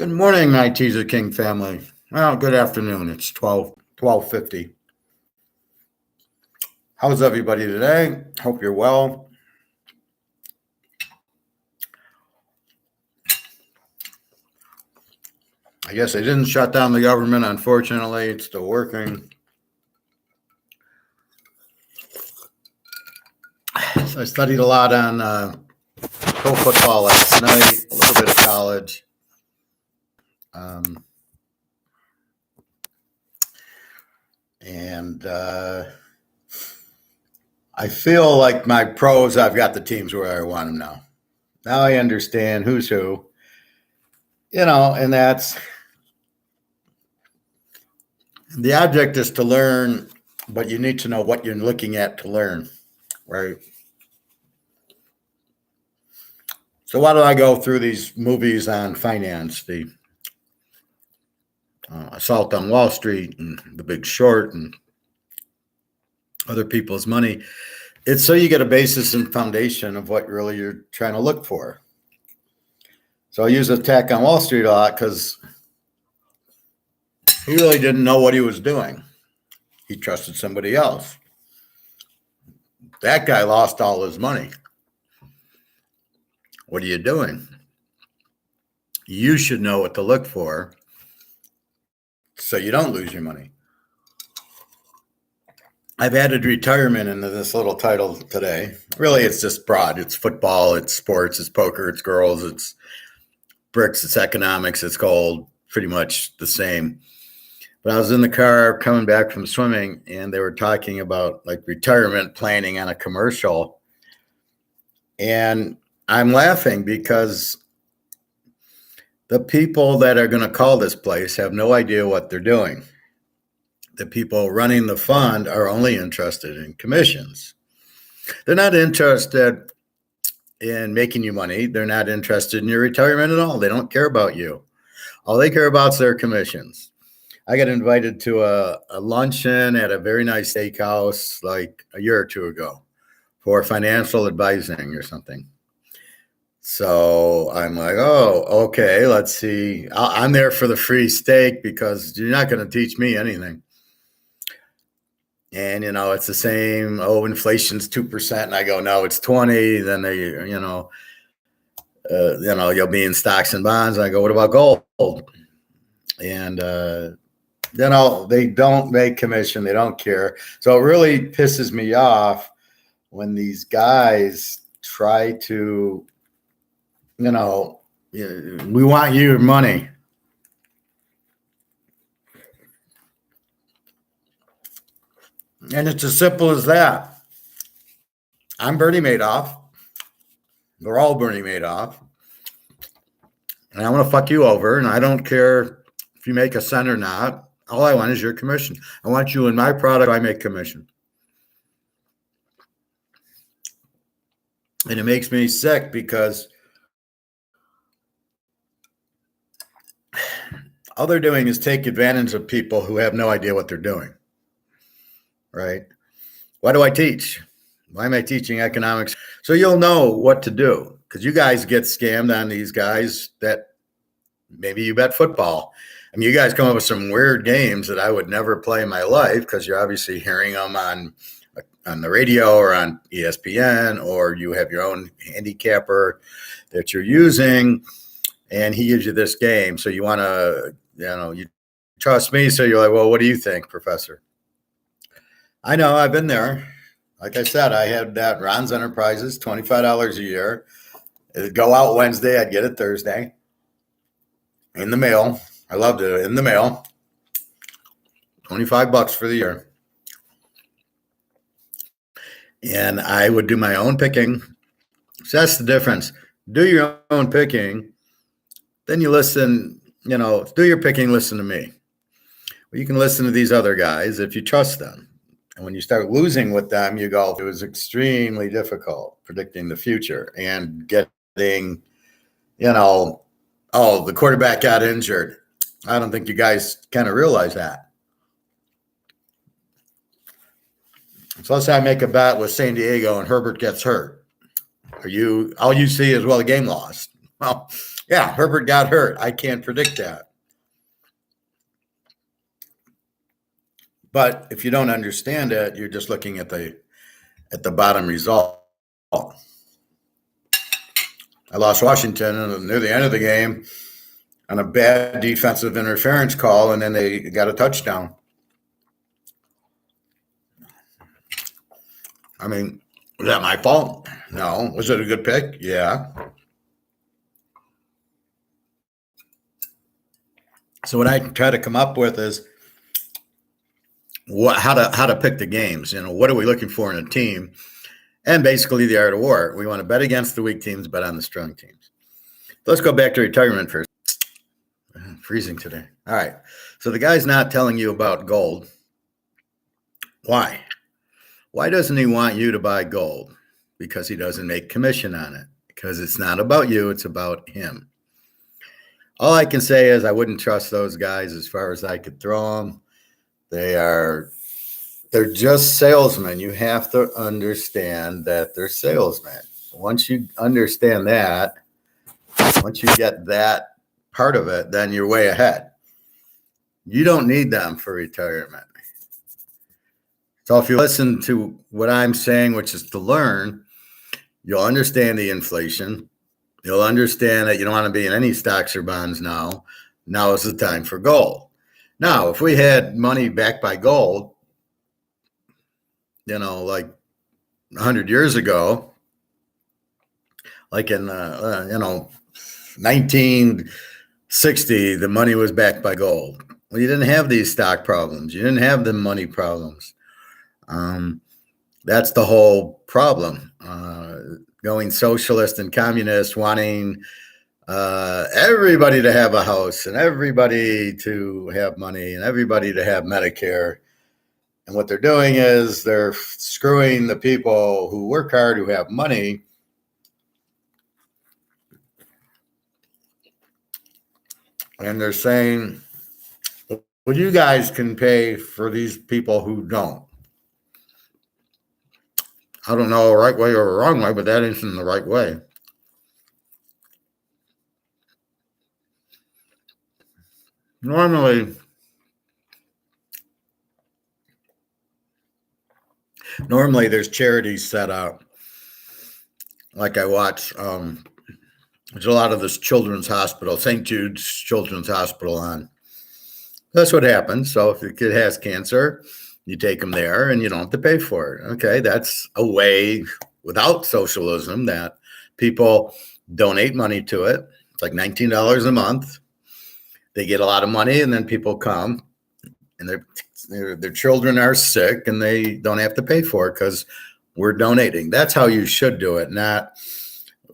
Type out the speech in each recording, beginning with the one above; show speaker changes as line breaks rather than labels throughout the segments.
Good morning, my Teaserking family. Well, good afternoon. It's 12:50. How's everybody today? Hope you're well. I guess they didn't shut down the government, unfortunately. It's still working. So I studied a lot on pro football last night, a little bit of college. I feel like my pros, I've got the teams where I want them now. Now I understand who's who, and that's the object is to learn, but you need to know what you're looking at to learn, right? So why do I go through these movies on finance, the Assault on Wall Street and The Big Short and other people's money? It's so you get a basis and foundation of what really you're trying to look for. So I use Attack on Wall Street a lot because he really didn't know what he was doing. He trusted somebody else. That guy lost all his money. What are you doing? You should know what to look for so you don't lose your money. I've added retirement into this little title today. Really, it's just broad. It's football, it's sports, it's poker, it's girls, it's bricks, it's economics, it's gold, pretty much the same. But I was in the car coming back from swimming, and they were talking about like retirement planning on a commercial. And I'm laughing because the people that are going to call this place have no idea what they're doing. The people running the fund are only interested in commissions. They're not interested in making you money. They're not interested in your retirement at all. They don't care about you. All they care about is their commissions. I got invited to a luncheon at a very nice steakhouse like a year or two ago for financial advising or something. So I'm like, oh, okay, let's see. I'm there for the free steak because you're not going to teach me anything. And, it's the same, inflation's 2%. And I go, no, it's 20. Then they, you'll be in stocks and bonds. And I go, what about gold? And, they don't make commission. They don't care. So it really pisses me off when these guys try to, we want your money. And it's as simple as that. I'm Bernie Madoff. They're all Bernie Madoff. And I want to fuck you over. And I don't care if you make a cent or not. All I want is your commission. I want you in my product. I make commission. And it makes me sick because all they're doing is take advantage of people who have no idea what they're doing. Right? Why do I teach? Why am I teaching economics? So you'll know what to do, because you guys get scammed on these guys that maybe you bet football. I mean, you guys come up with some weird games that I would never play in my life because you're obviously hearing them on the radio or on ESPN, or you have your own handicapper that you're using, and he gives you this game. So you want to, you trust me. So you're like, well, what do you think, Professor? I know, I've been there. Like I said, I had that Ron's Enterprises, $25 a year. It'd go out Wednesday. I'd get it Thursday in the mail. I loved it, in the mail. $25 for the year. And I would do my own picking. So that's the difference. Do your own picking. Then you listen, do your picking, listen to me. Well, you can listen to these other guys if you trust them. And when you start losing with them, you go, it was extremely difficult predicting the future and getting, the quarterback got injured. I don't think you guys kind of realize that. So let's say I make a bet with San Diego and Herbert gets hurt. All you see is, well, the game lost. Well, yeah, Herbert got hurt. I can't predict that. But if you don't understand it, you're just looking at the bottom result. I lost Washington near the end of the game on a bad defensive interference call, and then they got a touchdown. I mean, was that my fault? No. Was it a good pick? Yeah. So what I try to come up with is how to pick the games. What are we looking for in a team? And basically the art of war. We want to bet against the weak teams, bet on the strong teams. Let's go back to retirement first. Freezing today. All right. So the guy's not telling you about gold. Why? Why doesn't he want you to buy gold? Because he doesn't make commission on it. Because it's not about you, it's about him. All I can say is I wouldn't trust those guys as far as I could throw them. They're just salesmen. You have to understand that they're salesmen. Once you understand that, once you get that part of it, then you're way ahead. You don't need them for retirement. So if you listen to what I'm saying, which is to learn, you'll understand the inflation. You'll understand that you don't want to be in any stocks or bonds now. Now is the time for gold. Now, if we had money backed by gold, like 100 years ago, like in 1960, the money was backed by gold. Well, you didn't have these stock problems. You didn't have the money problems. That's the whole problem. Going socialist and communist, wanting everybody to have a house and everybody to have money and everybody to have Medicare. And what they're doing is they're screwing the people who work hard, who have money. And they're saying, well, you guys can pay for these people who don't. I don't know a right way or a wrong way, but that isn't the right way. Normally there's charities set up. Like I watch, there's a lot of this children's hospital, St. Jude's Children's Hospital on. That's what happens. So if a kid has cancer, you take them there and you don't have to pay for it. Okay, that's a way without socialism that people donate money to it. It's like $19 a month. They get a lot of money, and then people come and their children are sick and they don't have to pay for it because we're donating. That's how you should do it. Not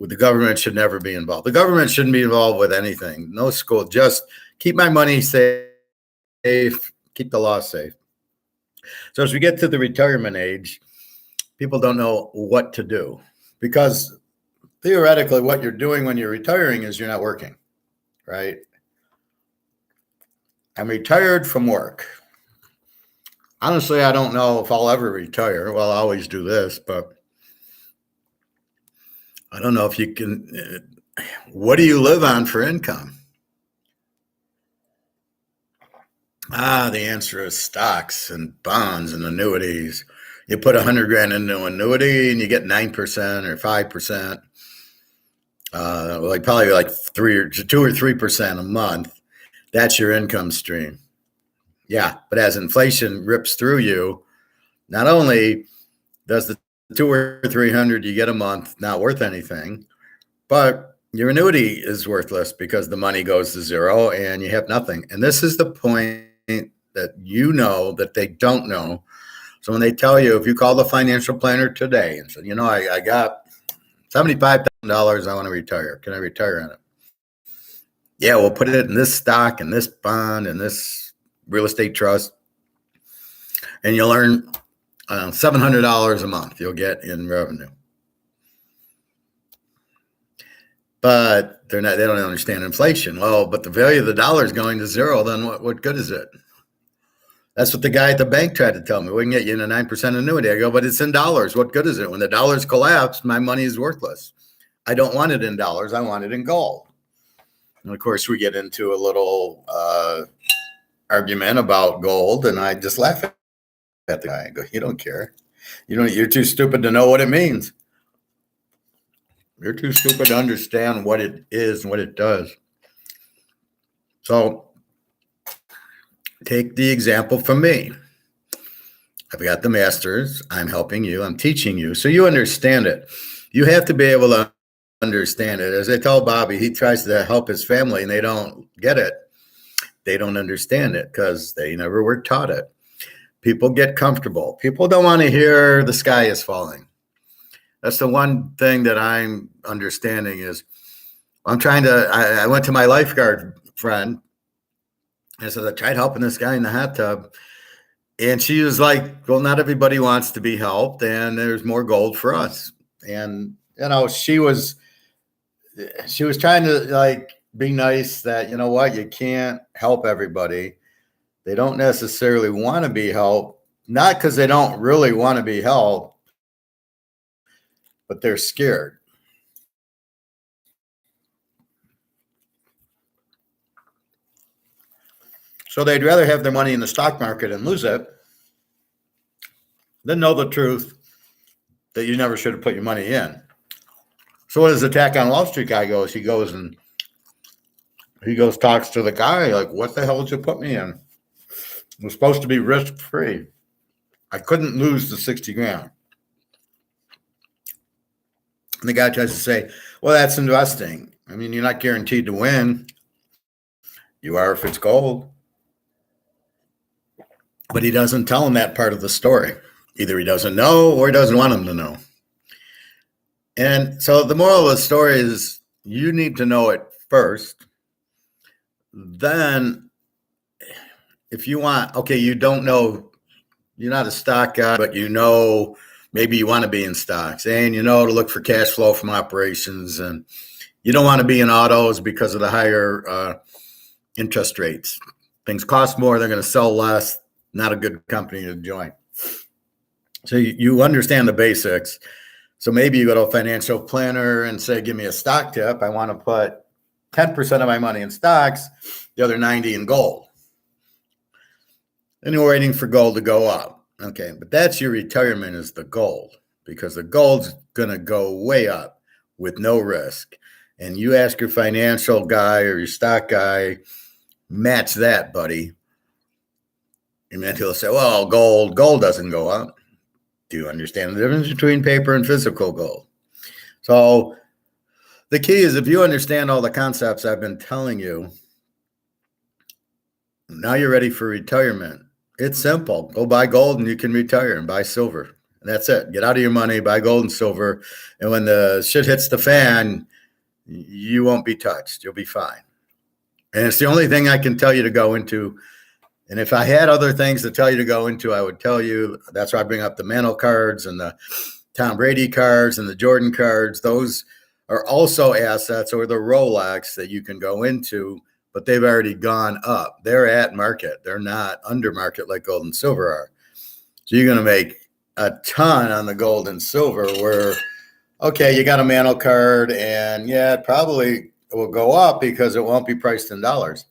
the government should never be involved. The government shouldn't be involved with anything. No school. Just keep my money safe. Keep the law safe. So as we get to the retirement age, people don't know what to do because theoretically what you're doing when you're retiring is you're not working, right? I'm retired from work. Honestly, I don't know if I'll ever retire. Well, I always do this, but I don't know if you can. What do you live on for income? The answer is stocks and bonds and annuities. You put $100,000 into an annuity and you get 9% or 5%, probably like 2 or 3% a month. That's your income stream. Yeah, but as inflation rips through you, not only does the 200 or 300 you get a month not worth anything, but your annuity is worthless because the money goes to zero and you have nothing. And this is the point that that they don't know. So when they tell you, if you call the financial planner today and say, I got $75,000, I want to retire. Can I retire on it? Yeah, we'll put it in this stock and this bond and this real estate trust. And you'll earn $700 a month you'll get in revenue. But they don't understand inflation. Well, but the value of the dollar is going to zero, then what good is it? That's what the guy at the bank tried to tell me. We can get you in a 9% annuity. I go, but it's in dollars. What good is it? When the dollars collapse, my money is worthless. I don't want it in dollars. I want it in gold. And of course, we get into a little argument about gold, and I just laugh at the guy. I go, "You don't care. You're too stupid to know what it means. You're too stupid to understand what it is and what it does." So take the example from me. I've got the master's. I'm helping you. I'm teaching you. So you understand it. You have to be able to understand it. As I tell Bobby, he tries to help his family and they don't get it. They don't understand it because they never were taught it. People get comfortable. People don't want to hear the sky is falling. That's the one thing that I'm understanding is I went to my lifeguard friend. I said, I tried helping this guy in the hot tub. And she was like, well, not everybody wants to be helped. And there's more gold for us. And, she was trying to like be nice that, you know what, you can't help everybody. They don't necessarily want to be helped, not because they don't really want to be helped, but they're scared. So they'd rather have their money in the stock market and lose it than know the truth that you never should have put your money in. So what does Attack on Wall Street guy goes? He goes, talks to the guy, like, what the hell did you put me in? It was supposed to be risk-free. I couldn't lose the 60 grand. And the guy tries to say, well, that's investing. I mean, you're not guaranteed to win. You are if it's gold. But he doesn't tell him that part of the story. Either he doesn't know or he doesn't want him to know. And so the moral of the story is you need to know it first. Then if you want, okay, you don't know, you're not a stock guy, but maybe you want to be in stocks and to look for cash flow from operations, and you don't want to be in autos because of the higher interest rates. Things cost more, they're going to sell less, not a good company to join. So you understand the basics. So maybe you go to a financial planner and say, give me a stock tip. I want to put 10% of my money in stocks, the other 90 in gold. And you're waiting for gold to go up. Okay, but that's your retirement is the gold, because the gold's going to go way up with no risk. And you ask your financial guy or your stock guy, match that, buddy. And then he'll say, well, gold doesn't go up. Do you understand the difference between paper and physical gold? So the key is if you understand all the concepts I've been telling you, now you're ready for retirement. It's simple. Go buy gold and you can retire, and buy silver. And that's it. Get out of your money, buy gold and silver. And when the shit hits the fan, you won't be touched. You'll be fine. And it's the only thing I can tell you to go into. And if I had other things to tell you to go into, I would tell you. That's why I bring up the Mantle cards and the Tom Brady cards and the Jordan cards. Those are also assets, or the Rolex, that you can go into, but they've already gone up. They're at market. They're not under market like gold and silver are. So you're going to make a ton on the gold and silver where, okay, you got a Mantle card, and yeah, it probably will go up because it won't be priced in dollars.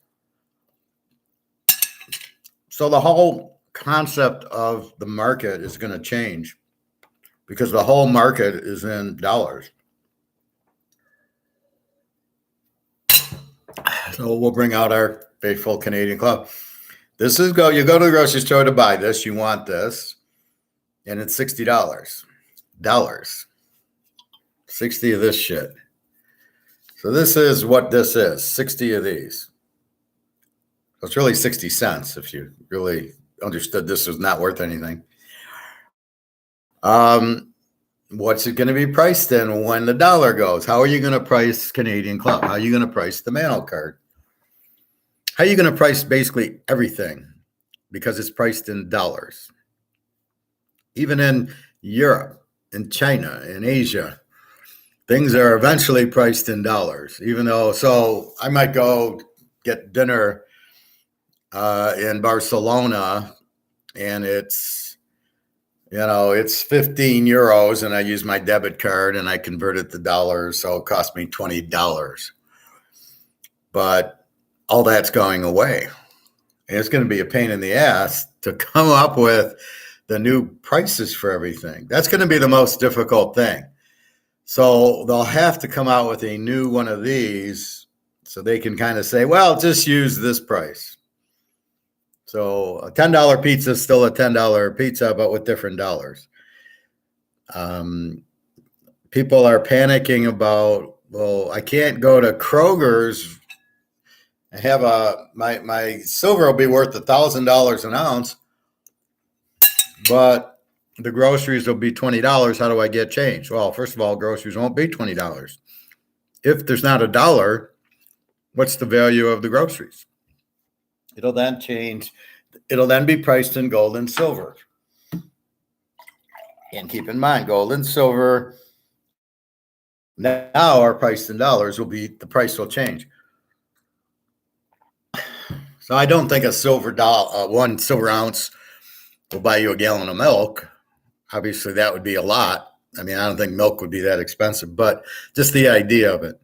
So the whole concept of the market is going to change because the whole market is in dollars. So we'll bring out our faithful Canadian club. You go to the grocery store to buy this. You want this, and it's $60. 60 of this shit. So this is what this is, 60 of these. So it's really 60 cents if you really understood this was not worth anything. What's it going to be priced in when the dollar goes? How are you going to price Canadian Club? How are you going to price the Mantle card? How are you going to price basically everything? Because it's priced in dollars. Even in Europe, in China, in Asia, things are eventually priced in dollars. So I might go get dinner in Barcelona, and it's it's 15 euros and I use my debit card and I convert it to dollars. So it cost me $20. But all that's going away. And it's going to be a pain in the ass to come up with the new prices for everything. That's going to be the most difficult thing. So they'll have to come out with a new one of these so they can kind of say, well, just use this price. So a $10 pizza is still a $10 pizza, but with different dollars. People are panicking about, well, I can't go to Kroger's. I have my silver will be worth $1,000 an ounce, but the groceries will be $20. How do I get change? Well, first of all, groceries won't be $20. If there's not a dollar, what's the value of the groceries? It'll then change. It'll then be priced in gold and silver. And keep in mind, gold and silver now are priced in dollars. The price will change. So I don't think one silver ounce will buy you a gallon of milk. Obviously, that would be a lot. I mean, I don't think milk would be that expensive, but just the idea of it.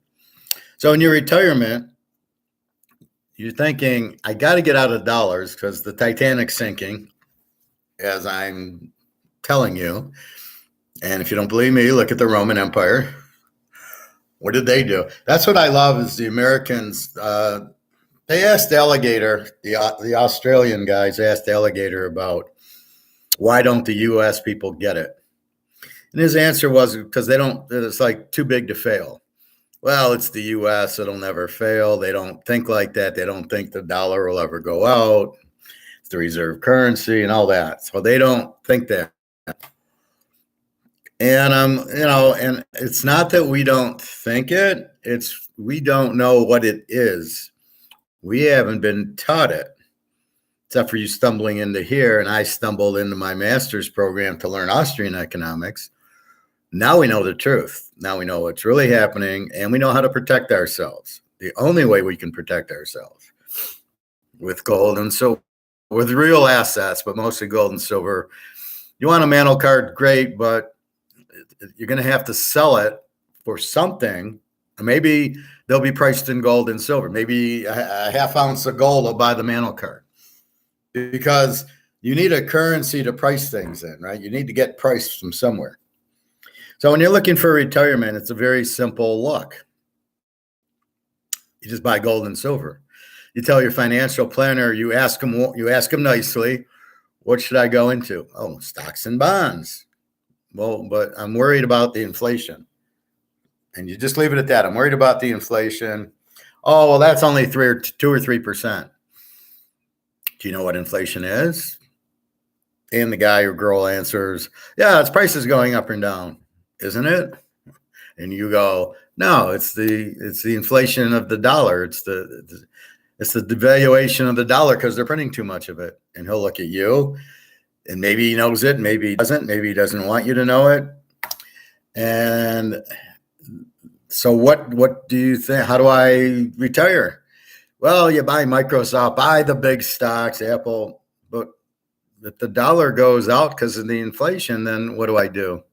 So in your retirement, you're thinking, I got to get out of dollars because the Titanic's sinking, as I'm telling you. And if you don't believe me, look at the Roman Empire. What did they do? That's what I love is the Americans. They asked Alligator, the Australian guys asked Alligator about why don't the U.S. people get it? And his answer was because it's like too big to fail. Well, it's the U.S. It'll never fail. They don't think like that. They don't think the dollar will ever go out. It's the reserve currency and all that. So they don't think that. And, and it's not that we don't think it. It's we don't know what it is. We haven't been taught it, except for you stumbling into here. And I stumbled into my master's program to learn Austrian economics. Now we know the truth. Now we know what's really happening, and we know how to protect ourselves. The only way we can protect ourselves with gold and silver, with real assets, but mostly gold and silver. You want a mantle card, great, but you're going to have to sell it for something. Maybe they'll be priced in gold and silver. Maybe a half ounce of gold will buy the mantle card because you need a currency to price things in, right? You need to get priced from somewhere. So when you're looking for retirement, it's a very simple look. You just buy gold and silver. You tell your financial planner, you ask them nicely, what should I go into? Oh, stocks and bonds. Well, but I'm worried about the inflation. And you just leave it at that. I'm worried about the inflation. Oh, well, that's only 2 or 3%. Do you know what inflation is? And the guy or girl answers, yeah, its price is going up and down, isn't it? And you go, no, it's the inflation of the dollar. It's the devaluation of the dollar because they're printing too much of it. And he'll look at you, and maybe he knows it, maybe he doesn't. Maybe he doesn't want you to know it. And so what do you think? How do I retire? Well, you buy Microsoft, buy the big stocks, Apple. But if the dollar goes out because of the inflation, then what do I do?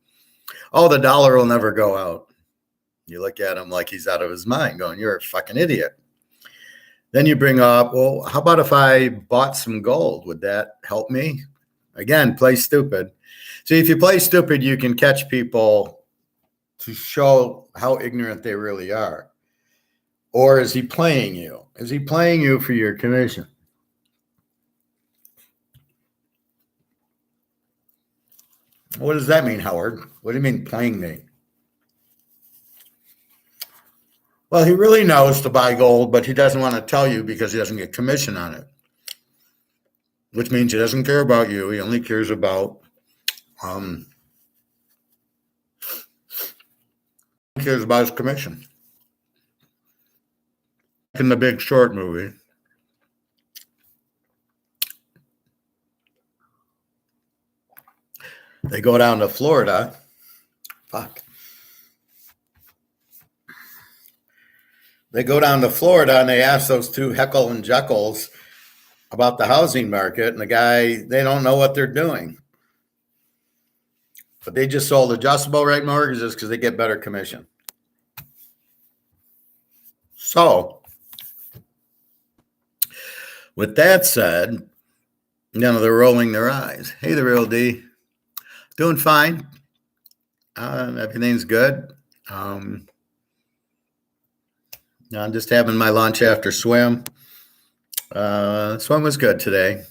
Oh, the dollar will never go out. You look at him like he's out of his mind going, you're a fucking idiot. Then you bring up, well, how about if I bought some gold? Would that help me? Again, play stupid. See, if you play stupid, you can catch people to show how ignorant they really are. Or is he playing you? Is he playing you for your commission? What does that mean, Howard? What do you mean playing me? Well, he really knows to buy gold, but he doesn't want to tell you because he doesn't get commission on it. Which means he doesn't care about you. He only cares about his commission. In the Big Short movie, they go down to Florida. They go down to Florida and they ask those two Heckle and Jekylls about the housing market, and the guy, they don't know what they're doing. But they just sold adjustable rate mortgages because they get better commission. So, with that said, they're rolling their eyes. Hey, the real D. Doing fine. Everything's good. I'm just having my lunch after swim. Swim was good today.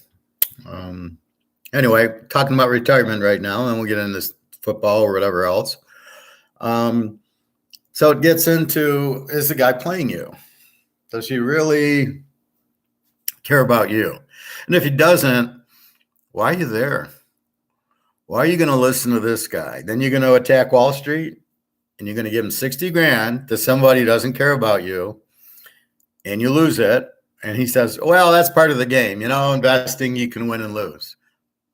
Anyway, talking about retirement right now, and we'll get into football or whatever else. So it gets into, is the guy playing you? Does he really care about you? And if he doesn't, why are you there? Why are you going to listen to this guy? Then you're going to attack Wall Street and you're going to give him 60 grand to somebody who doesn't care about you, and you lose it. And he says, well, that's part of the game. Investing, you can win and lose.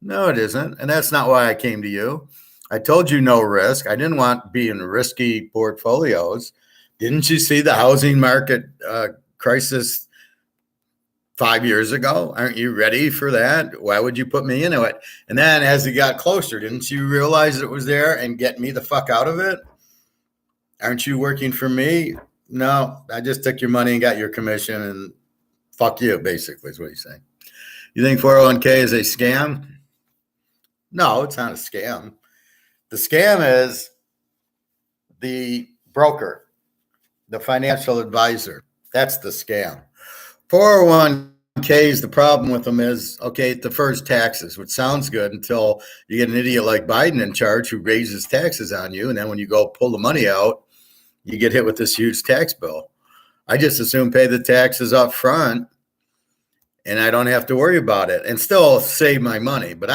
No, it isn't. And that's not why I came to you. I told you no risk. I didn't want to be in risky portfolios. Didn't you see the housing market crisis 5 years ago? Aren't you ready for that? Why would you put me into it? And then as it got closer, didn't you realize it was there and get me the fuck out of it? Aren't you working for me? No, I just took your money and got your commission, and fuck you, basically, is what he's saying. You think 401k is a scam? No, it's not a scam. The scam is the broker, the financial advisor. That's the scam. 401ks, the problem with them is, okay, it defers taxes, which sounds good until you get an idiot like Biden in charge who raises taxes on you. And then when you go pull the money out, you get hit with this huge tax bill. I just assume pay the taxes up front, and I don't have to worry about it and still save my money. But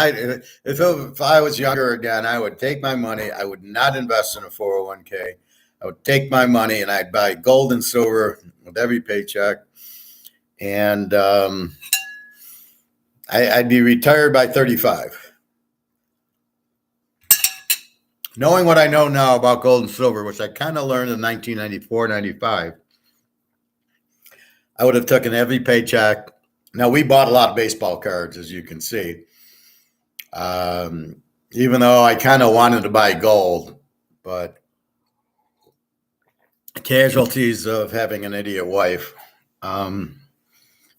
if I was younger again, I would take my money. I would not invest in a 401k. I would take my money and I'd buy gold and silver with every paycheck. And I'd be retired by 35. Knowing what I know now about gold and silver, which I kind of learned in 1994, 95, I would have taken every paycheck. Now, we bought a lot of baseball cards, as you can see, even though I kind of wanted to buy gold, but casualties of having an idiot wife.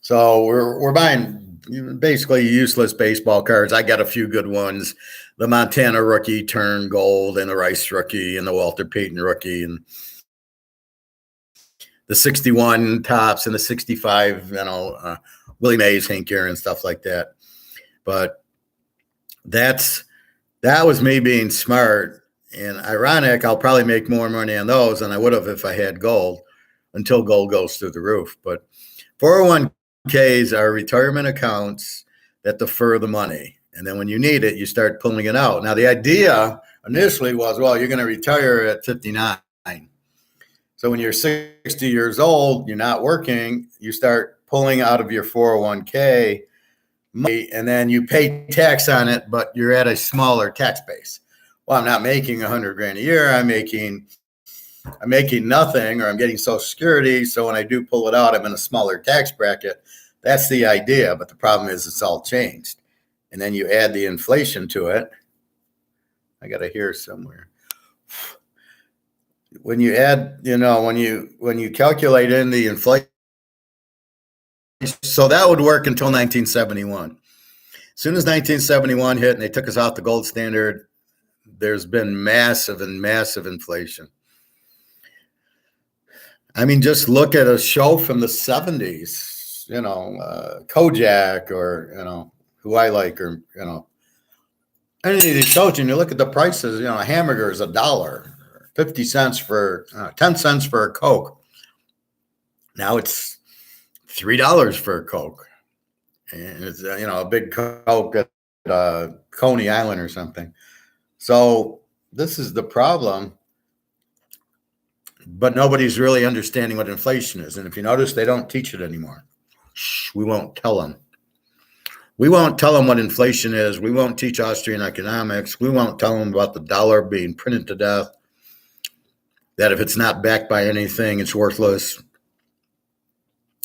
So we're buying basically useless baseball cards. I got a few good ones. The Montana rookie turned gold, and the Rice rookie, and the Walter Payton rookie, and the 61 tops, and the 65, Willie Mays, Hank Aaron, stuff like that. But that was me being smart and ironic. I'll probably make more money on those than I would have if I had gold, until gold goes through the roof. But 401ks are retirement accounts that defer the money. And then when you need it, you start pulling it out. Now, the idea initially was, well, you're going to retire at 59. So when you're 60 years old, you're not working, you start pulling out of your 401k money, and then you pay tax on it, but you're at a smaller tax base. Well, I'm not making 100 grand a year. I'm making nothing, or I'm getting Social Security. So when I do pull it out, I'm in a smaller tax bracket. That's the idea. But the problem is it's all changed. And then you add the inflation to it. I got to hear somewhere. When you add, when you calculate in the inflation, so that would work until 1971. As soon as 1971 hit and they took us off the gold standard, there's been massive inflation. I mean, just look at a show from the 70s, Kojak, or, who I like, or, any of these shows, and you look at the prices, a hamburger is $1, 50 cents for 10 cents for a Coke. Now it's $3 for a Coke. And it's, a big Coke at Coney Island or something. So this is the problem. But nobody's really understanding what inflation is. And if you notice, they don't teach it anymore. We won't tell them. We won't tell them what inflation is. We won't teach Austrian economics. We won't tell them about the dollar being printed to death, that if it's not backed by anything, it's worthless.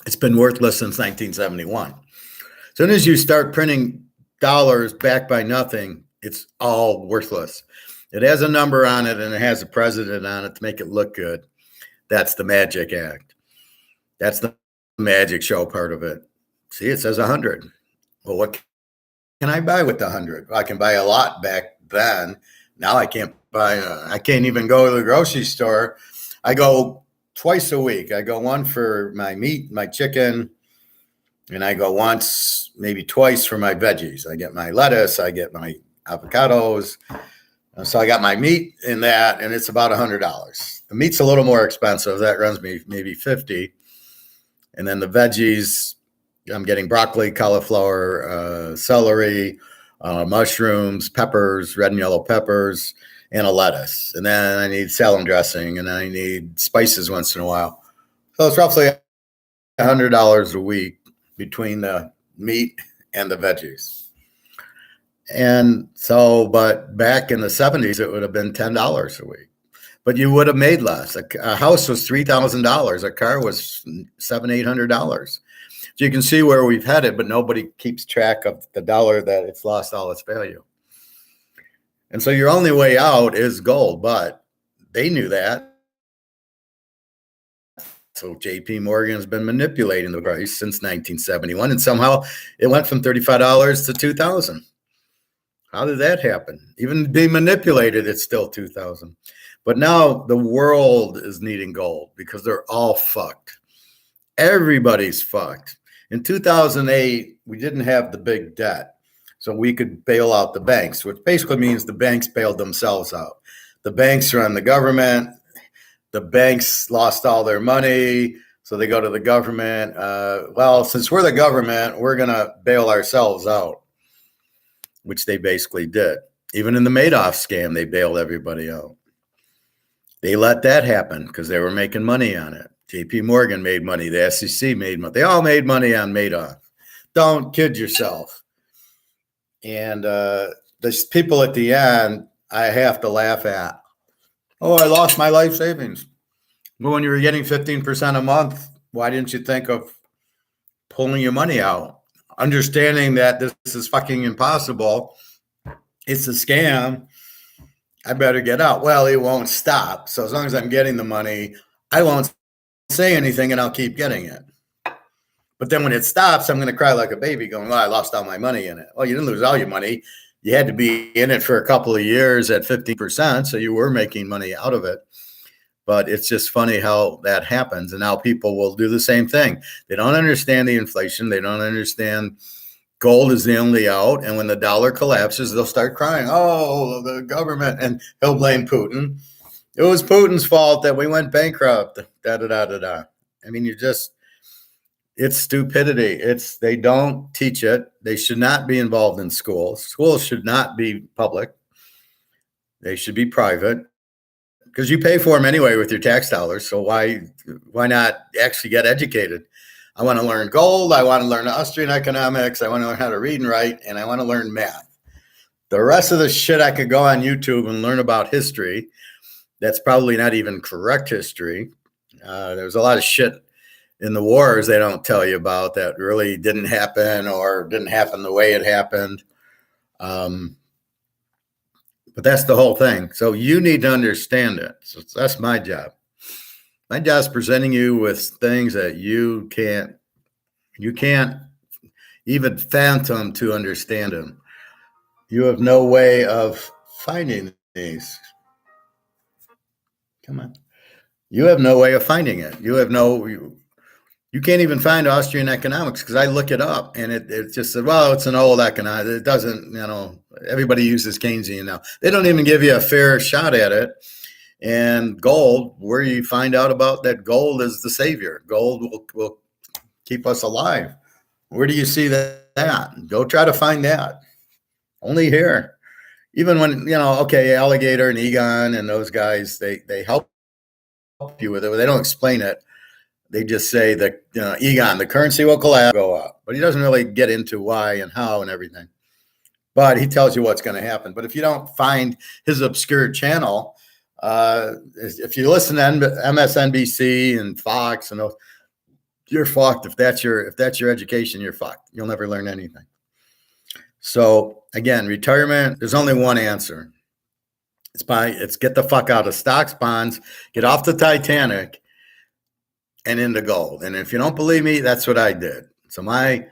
It's been worthless since 1971. As soon as you start printing dollars backed by nothing, it's all worthless. It has a number on it and it has a president on it to make it look good. That's the magic act. That's the magic show part of it. See, it says 100. Well, what can I buy with the 100? Well, I can buy a lot back then. Now I can't buy. I can't even go to the grocery store. I go twice a week. I go one for my meat, my chicken, and I go once, maybe twice for my veggies. I get my lettuce, I get my avocados. So I got my meat in that, and it's about $100. The meat's a little more expensive. That runs me maybe $50. And then the veggies, I'm getting broccoli, cauliflower, celery, mushrooms, peppers, red and yellow peppers, and a lettuce. And then I need salad dressing, and I need spices once in a while. So it's roughly $100 a week between the meat and the veggies. And so, but back in the 70s, it would have been $10 a week. But you would have made less. A house was $3,000. A car was $700-800. So you can see where we've headed, but nobody keeps track of the dollar that it's lost all its value. And so your only way out is gold, but they knew that. So JP Morgan has been manipulating the price since 1971, and somehow it went from $35 to $2,000. How did that happen? Even being manipulated, it's still $2,000. But now the world is needing gold because they're all fucked. Everybody's fucked. In 2008, we didn't have the big debt, so we could bail out the banks, which basically means the banks bailed themselves out. The banks run the government. The banks lost all their money, so they go to the government. Well, since we're the government, we're going to bail ourselves out, which they basically did. Even in the Madoff scam, they bailed everybody out. They let that happen because they were making money on it. JP Morgan made money. The SEC made money. They all made money on Madoff. Don't kid yourself. And there's people at the end I have to laugh at. Oh, I lost my life savings. Well, when you were getting 15% a month, why didn't you think of pulling your money out? Understanding that this is fucking impossible. It's a scam. I better get out. Well, it won't stop. So as long as I'm getting the money, I won't say anything and I'll keep getting it. But then when it stops, I'm going to cry like a baby going, well, I lost all my money in it. Well, you didn't lose all your money. You had to be in it for a couple of years at 50%. So you were making money out of it. But it's just funny how that happens. And now people will do the same thing. They don't understand the inflation. They don't understand gold is the only out. And when the dollar collapses, they'll start crying. Oh, the government. And he'll blame Putin. It was Putin's fault that we went bankrupt. Da-da-da-da-da. I mean, it's stupidity. They don't teach it. They should not be involved in schools. Schools should not be public. They should be private. Because you pay for them anyway with your tax dollars. So why not actually get educated? I want to learn gold. I want to learn Austrian economics. I want to learn how to read and write. And I want to learn math. The rest of the shit I could go on YouTube and learn about history. That's probably not even correct history. There's a lot of shit in the wars they don't tell you about that really didn't happen or didn't happen the way it happened. But that's the whole thing. So you need to understand it. So that's my job. My job is presenting you with things that you can't even fathom to understand them. You have no way of finding these. Come on. You have no way of finding it. You can't even find Austrian economics because I look it up and it just said, well, it's an old economic. It doesn't, everybody uses Keynesian now. They don't even give you a fair shot at it. And gold, where you find out about that gold is the savior. Gold will keep us alive. Where do you see that? Go try to find that. Only here. Even when, Alligator and Egon and those guys, they help you with it, but they don't explain it. They just say that Egon, the currency will collapse, go up. But he doesn't really get into why and how and everything. But he tells you what's going to happen. But if you don't find his obscure channel, if you listen to MSNBC and Fox and those, you're fucked. If that's your education, you're fucked. You'll never learn anything. So again, retirement, there's only one answer. It's get the fuck out of stocks, bonds, get off the Titanic, and into gold. And if you don't believe me, that's what I did. So my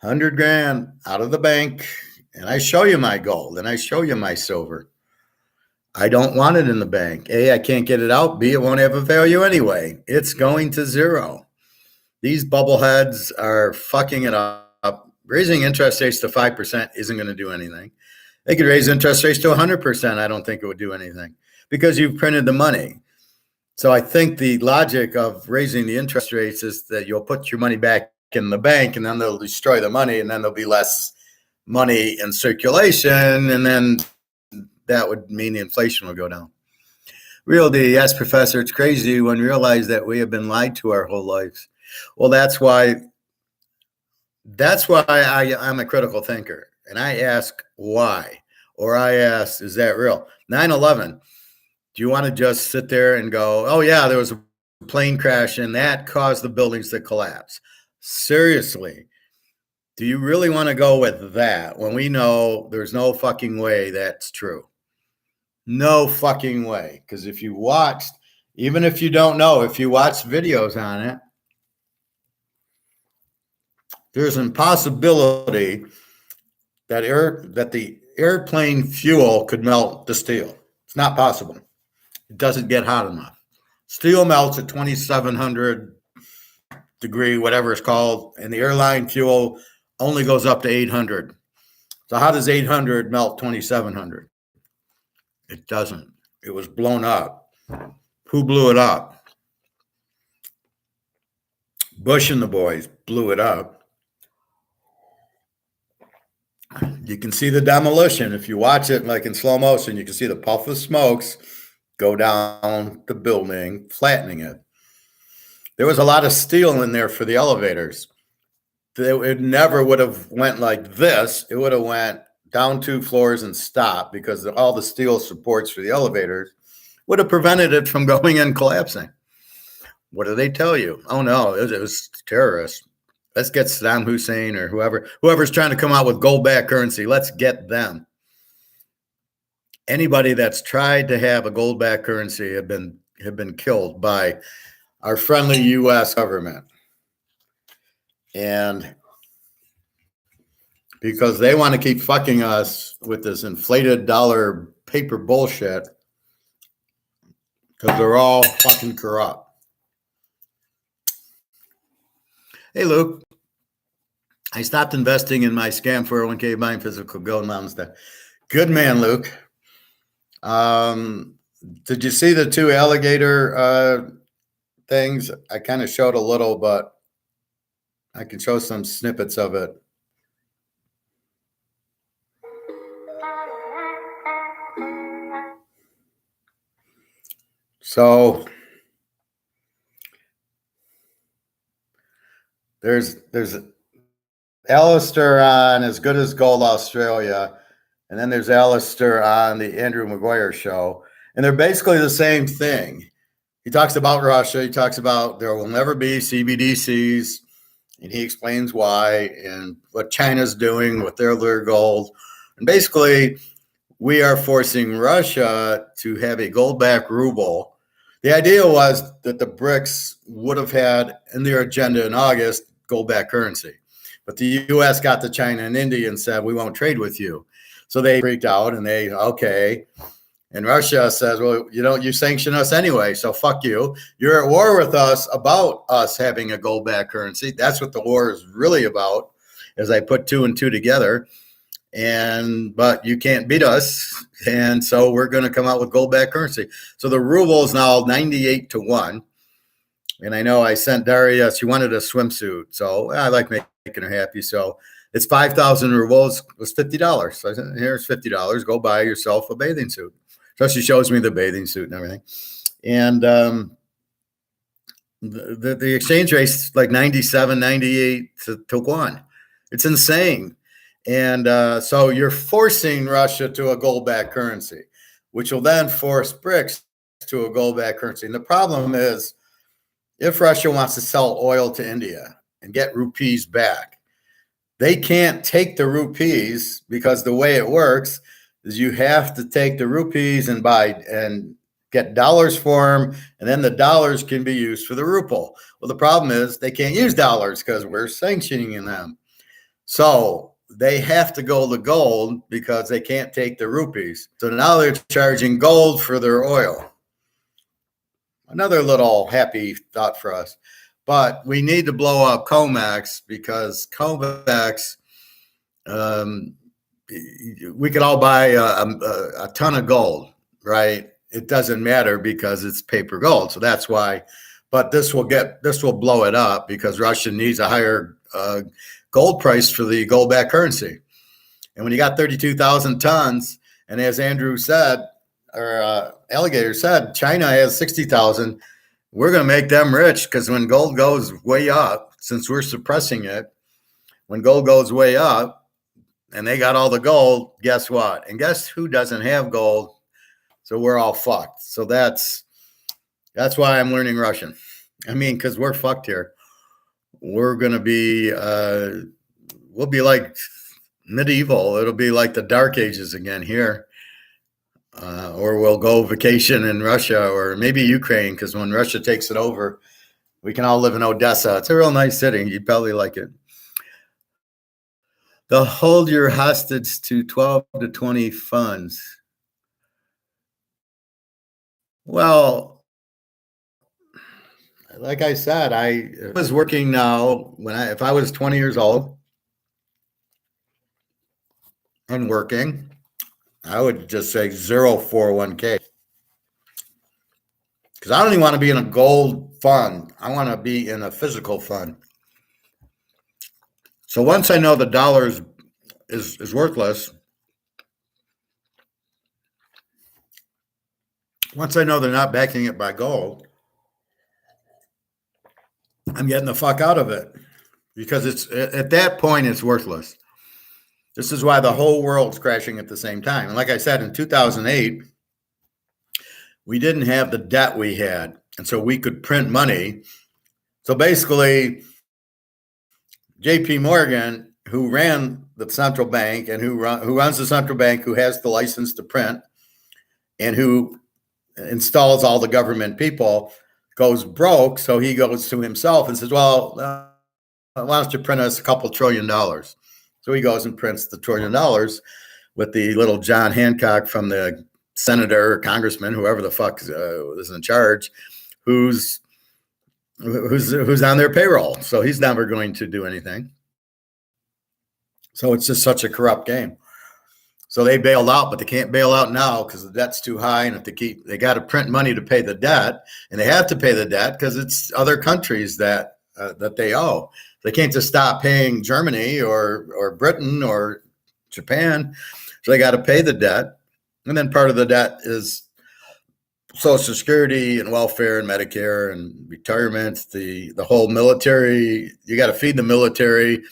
100 grand out of the bank, and I show you my gold and I show you my silver. I don't want it in the bank. A, I can't get it out. B, it won't have a value anyway. It's going to zero. These bubbleheads are fucking it up. Raising interest rates to 5% isn't going to do anything. They could raise interest rates to 100%. I don't think it would do anything because you've printed the money. So I think the logic of raising the interest rates is that you'll put your money back in the bank and then they'll destroy the money and then there'll be less money in circulation. And then that would mean the inflation will go down. Really, yes, Professor, it's crazy when we realize that we have been lied to our whole lives. Well, that's why I'm a critical thinker. And I ask why, or I ask, is that real? 9/11, do you want to just sit there and go, oh yeah, there was a plane crash and that caused the buildings to collapse? Seriously, do you really want to go with that when we know there's no fucking way that's true? No fucking way. Because if you watched, even if you don't know, if you watch videos on it, there's an impossibility that the airplane fuel could melt the steel. It's not possible. It doesn't get hot enough. Steel melts at 2,700 degree, whatever it's called, and the airline fuel only goes up to 800. So how does 800 melt 2,700? It doesn't. It was blown up. Who blew it up? Bush and the boys blew it up. You can see the demolition. If you watch it like in slow motion, you can see the puff of smokes go down the building, flattening it. There was a lot of steel in there for the elevators. It never would have went like this. It would have went down 2 floors and stopped because all the steel supports for the elevators would have prevented it from going and collapsing. What do they tell you? Oh no, it was terrorists. Let's get Saddam Hussein or whoever's trying to come out with gold-backed currency. Let's get them. Anybody that's tried to have a gold-backed currency have been killed by our friendly U.S. government. And because they want to keep fucking us with this inflated dollar paper bullshit because they're all fucking corrupt. Hey, Luke. I stopped investing in my scam 401k buying physical gold mountains. Good man, Luke. Did you see the 2 alligator things? I kind of showed a little, but I can show some snippets of it. So there's Alistair on As Good as Gold Australia, and then there's Alistair on the Andrew Maguire show, and they're basically the same thing. He talks about Russia. He talks about there will never be CBDCs, and he explains why and what China's doing with their gold. And basically, we are forcing Russia to have a gold-backed ruble. The idea was that the BRICS would have had in their agenda in August gold-backed currency. But the U.S. got to China and India and said, we won't trade with you. So they freaked out and okay. And Russia says, well, you sanction us anyway, so fuck you. You're at war with us about us having a gold-backed currency. That's what the war is really about, as I put 2 and 2 together. But you can't beat us, and so we're going to come out with gold-backed currency. So the ruble is now 98-1. And I know I sent Daria, she wanted a swimsuit, so I like making her happy. So it's 5,000 rubles. It was $50. So I said, here's $50. Go buy yourself a bathing suit. So she shows me the bathing suit and everything. And the exchange rate's like 97, 98 to 1. It's insane. And so you're forcing Russia to a gold-backed currency, which will then force BRICS to a gold-backed currency. And the problem is, if Russia wants to sell oil to India and get rupees back, they can't take the rupees because the way it works, is you have to take the rupees and buy and get dollars for them, and then the dollars can be used for the ruble. Well, the problem is they can't use dollars because we're sanctioning them. So they have to go to gold because they can't take the rupees. So now they're charging gold for their oil. Another little happy thought for us. But we need to blow up COMEX because COMEX, we could all buy a ton of gold, right? It doesn't matter because it's paper gold. So that's why. But this will blow it up because Russia needs a higher gold price for the gold-backed currency. And when you got 32,000 tons, and as Andrew said, or Alligator said, China has 60,000. We're going to make them rich because when gold goes way up, since we're suppressing it, when gold goes way up and they got all the gold, guess what? And guess who doesn't have gold? So we're all fucked. So that's why I'm learning Russian. I mean, because we're fucked here. We're going to be, we'll be like medieval. It'll be like the Dark Ages again here. Or we'll go vacation in Russia or maybe Ukraine, because when Russia takes it over, we can all live in Odessa. It's a real nice city. You'd probably like it. They'll hold your hostage to 12 to 20 funds. Well, like I said, I was working now if I was 20 years old and working, I would just say 0 401k. Because I don't even want to be in a gold fund. I want to be in a physical fund. So once I know the dollar is worthless, once I know they're not backing it by gold, I'm getting the fuck out of it. Because it's at that point, it's worthless. This is why the whole world's crashing at the same time. And like I said, in 2008, we didn't have the debt we had. And so we could print money. So basically, JP Morgan, who ran the central bank and who runs the central bank, who has the license to print and who installs all the government people, goes broke. So he goes to himself and says, well, why don't you print us a couple $1 trillion? So he goes and prints the $1 trillion with the little John Hancock from the senator or congressman, whoever the fuck is in charge, who's on their payroll. So he's never going to do anything. So it's just such a corrupt game. So they bailed out, but they can't bail out now because the debt's too high. And if they got to print money to pay the debt, and they have to pay the debt because it's other countries that they owe. They can't just stop paying Germany or Britain or Japan. So they got to pay the debt. And then part of the debt is Social Security and welfare and Medicare and retirement, the whole military. You got to feed the military.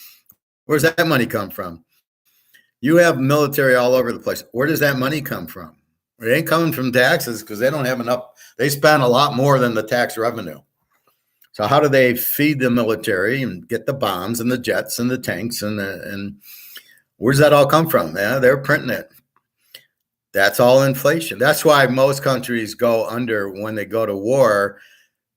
Where's that money come from? You have military all over the place. Where does that money come from? It ain't coming from taxes because they don't have enough. They spend a lot more than the tax revenue. So how do they feed the military and get the bombs and the jets and the tanks and where's that all come from? Yeah, they're printing it. That's all inflation. That's why most countries go under when they go to war,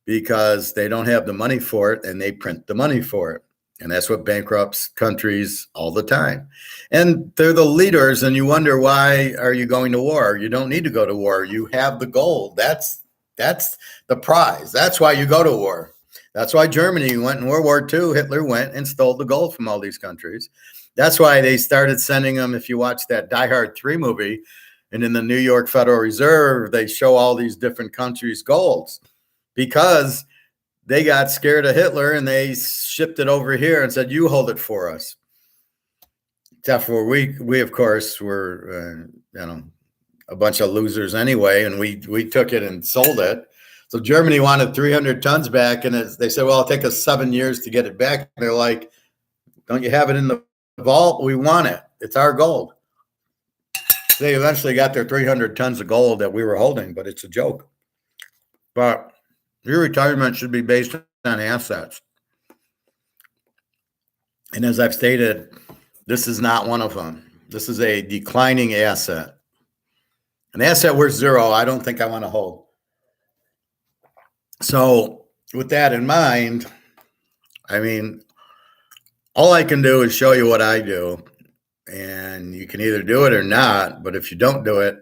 because they don't have the money for it and they print the money for it. And that's what bankrupts countries all the time. And they're the leaders, and you wonder, why are you going to war? You don't need to go to war. You have the gold. That's the prize. That's why you go to war. That's why Germany went in World War II. Hitler went and stole the gold from all these countries. That's why they started sending them. If you watch that Die Hard 3 movie, and in the New York Federal Reserve, they show all these different countries' golds because they got scared of Hitler and they shipped it over here and said, you hold it for us. Except for we of course, were, a bunch of losers anyway. And we took it and sold it. So Germany wanted 300 tons back. And they said, well, it'll take us 7 years to get it back. And they're like, don't you have it in the vault? We want it. It's our gold. They eventually got their 300 tons of gold that we were holding, but it's a joke. But your retirement should be based on assets. And as I've stated, this is not one of them. This is a declining asset. An asset worth zero, I don't think I want to hold. So with that in mind, I mean, all I can do is show you what I do, and you can either do it or not. But if you don't do it,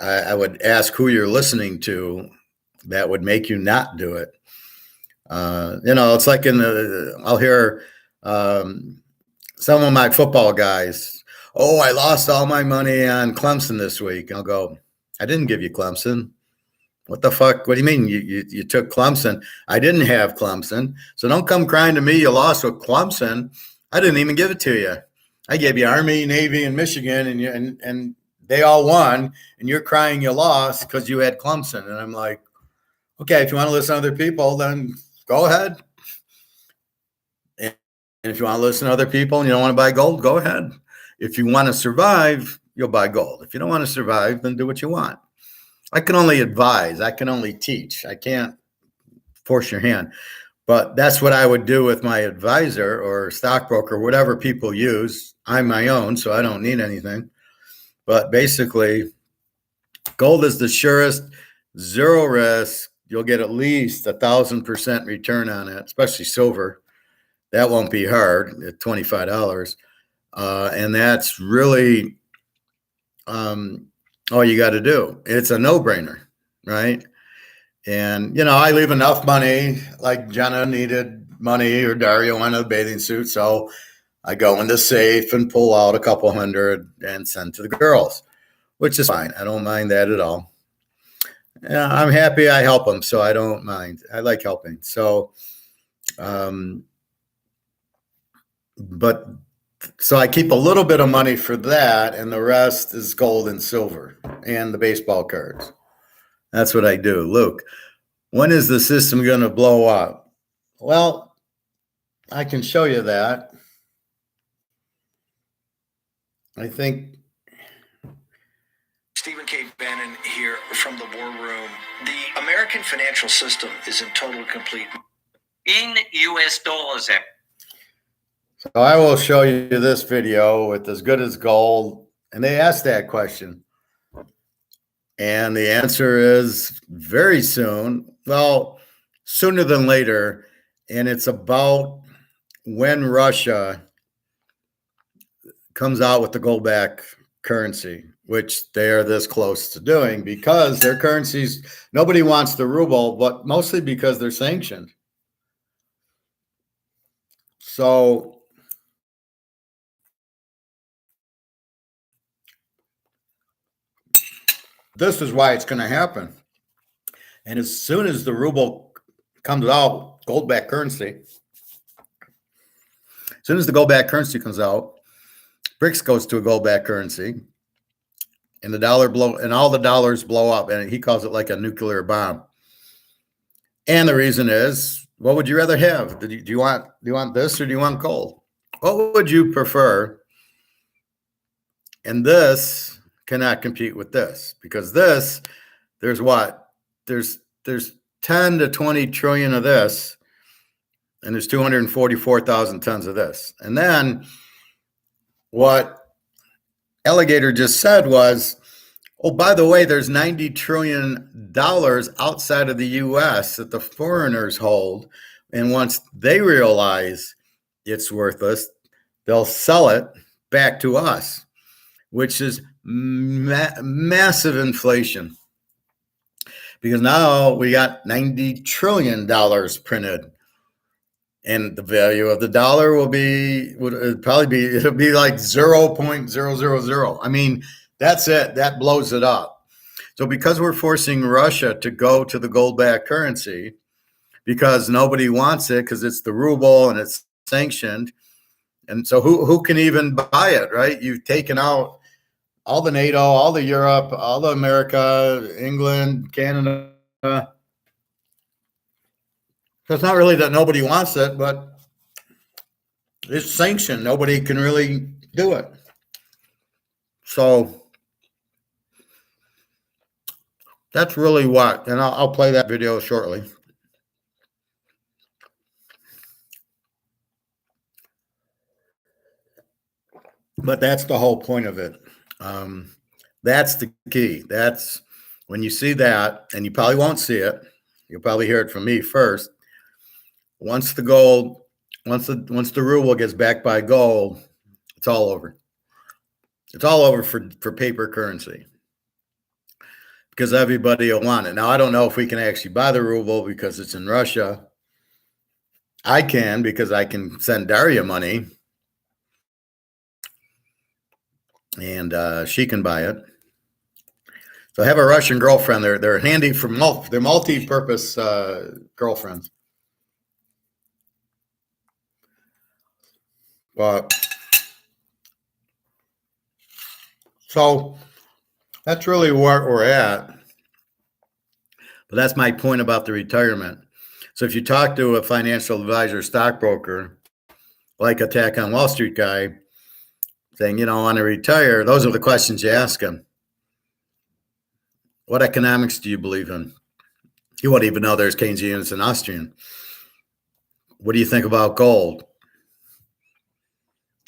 I would ask who you're listening to that would make you not do it. It's like I'll hear some of my football guys, oh, I lost all my money on Clemson this week. I'll go, I didn't give you Clemson. What the fuck? What do you mean you took Clemson? I didn't have Clemson. So don't come crying to me you lost with Clemson. I didn't even give it to you. I gave you Army, Navy, and Michigan, and they all won, and you're crying you lost because you had Clemson. And I'm like, okay, if you want to listen to other people, then go ahead. And if you want to listen to other people and you don't want to buy gold, go ahead. If you want to survive, you'll buy gold. If you don't want to survive, then do what you want. I can only advise. I can only teach. I can't force your hand. But that's what I would do with my advisor or stockbroker, whatever people use. I'm my own, so I don't need anything. But basically, gold is the surest, zero risk. You'll get at least 1,000% return on it, especially silver. That won't be hard at $25. And that's really all you got to do. It's a no-brainer, right? And, I leave enough money, like Jenna needed money or Dario wanted a bathing suit. So I go in the safe and pull out a couple hundred and send to the girls, which is fine. I don't mind that at all. Yeah, I'm happy I help them, so I don't mind. I like helping. So, so I keep a little bit of money for that, and the rest is gold and silver and the baseball cards. That's what I do. Luke, when is the system going to blow up? Well, I can show you that. I think
Stephen K. Bannon here from the War Room. The American financial system is in total complete in U.S. dollars.
So I will show you this video with as good as gold. And they asked that question. And the answer is very soon. Well, sooner than later. And it's about when Russia comes out with the gold back currency, which they are this close to doing because their currencies, nobody wants the ruble, but mostly because they're sanctioned. So this is why it's going to happen. And as soon as the ruble comes out, gold back currency, as soon as the gold back currency comes out, BRICS goes to a gold back currency, and all the dollars blow up, and he calls it like a nuclear bomb. And the reason is, what would you rather have? Do you want this or do you want gold? What would you prefer? And this cannot compete with this because this, there's 10 to 20 trillion of this, and there's 244,000 tons of this. And then what Alligator just said was, oh, by the way, there's $90 trillion outside of the U.S. that the foreigners hold. And once they realize it's worthless, they'll sell it back to us, which is massive inflation. Because now we got $90 trillion printed. And the value of the dollar it'll be like 0.000. I mean, that's it. That blows it up. So because we're forcing Russia to go to the gold back currency, because nobody wants it because it's the ruble and it's sanctioned. And so who can even buy it, right? You've taken out all the NATO, all the Europe, all the America, England, Canada. So it's not really that nobody wants it, but it's sanctioned. Nobody can really do it. So that's really what, and I'll play that video shortly. But that's the whole point of it. That's the key. That's when you see that, and you probably won't see it. You'll probably hear it from me first. Once the ruble gets backed by gold, it's all over. It's all over for paper currency because everybody will want it. Now, I don't know if we can actually buy the ruble because it's in Russia. I can because I can send Daria money and she can buy it. So I have a Russian girlfriend. They're handy for they're multi-purpose girlfriends. But so that's really where we're at. But that's my point about the retirement. So if you talk to a financial advisor, stockbroker, like Attack on Wall Street guy, saying, I want to retire, those are the questions you ask him. What economics do you believe in? He won't even know there's Keynesians and Austrian. What do you think about gold?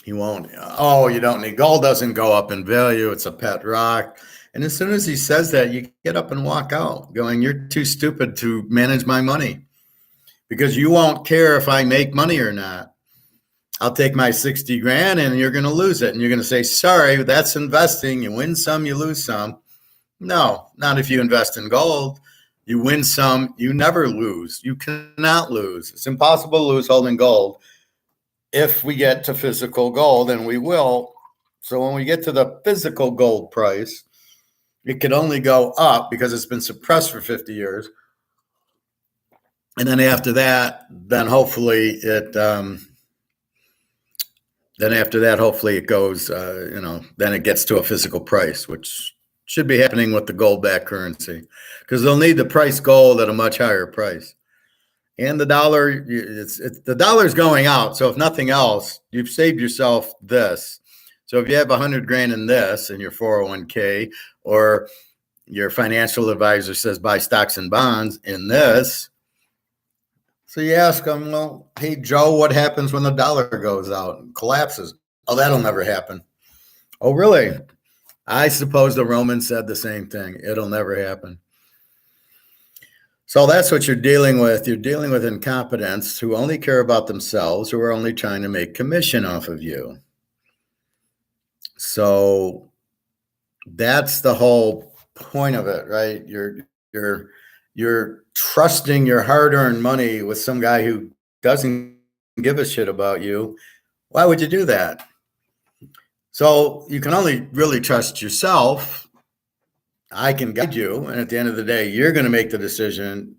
He won't. Oh, you don't need gold. Doesn't go up in value. It's a pet rock. And as soon as he says that, you get up and walk out going, you're too stupid to manage my money because you won't care if I make money or not. I'll take my 60 grand and you're going to lose it. And you're going to say, sorry, that's investing. You win some, you lose some. No, not if you invest in gold. You win some, you never lose. You cannot lose. It's impossible to lose holding gold. If we get to physical gold, and we will. So when we get to the physical gold price, it can only go up because it's been suppressed for 50 years. And then after that, then hopefully it goes, then it gets to a physical price, which should be happening with the gold-backed currency because they'll need to price gold at a much higher price. And the dollar, the dollar's going out. So if nothing else, you've saved yourself this. So if you have 100 grand in this in your 401k, or your financial advisor says buy stocks and bonds in this, so you ask them, well, hey, Joe, what happens when the dollar goes out and collapses? Oh, that'll never happen. Oh, really? I suppose the Romans said the same thing. It'll never happen. So that's what you're dealing with. You're dealing with incompetents who only care about themselves, who are only trying to make commission off of you. So that's the whole point of it, right? You're trusting your hard-earned money with some guy who doesn't give a shit about you. Why would you do that? So you can only really trust yourself. I can guide you, and at the end of the day, you're going to make the decision.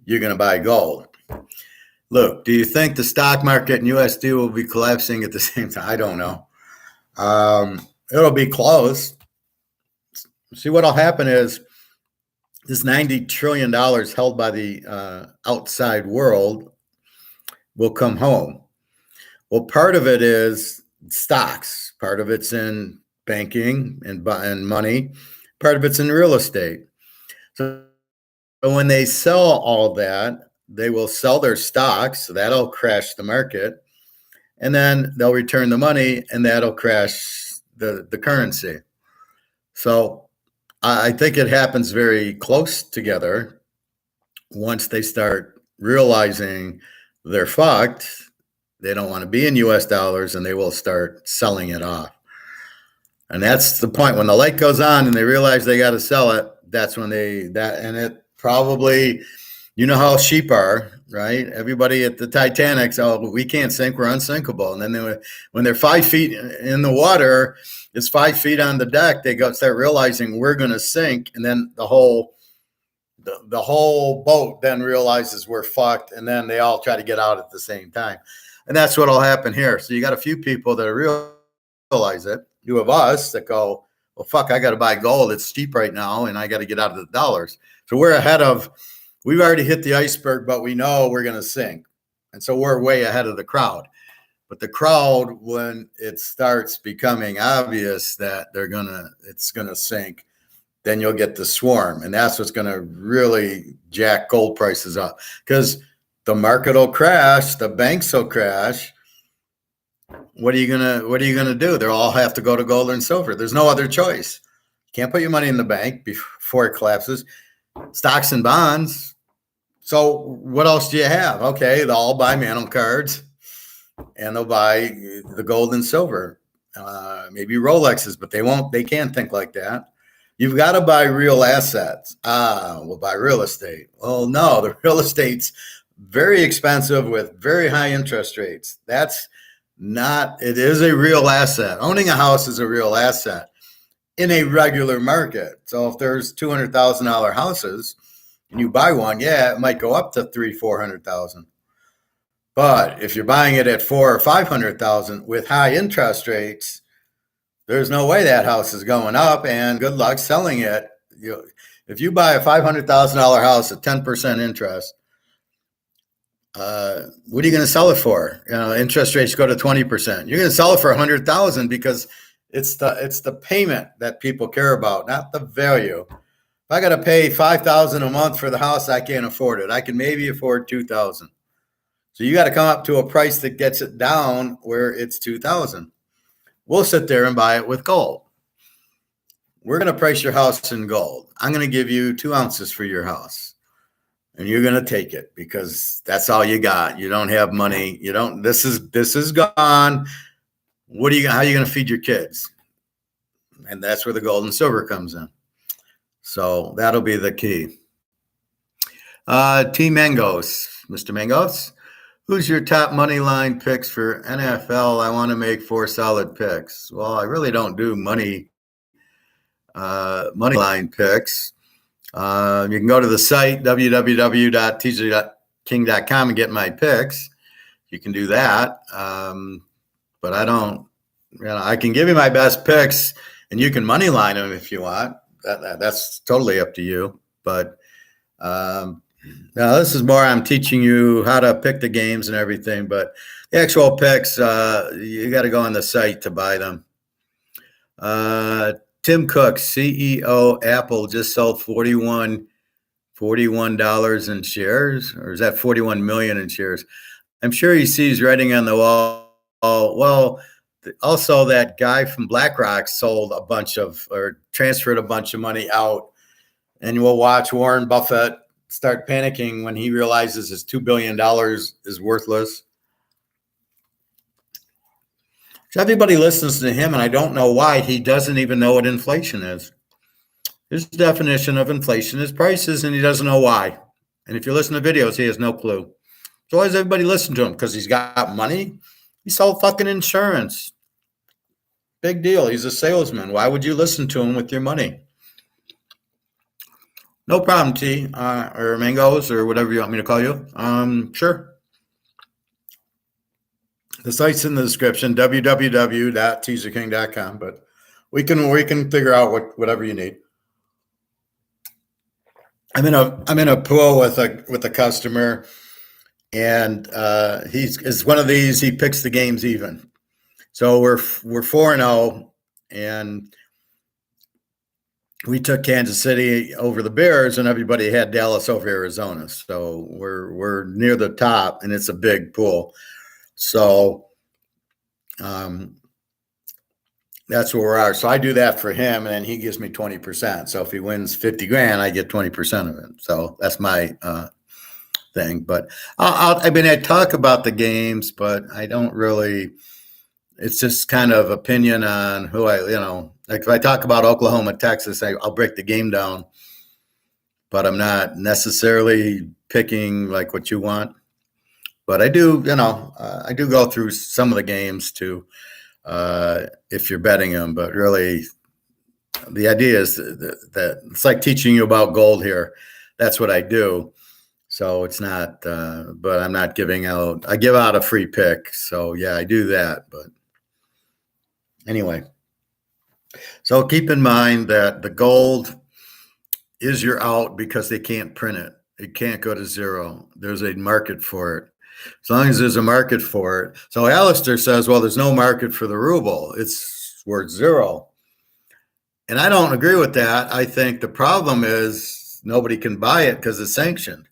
You're going to buy gold. Look, do you think the stock market and USD will be collapsing at the same time? I don't know. It'll be close. See, what'll happen is this $90 trillion held by the outside world will come home. Well, part of it is stocks. Part of it's in banking and money. Part of it's in real estate. So when they sell all that, they will sell their stocks. So that'll crash the market. And then they'll return the money, and that'll crash the currency. So I think it happens very close together. Once they start realizing they're fucked, they don't want to be in US dollars, and they will start selling it off. And that's the point. When the light goes on and they realize they got to sell it, that's when and it probably, you know how sheep are, right? Everybody at the Titanic, we can't sink, we're unsinkable. And then when they're 5 feet in the water, it's 5 feet on the deck, they start realizing we're going to sink. And then the whole boat then realizes we're fucked. And then they all try to get out at the same time. And that's what will happen here. So you got a few people that realize it. You have us that go, well, fuck, I got to buy gold. It's cheap right now, and I got to get out of the dollars. So we've already hit the iceberg, but we know we're going to sink. And so we're way ahead of the crowd. But the crowd, when it starts becoming obvious that it's going to sink, then you'll get the swarm. And that's what's going to really jack gold prices up, because the market will crash, the banks will crash, what are you gonna do? They'll all have to go to gold and silver. There's no other choice. You can't put your money in the bank before it collapses. Stocks and bonds. So what else do you have? Okay, they'll all buy Mantle cards, and they'll buy the gold and silver, maybe Rolexes, but they won't. They can't think like that. You've got to buy real assets. We'll buy real estate. Well, no, the real estate's very expensive with very high interest rates. That's not, it is a real asset. Owning a house is a real asset in a regular market. So if there's $200,000 houses and you buy one, yeah, it might go up to 300,000-400,000. But if you're buying it at 400,000 or 500,000 with high interest rates, there's no way that house is going up, and good luck selling it. If you buy a $500,000 house at 10% interest, what are you going to sell it for? Interest rates go to 20%. You're going to sell it for 100,000 because it's the payment that people care about, not the value. If I got to pay 5,000 a month for the house, I can't afford it. I can maybe afford 2,000. So you got to come up to a price that gets it down where it's 2,000. We'll sit there and buy it with gold. We're going to price your house in gold. I'm going to give you 2 ounces for your house, and you're going to take it because that's all you got. You don't have money. You don't. This is gone. How are you going to feed your kids? And that's where the gold and silver comes in. So that'll be the key. T Mangos, Mr. Mangos. Who's your top money line picks for NFL? I want to make 4 solid picks. Well, I really don't do money line picks. You can go to the site, www.teaserking.com, and get my picks. You can do that. But I don't, I can give you my best picks, and you can money line them if you want. That's totally up to you. But now this is more, I'm teaching you how to pick the games and everything, but the actual picks, you got to go on the site to buy them. Tim Cook, CEO, Apple, just sold $41 in shares, or is that 41 million in shares? I'm sure he sees writing on the wall. Well, also that guy from BlackRock sold a bunch of, or transferred a bunch of money out, and we'll watch Warren Buffett start panicking when he realizes his $2 billion is worthless. So everybody listens to him, and I don't know why. He doesn't even know what inflation is. His definition of inflation is prices, and he doesn't know why. And if you listen to videos, he has no clue. So why does everybody listen to him? Because he's got money? He sold fucking insurance. Big deal. He's a salesman. Why would you listen to him with your money? No problem, T, or Mangos, or whatever you want me to call you. Sure. The site's in the description, www.teaserking.com, but we can figure out whatever you need. I'm in a pool with a customer, and he's one of these. He picks the games even. So we're 4-0, and we took Kansas City over the Bears, and everybody had Dallas over Arizona. So we're near the top, and it's a big pool. So that's where we are. So I do that for him, and then he gives me 20%. So if he wins 50 grand, I get 20% of it. So that's my thing. But I talk about the games, but I don't really. It's just kind of opinion on who like if I talk about Oklahoma, Texas, I'll break the game down, but I'm not necessarily picking like what you want. But I do, I do go through some of the games too, if you're betting them. But really, the idea is that it's like teaching you about gold here. That's what I do. So it's not, but I'm not giving out. I give out a free pick. So yeah, I do that. But anyway, so keep in mind that the gold is your out because they can't print it. It can't go to zero. There's a market for it. As long as there's a market for it. So Alistair says, well, there's no market for the ruble. It's worth zero. And I don't agree with that. I think the problem is nobody can buy it because it's sanctioned.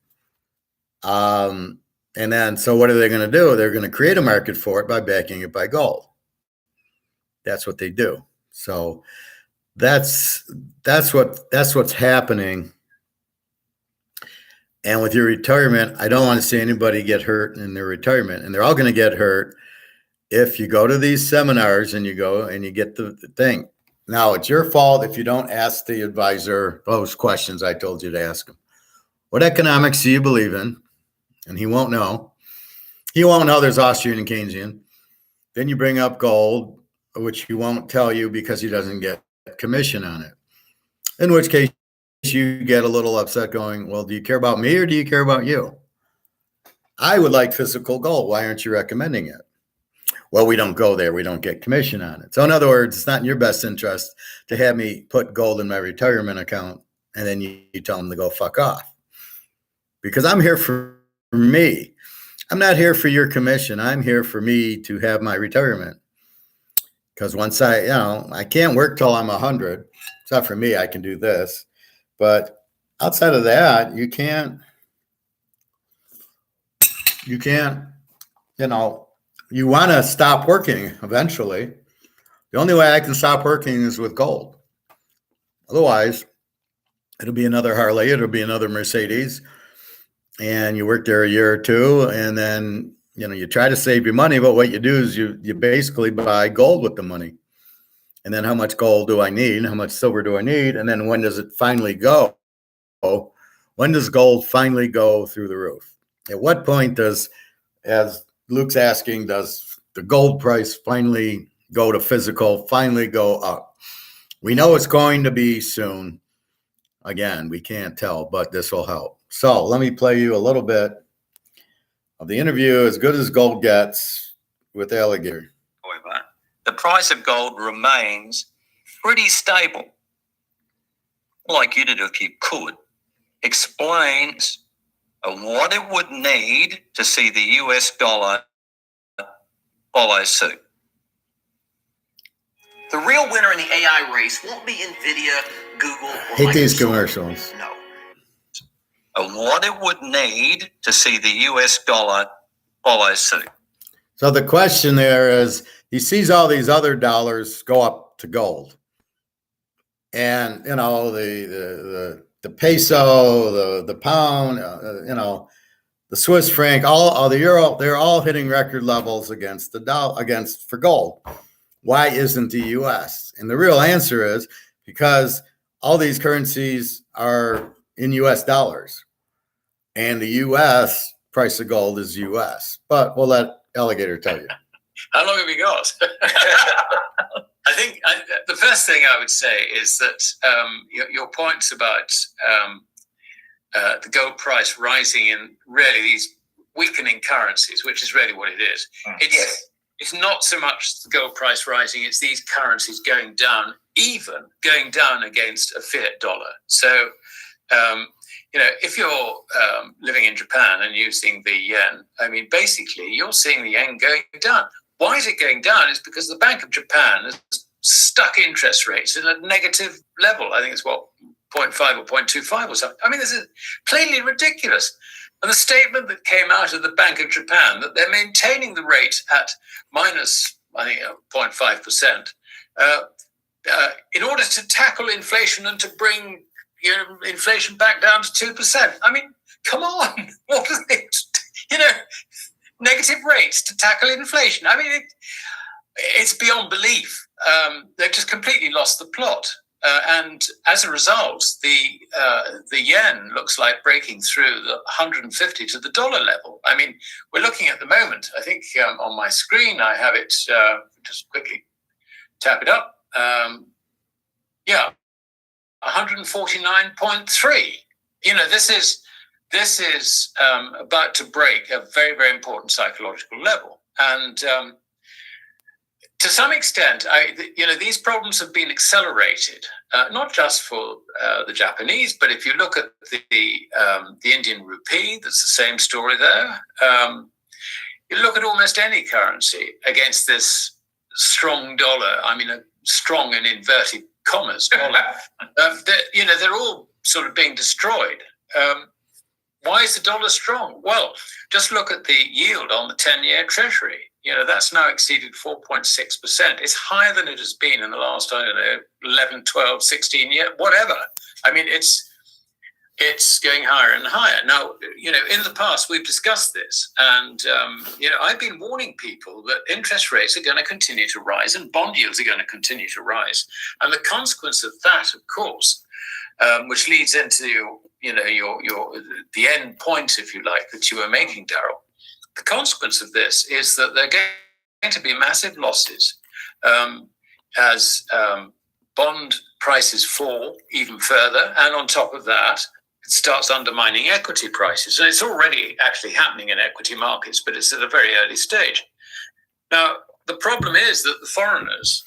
And And then, so what are they going to do? They're going to create a market for it by backing it by gold. That's what they do. So that's what's happening. And with your retirement, I don't want to see anybody get hurt in their retirement, and they're all going to get hurt if you go to these seminars and you go and you get the thing. Now, it's your fault if you don't ask the advisor those questions I told you to ask him. What economics do you believe in? And he won't know. He won't know there's Austrian and Keynesian. Then you bring up gold, which he won't tell you because he doesn't get commission on it. In which case, you get a little upset going, well, do you care about me or do you care about you? I would like physical gold. Why aren't you recommending it? Well, we don't go there. We don't get commission on it. So in other words, it's not in your best interest to have me put gold in my retirement account and then you tell them to go fuck off. Because I'm here for me. I'm not here for your commission. I'm here for me to have my retirement. Because once I can't work till I'm 100. It's not for me. I can do this. But outside of that, you can't, you want to stop working eventually. The only way I can stop working is with gold. Otherwise, it'll be another Harley, it'll be another Mercedes, and you work there a year or two, and then you try to save your money, but what you do is you basically buy gold with the money. And then how much gold do I need? How much silver do I need? And then when does it finally go? When does gold finally go through the roof? At what point does, as Luke's asking, does the gold price finally go to physical, finally go up? We know it's going to be soon. Again, we can't tell, but this will help. So let me play you a little bit of the interview, As Good as Gold Gets, with Alligator.
However, the price of gold remains pretty stable. I'd like you to do, if you could, explain what it would need to see the US dollar follow suit.
The real winner in the AI race won't be NVIDIA, Google, or
Hate
Microsoft.
these commercials.
No.
And what it would need to see the US dollar follow suit.
So the question there is, he sees all these other dollars go up to gold. And, the peso, the pound, the Swiss franc, all the euro, they're all hitting record levels against the dollar, for gold. Why isn't the U.S.? And the real answer is because all these currencies are in U.S. dollars, and the U.S. price of gold is U.S. But we'll let Alligator tell you.
How long have you got? I think the first thing I would say is that your points about the gold price rising in really these weakening currencies, which is really what it is. It's not so much the gold price rising, it's these currencies going down, even going down against a fiat dollar. So, if you're living in Japan and using the yen, basically you're seeing the yen going down. Why is it going down? It's because the Bank of Japan has stuck interest rates at a negative level. I think it's 0.5 or 0.25 or something. This is plainly ridiculous. And the statement that came out of the Bank of Japan that they're maintaining the rate at minus, 0.5%, in order to tackle inflation and to bring inflation back down to 2%. Come on, what is it? Negative rates to tackle inflation. It's beyond belief. They've just completely lost the plot. And as a result, the yen looks like breaking through the 150 to the dollar level. We're looking at the moment, I think on my screen, I have it, just quickly tap it up. 149.3. This is about to break a very, very important psychological level. And to some extent, these problems have been accelerated, not just for the Japanese, but if you look at the Indian rupee, that's the same story there. You look at almost any currency against this strong dollar. A strong in inverted commas dollar. They're all sort of being destroyed. Why is the dollar strong? Well, just look at the yield on the 10-year Treasury. That's now exceeded 4.6%. It's higher than it has been in the last, 11, 12, 16 years, whatever. I mean, it's going higher and higher. Now, in the past, we've discussed this. And, I've been warning people that interest rates are going to continue to rise and bond yields are going to continue to rise. And the consequence of that, of course, which leads into, the end point, if you like, that you were making, Daryl. The consequence of this is that there are going to be massive losses as bond prices fall even further. And on top of that, it starts undermining equity prices. And it's already actually happening in equity markets, but it's at a very early stage. Now, the problem is that the foreigners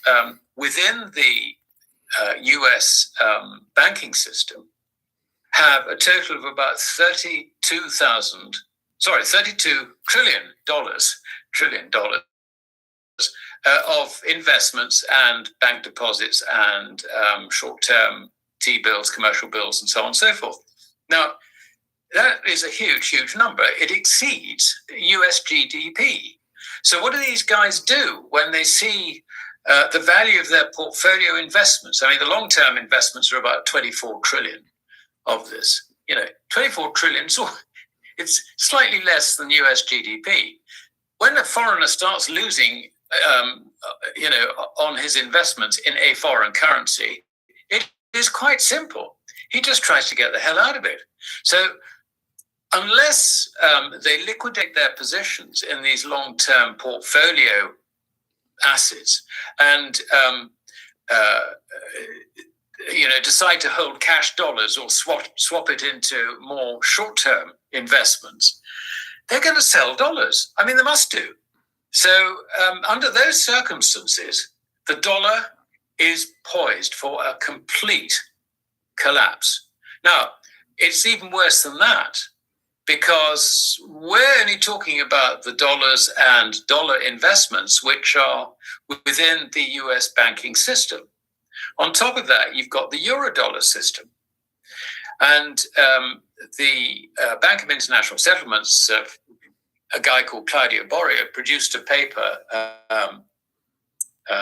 within the US banking system have a total of about $32 trillion of investments and bank deposits and short-term T-bills, commercial bills, and so on and so forth. Now, that is a huge, huge number. It exceeds US GDP. So what do these guys do when they see the value of their portfolio investments? I mean, the long-term investments are about 24 trillion of this. 24 trillion, so it's slightly less than US GDP. When a foreigner starts losing, on his investments in a foreign currency, it is quite simple. He just tries to get the hell out of it. So unless they liquidate their positions in these long-term portfolio assets and decide to hold cash dollars or swap it into more short-term investments, they're going to sell dollars. I mean, they must do. So under those circumstances, the dollar is poised for a complete collapse. Now, it's even worse than that, because we're only talking about the dollars and dollar investments which are within the US banking system. On top of that, you've got the euro-dollar system. And the Bank of International Settlements, a guy called Claudio Boria, produced a paper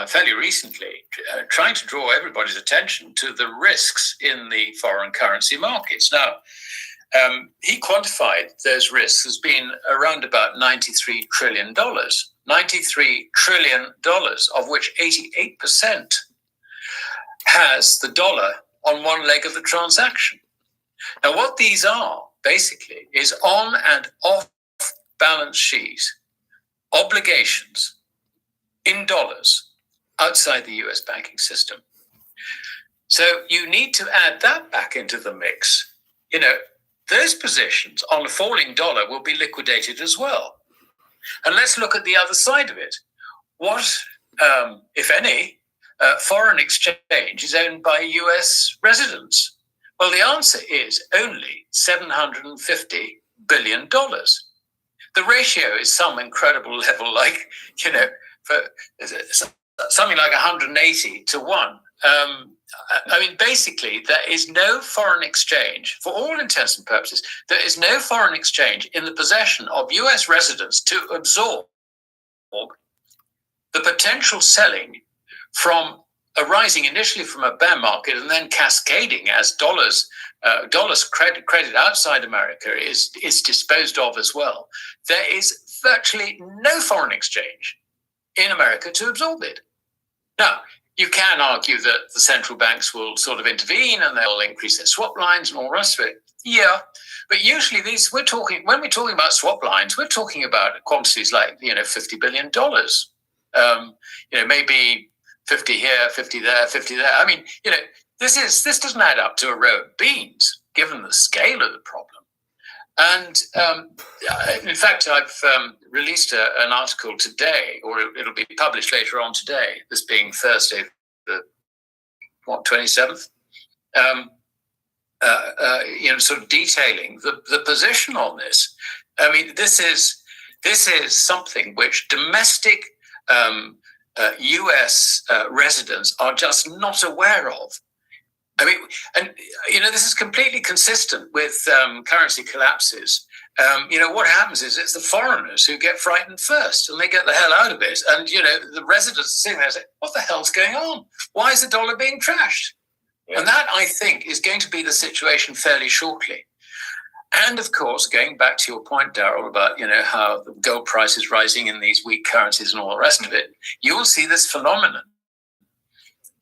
fairly recently trying to draw everybody's attention to the risks in the foreign currency markets. Now, he quantified those risks as being around about $93 trillion. $93 trillion, of which 88% has the dollar on one leg of the transaction. Now, what these are, basically, is on and off balance sheet obligations in dollars outside the US banking system. So you need to add that back into the mix. Those positions on a falling dollar will be liquidated as well. And let's look at the other side of it. What, if any, foreign exchange is owned by US residents? Well, the answer is only $750 billion. The ratio is some incredible level, like, for something like 180 to 1. I mean, basically, there is no foreign exchange, for all intents and purposes, there is no foreign exchange in the possession of US residents to absorb the potential selling from arising initially from a bear market and then cascading as dollars credit outside America is disposed of as well. There is virtually no foreign exchange in America to absorb it. Now, you can argue that the central banks will sort of intervene and they'll increase their swap lines and all the rest of it. Yeah, but usually when we're talking about swap lines, we're talking about quantities like, $50 billion. Maybe 50 here, 50 there, 50 there. I mean, this doesn't add up to a row of beans, given the scale of the problem. And in fact, I've released an article today, or it'll be published later on today, this being Thursday, the 27th, sort of detailing the position on this. I mean, this is something which domestic US residents are just not aware of. I mean, and this is completely consistent with currency collapses. What happens is it's the foreigners who get frightened first, and they get the hell out of it. And the residents are sitting there and say, "What the hell's going on? Why is the dollar being trashed?" Yeah. And that, I think, is going to be the situation fairly shortly. And of course, going back to your point, Daryl, about how the gold price is rising in these weak currencies and all the rest of it, you will see this phenomenon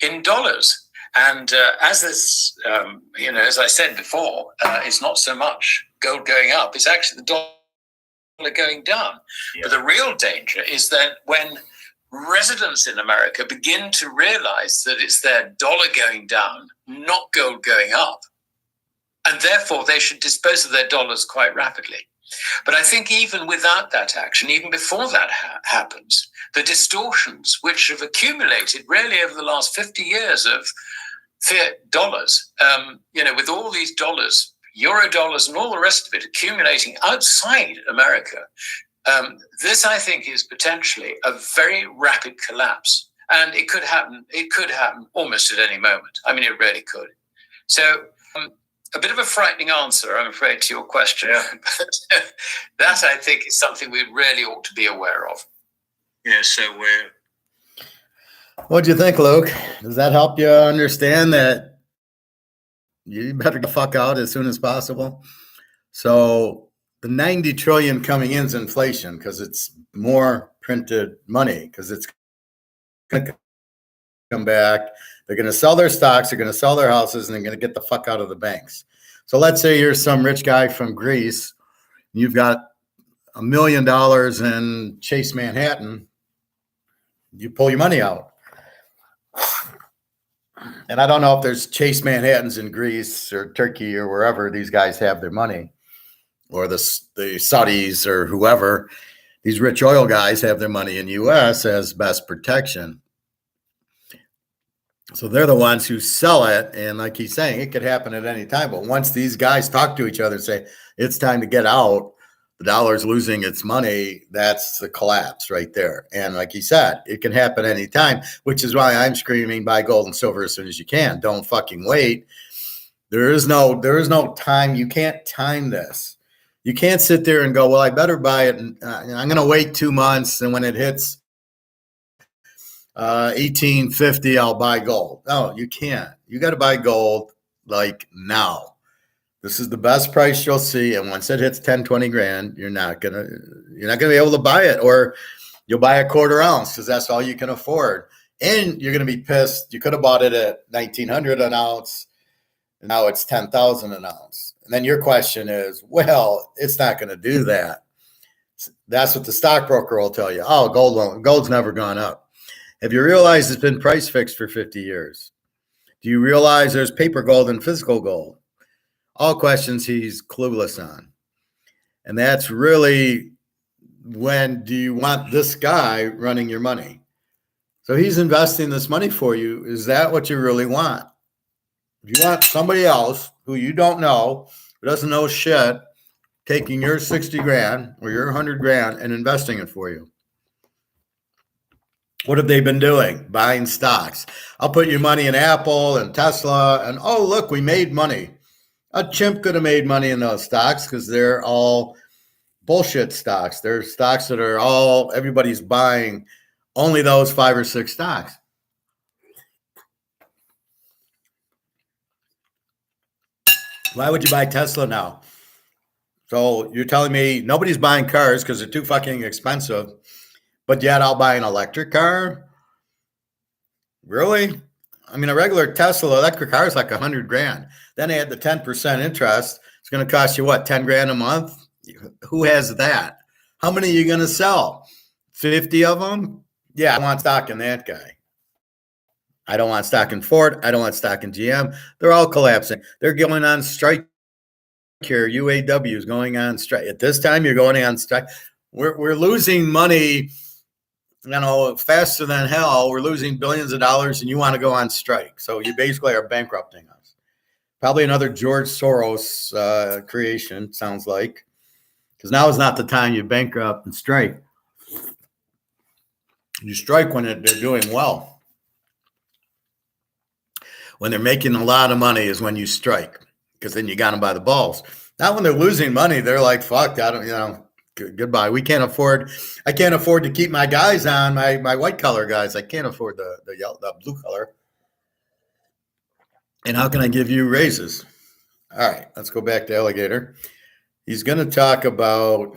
in dollars. And as this, as I said before, it's not so much gold going up; it's actually the dollar going down. Yeah. But the real danger is that when residents in America begin to realize that it's their dollar going down, not gold going up, and therefore they should dispose of their dollars quite rapidly. But I think even without that action, even before that happens, the distortions which have accumulated really over the last 50 years of fiat dollars, with all these dollars, euro dollars and all the rest of it accumulating outside America, this, I think, is potentially a very rapid collapse. And it could happen almost at any moment. I mean, it really could. So a bit of a frightening answer, I'm afraid, to your question. Yeah. But that, I think, is something we really ought to be aware of.
Yeah, so we're...
What do you think, Luke? Does that help you understand that you better get the fuck out as soon as possible? So the 90 trillion coming in is inflation because it's more printed money, because it's going to come back. They're going to sell their stocks, they're going to sell their houses, and they're going to get the fuck out of the banks. So let's say you're some rich guy from Greece. You've got $1 million in Chase Manhattan. You pull your money out. And I don't know if there's Chase Manhattans in Greece or Turkey or wherever these guys have their money, or the Saudis or whoever. These rich oil guys have their money in U.S. as best protection. So they're the ones who sell it. And like he's saying, it could happen at any time. But once these guys talk to each other and say, it's time to get out, the dollar's losing its money, that's the collapse right there. And like he said, it can happen anytime, which is why I'm screaming buy gold and silver as soon as you can. Don't fucking wait. There is no time. You can't time this. You can't sit there and go, well, I better buy it. And I'm going to wait 2 months. And when it hits 1850, I'll buy gold. No, you can't. You got to buy gold like now. This is the best price you'll see. And once it hits 10, 20 grand, you're not going to be able to buy it, or you'll buy a quarter ounce because that's all you can afford. And you're going to be pissed. You could have bought it at 1900 an ounce. And now it's 10,000 an ounce. And then your question is, well, it's not going to do that. That's what the stockbroker will tell you. Oh, gold's never gone up. Have you realized it's been price fixed for 50 years? Do you realize there's paper gold and physical gold? All questions he's clueless on. And that's really, when do you want this guy running your money? So he's investing this money for you. Is that what you really want? If you want somebody else who you don't know, who doesn't know shit, taking your 60 grand or your 100 grand and investing it for you. What have they been doing? Buying stocks. I'll put your money in Apple and Tesla, and oh, look, we made money. A chimp could have made money in those stocks because they're all bullshit stocks. They're stocks that are all, everybody's buying only those 5 or 6 stocks. Why would you buy Tesla now? So you're telling me nobody's buying cars because they're too fucking expensive, but yet I'll buy an electric car? Really? I mean, a regular Tesla electric car is like 100 grand. Then they had the 10% interest. It's going to cost you what, 10 grand a month? Who has that? How many are you going to sell? 50 of them? Yeah, I want stock in that guy. I don't want stock in Ford. I don't want stock in GM. They're all collapsing. They're going on strike here. UAW is going on strike. At this time, you're going on strike. We're losing money, faster than hell. We're losing billions of dollars, and you want to go on strike. So you basically are bankrupting us. Probably another George Soros creation, sounds like. Because now is not the time you bankrupt and strike. You strike when they're doing well. When they're making a lot of money is when you strike, because then you got them by the balls. Not when they're losing money. They're like, fuck, I don't, goodbye. I can't afford to keep my guys on, my white collar guys. I can't afford the blue collar. And how can I give you raises? All right, let's go back to Alligator. He's going to talk about,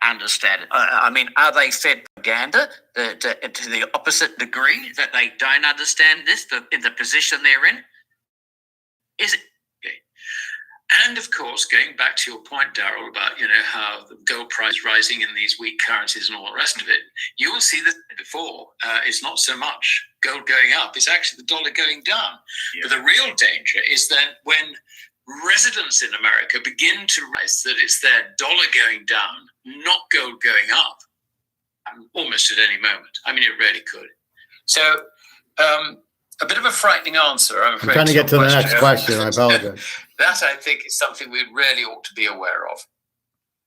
understand it. I mean, are they fed propaganda to the opposite degree that they don't understand this, in the position they're in? Is it? Okay. And of course, going back to your point, Daryl, about how the gold price rising in these weak currencies and all the rest of it, you will see that before it's not so much gold going up; it's actually the dollar going down. Yeah. But the real danger is then when residents in America begin to realize that it's their dollar going down, not gold going up, almost at any moment. I mean, it really could. So, a bit of a frightening answer, I'm afraid.
I'm trying to get to the next question. I apologize.
That, I think, is something we really ought to be aware of.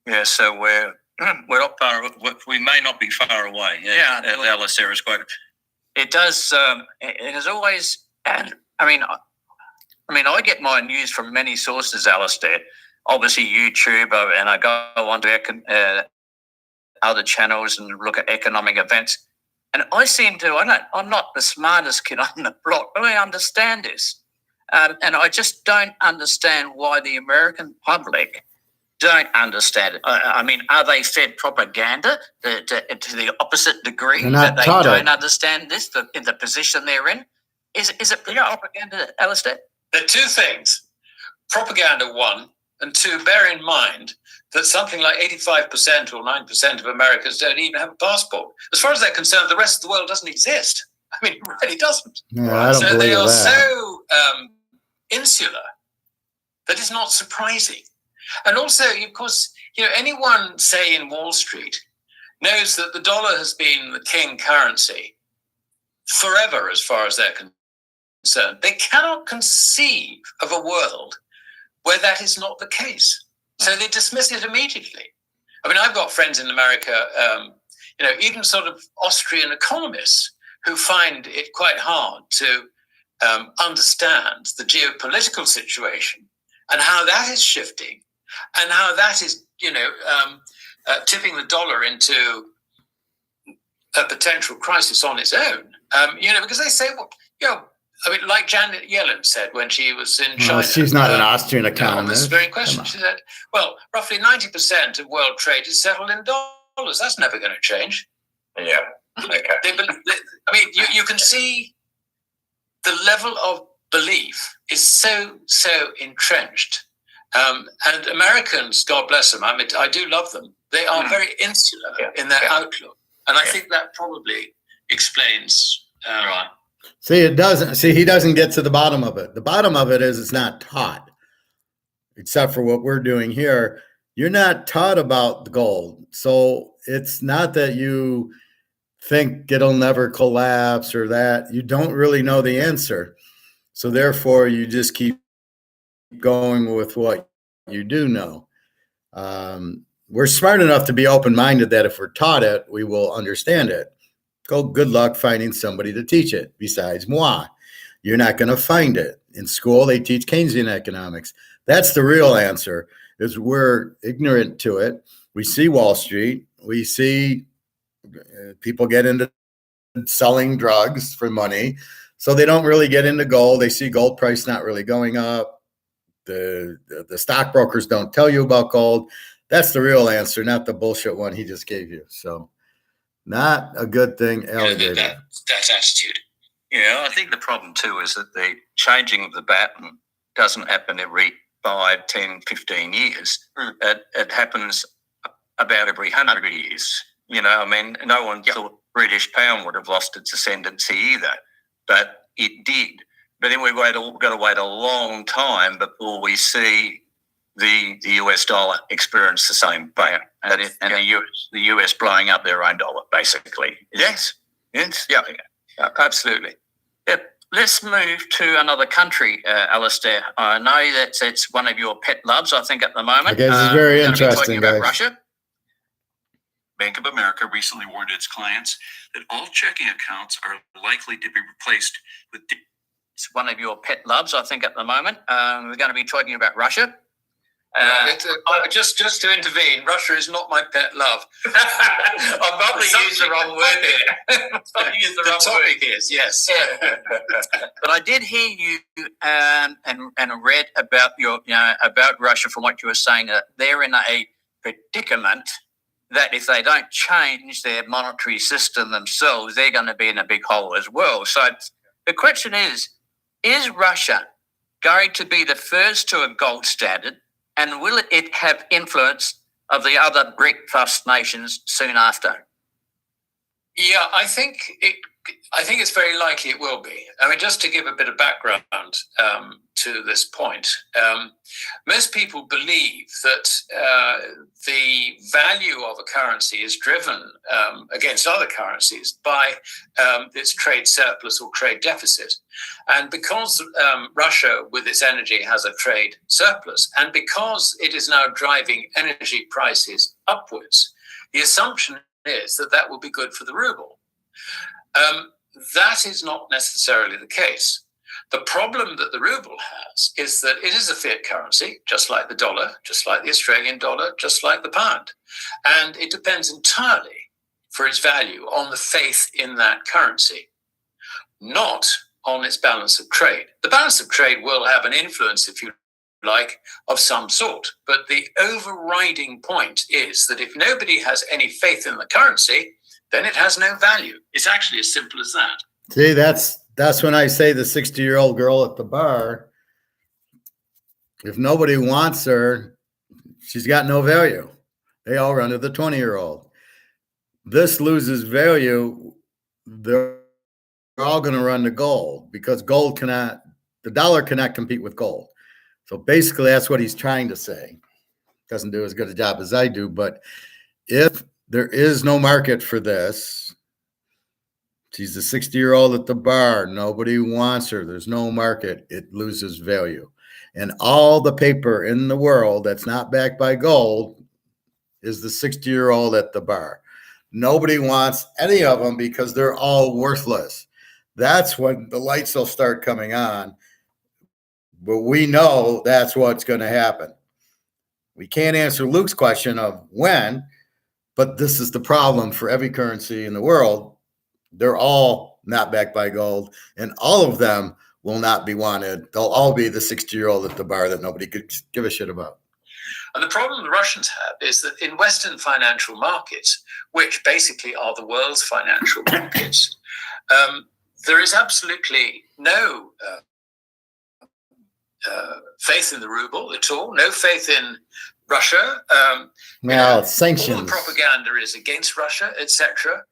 Yeah, so we're not far. We may not be far away.
Yeah,
Alice Sarah's quote.
It does. It has always, and I mean, I get my news from many sources, Alistair. Obviously, YouTube, and I go onto other channels and look at economic events. And I seem to, I'm not the smartest kid on the block, but I understand this. And I just don't understand why the American public don't understand it. I mean, are they fed propaganda to the opposite degree that they don't understand this, in the position they're in? Is it propaganda, Alistair?
There are two things. Propaganda, one, and two, bear in mind that something like 85% or 9% of Americans don't even have a passport. As far as they're concerned, the rest of the world doesn't exist. I mean, it really doesn't.
No, I don't
so they are
that.
so insular that it's not surprising. And also, of course, anyone, say, in Wall Street knows that the dollar has been the king currency forever as far as they're concerned. They cannot conceive of a world where that is not the case. So they dismiss it immediately. I mean, I've got friends in America, even sort of Austrian economists who find it quite hard to understand the geopolitical situation and how that is shifting and how that is, tipping the dollar into a potential crisis on its own. Because they say, I mean, like Janet Yellen said when she was in China.
She's not an Austrian economist.
On this very question, she said, well, roughly 90% of world trade is settled in dollars. That's never going to change.
Yeah. Okay.
I mean, you can see the level of belief is so entrenched. And Americans, God bless them, I mean, I do love them. They are very insular in their outlook. And I think that probably explains...
right.
See, it doesn't. See, he doesn't get to the bottom of it. The bottom of it is it's not taught, except for what we're doing here. You're not taught about the gold. So it's not that you think it'll never collapse or that. You don't really know the answer. So therefore, you just keep going with what you do know. We're smart enough to be open-minded that if we're taught it, we will understand it. Good luck finding somebody to teach it besides moi. You're not going to find it. In school, they teach Keynesian economics. That's the real answer, is we're ignorant to it. We see Wall Street. We see people get into selling drugs for money. So they don't really get into gold. They see gold price not really going up. The stockbrokers don't tell you about gold. That's the real answer, not the bullshit one he just gave you. So not a good thing, Alligator.
That attitude.
Yeah, I think the problem too is that the changing of the baton doesn't happen every 5, 10, 15 years. It happens about every 100 years. I mean, no one thought British pound would have lost its ascendancy either, but it did. But then we've got to wait a long time before we see the US dollar experience the same fate, and the US blowing up their own dollar, basically.
Yes. Yeah, absolutely. Yep.
Let's move to another country, Alistair. I know that it's one of your pet loves, I think, at the moment.
Okay, this is very
we're going to be
interesting,
talking about
guys.
Russia.
Bank of America recently warned its clients that all checking accounts are likely to be replaced with.
It's one of your pet loves, I think, at the moment. We're going to be talking about Russia.
Just to intervene, Russia is not my pet love. I've probably used the wrong word here. The topic is, yes.
But I did hear you and read about about Russia from what you were saying, that they're in a predicament that if they don't change their monetary system themselves, they're going to be in a big hole as well. So the question is Russia going to be the first to a gold standard, and will it have influence of the other BRIC plus nations soon after?
Yeah, I think it's very likely it will be. I mean, just to give a bit of background to this point, most people believe that the value of a currency is driven against other currencies by its trade surplus or trade deficit. And because Russia, with its energy, has a trade surplus, and because it is now driving energy prices upwards, the assumption is that will be good for the ruble. That is not necessarily the case. The problem that the ruble has is that it is a fiat currency, just like the dollar, just like the Australian dollar, just like the pound. And it depends entirely for its value on the faith in that currency, not on its balance of trade. The balance of trade will have an influence, if you like, of some sort. But the overriding point is that if nobody has any faith in the currency, then it has no value. It's actually as simple as that.
See, that's when I say the 60-year-old girl at the bar, if nobody wants her, she's got no value. They all run to the 20-year-old. This loses value. They're all going to run to gold because the dollar cannot compete with gold. So basically, that's what he's trying to say. Doesn't do as good a job as I do, but if there is no market for this, she's a 60-year-old at the bar, nobody wants her, there's no market, it loses value. And all the paper in the world that's not backed by gold is the 60-year-old at the bar. Nobody wants any of them because they're all worthless. That's when the lights will start coming on. But we know that's what's going to happen. We can't answer Luke's question of when, but this is the problem for every currency in the world. They're all not backed by gold, and all of them will not be wanted. They'll all be the 60-year-old at the bar that nobody could give a shit about.
And the problem the Russians have is that in Western financial markets, which basically are the world's financial markets, there is absolutely no faith in the ruble at all, no faith in Russia.
Sanctions.
All the propaganda is against Russia, etc.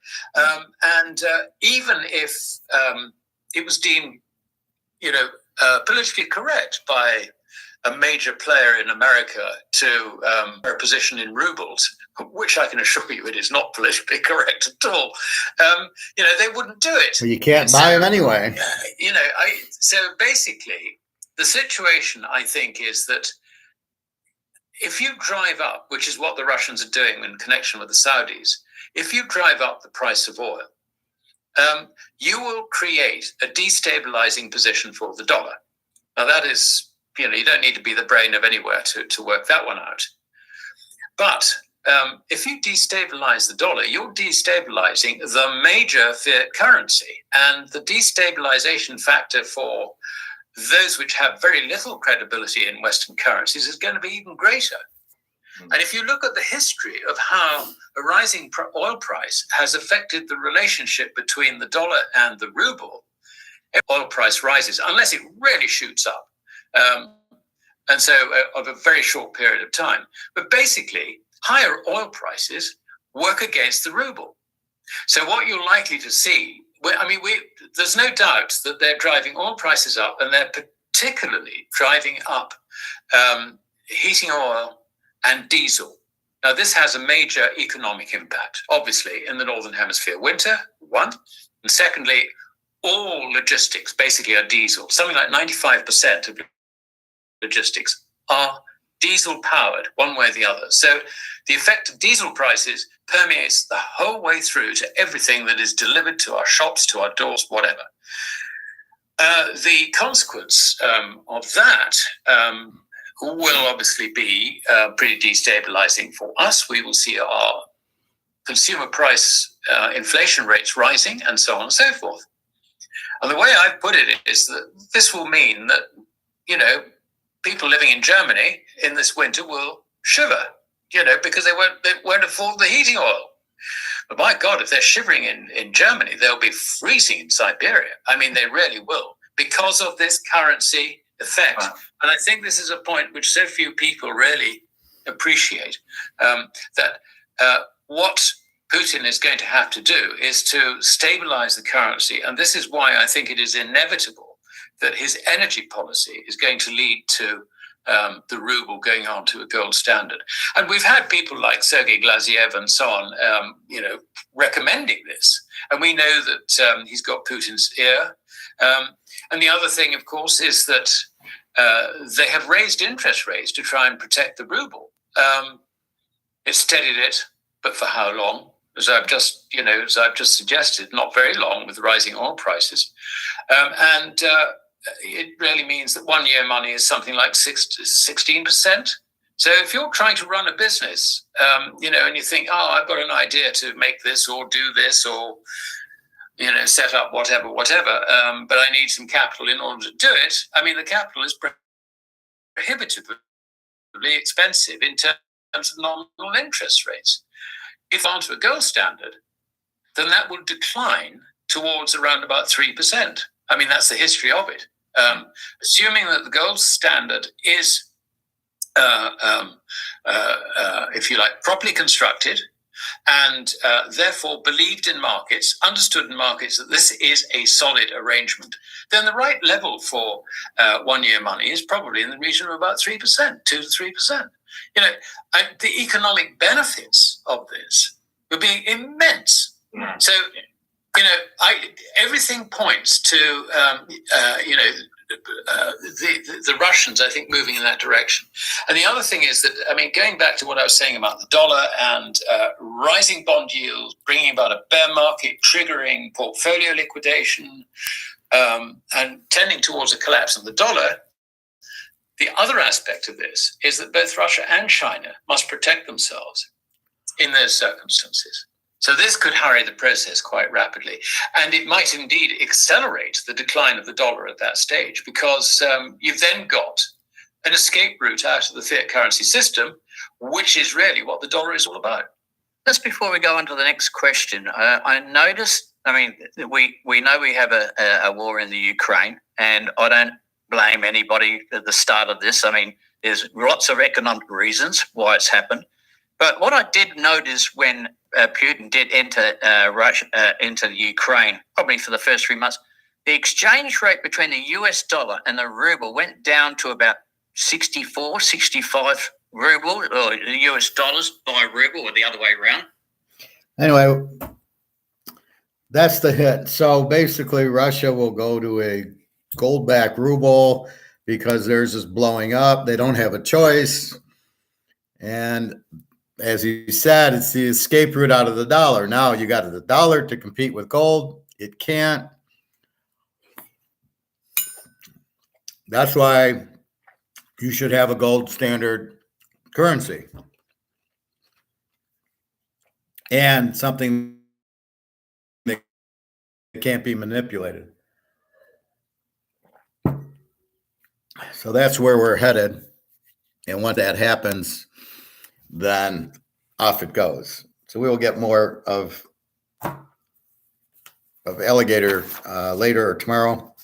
And even if it was deemed, politically correct by a major player in America to a position in rubles, which I can assure you it is not politically correct at all, they wouldn't do it.
Well, you can't buy them anyway.
So basically, the situation, I think, is that if you drive up, which is what the Russians are doing in connection with the Saudis, if you drive up the price of oil, you will create a destabilizing position for the dollar. Now, that is, you don't need to be the brain of anywhere to work that one out. But if you destabilize the dollar, you're destabilizing the major fiat currency. And the destabilization factor for those which have very little credibility in Western currencies is going to be even greater. And if you look at the history of how a rising oil price has affected the relationship between the dollar and the ruble, oil price rises unless it really shoots up. And so of a very short period of time. But basically, higher oil prices work against the ruble. So what you're likely to see, there's no doubt that they're driving oil prices up, and they're particularly driving up heating oil and diesel. Now, this has a major economic impact, obviously, in the Northern Hemisphere winter, one. And secondly, all logistics basically are diesel. Something like 95% of logistics are diesel powered one way or the other. So the effect of diesel prices permeates the whole way through to everything that is delivered to our shops, to our doors, whatever. The consequence of that will obviously be pretty destabilizing for us. We will see our consumer price inflation rates rising and so on and so forth. And the way I've put it is that this will mean that, you know, people living in Germany in this winter will shiver, you know, because they won't afford the heating oil. But my God, if they're shivering in Germany, they'll be freezing in Siberia. I mean, they really will, because of this currency effect. Wow. And I think this is a point which so few people really appreciate, that what Putin is going to have to do is to stabilize the currency. And this is why I think it is inevitable that his energy policy is going to lead to the ruble going on to a gold standard. And we've had people like Sergei Glaziev and so on, you know, recommending this. And we know that he's got Putin's ear. And the other thing, of course, is that they have raised interest rates to try and protect the ruble. It steadied it, but for how long? As I've just suggested, not very long with rising oil prices. And it really means that 1 year money is something like 16%. So if you're trying to run a business, you know, and you think, oh, I've got an idea to make this or do this or, you know, set up whatever, but I need some capital in order to do it. I mean, the capital is prohibitively expensive in terms of nominal interest rates. If onto a gold standard, then that will decline towards around about 3%. I mean, that's the history of it. Assuming that the gold standard is, if you like, properly constructed and therefore believed in markets, understood in markets that this is a solid arrangement, then the right level for 1 year money is probably in the region of about 3%, 2 to 3%. You know, the economic benefits of this would be immense. So, you know, everything points to, you know, the Russians, I think, moving in that direction. And the other thing is that, I mean, going back to what I was saying about the dollar and rising bond yields, bringing about a bear market, triggering portfolio liquidation, and tending towards a collapse of the dollar. The other aspect of this is that both Russia and China must protect themselves in those circumstances. So this could hurry the process quite rapidly. And it might indeed accelerate the decline of the dollar at that stage, because you've then got an escape route out of the fiat currency system, which is really what the dollar is all about.
Just before we go on to the next question, I noticed, I mean, we know we have a war in the Ukraine, and I don't blame anybody at the start of this. I mean, there's lots of economic reasons why it's happened. But what I did notice when Putin did enter Russia, into the Ukraine, probably for the first 3 months, the exchange rate between the US dollar and the ruble went down to about 64, 65 ruble, or US dollars by ruble, or the other way around.
Anyway, that's the hit. So basically, Russia will go to a gold-backed ruble because theirs is blowing up. They don't have a choice. And as you said, it's the escape route out of the dollar. Now you got the dollar to compete with gold. It can't. That's why you should have a gold standard currency and something that can't be manipulated. So that's where we're headed. And once that happens, then off it goes. So we will get more of alligator later or tomorrow.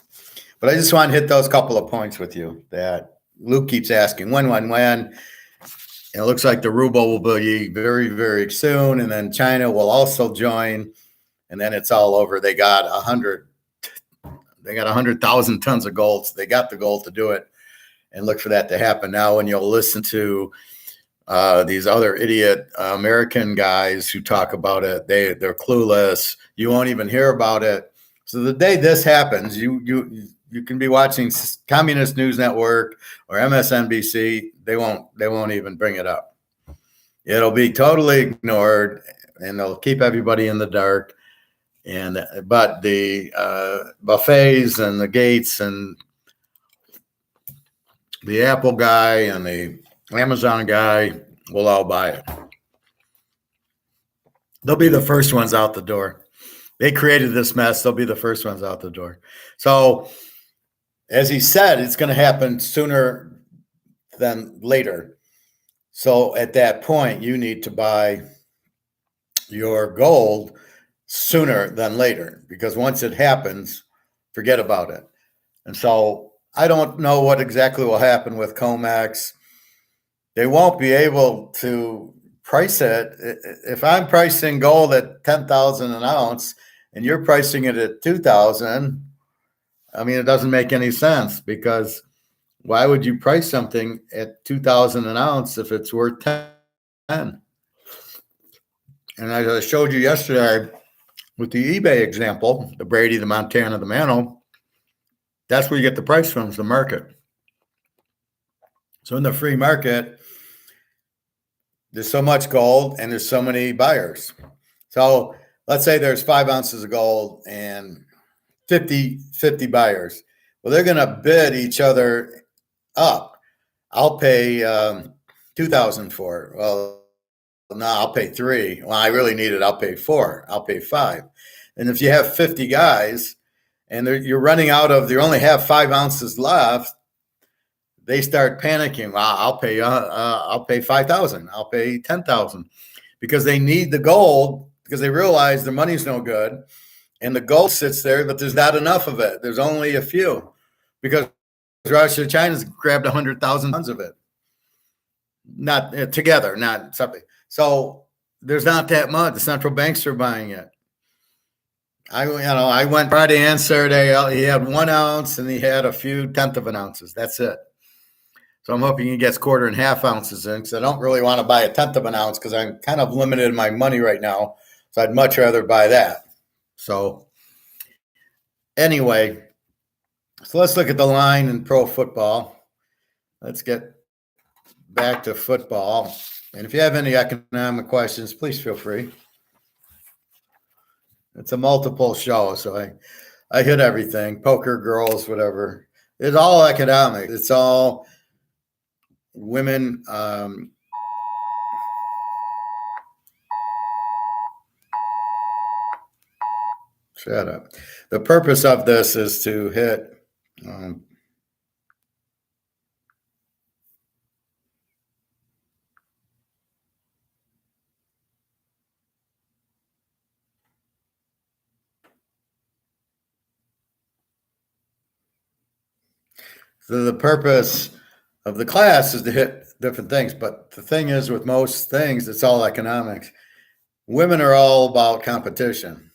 But I just want to hit those couple of points with you that Luke keeps asking. When? And it looks like the ruble will be very, very soon. And then China will also join. And then it's all over. They got 100,000 tons of gold. So they got the gold to do it. And look for that to happen. Now, when you'll listen to these other idiot American guys who talk about it, they're clueless. You won't even hear about it So the day this happens, you can be watching Communist News Network or MSNBC. They won't even bring it up. It'll be totally ignored, and they'll keep everybody in the dark. But the buffets and the Gates and the Apple guy and the Amazon guy will all buy it. They'll be the first ones out the door. They created this mess. They'll be the first ones out the door. So, as he said, it's going to happen sooner than later. So, at that point, you need to buy your gold sooner than later, because once it happens, forget about it. And so, I don't know what exactly will happen with COMEX. They won't be able to price it. If I'm pricing gold at 10,000 an ounce and you're pricing it at 2,000, I mean, it doesn't make any sense, because why would you price something at 2,000 an ounce if it's worth 10? And as I showed you yesterday with the eBay example, the Brady, the Montana, the Mano, that's where you get the price from, is the market. So in the free market, there's so much gold and there's so many buyers. So let's say there's 5 ounces of gold and 50 buyers. Well, they're going to bid each other up. I'll pay 2,000 for it. Well, no, I'll pay 3. Well, I really need it. I'll pay 4. I'll pay 5. And if you have 50 guys and you're running out of, you only have 5 ounces left, they start panicking. Well, I'll pay 5,000. I'll pay 10,000, because they need the gold, because they realize their money's no good, and the gold sits there, but there's not enough of it. There's only a few, because Russia, China's grabbed 100,000 tons of it, not together, not something. So there's not that much. The central banks are buying it. I went Friday and Saturday. He had 1 ounce and he had a few tenth of an ounces. That's it. So I'm hoping he gets 1/4 and 1/2 ounces in, because I don't really want to buy a tenth of an ounce, because I'm kind of limited in my money right now. So I'd much rather buy that. So anyway, so let's look at the line in pro football. Let's get back to football. And if you have any economic questions, please feel free. It's a multiple show, so I hit everything. Poker, girls, whatever. It's all economic. It's all women. Shut up. The purpose of this is to hit so the purpose of the class is to hit different things. But the thing is, with most things, it's all economics. Women are all about competition.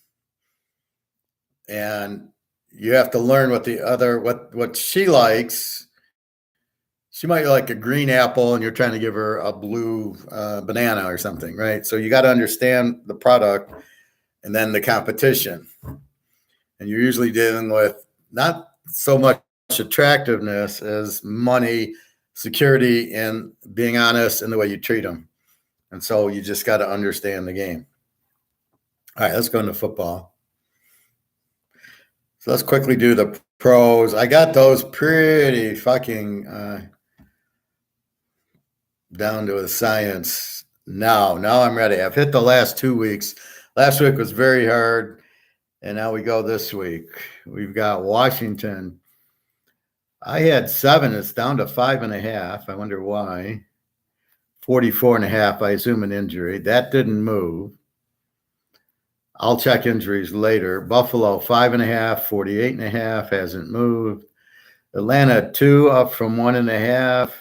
And you have to learn what she likes. She might like a green apple and you're trying to give her a blue banana or something, right? So you got to understand the product and then the competition. And you're usually dealing with not so much attractiveness as money, security, and being honest in the way you treat them. And so you just got to understand the game. All right, let's go into football. So let's quickly do the pros. I got those pretty fucking down to a science now. Now I'm ready. I've hit the last 2 weeks. Last week was very hard, and now we go this week. We've got Washington. I had 7. It's down to 5.5. I wonder why. 44.5. I assume an injury. That didn't move. I'll check injuries later. Buffalo 5.5, 48.5, hasn't moved. Atlanta 2, up from 1.5,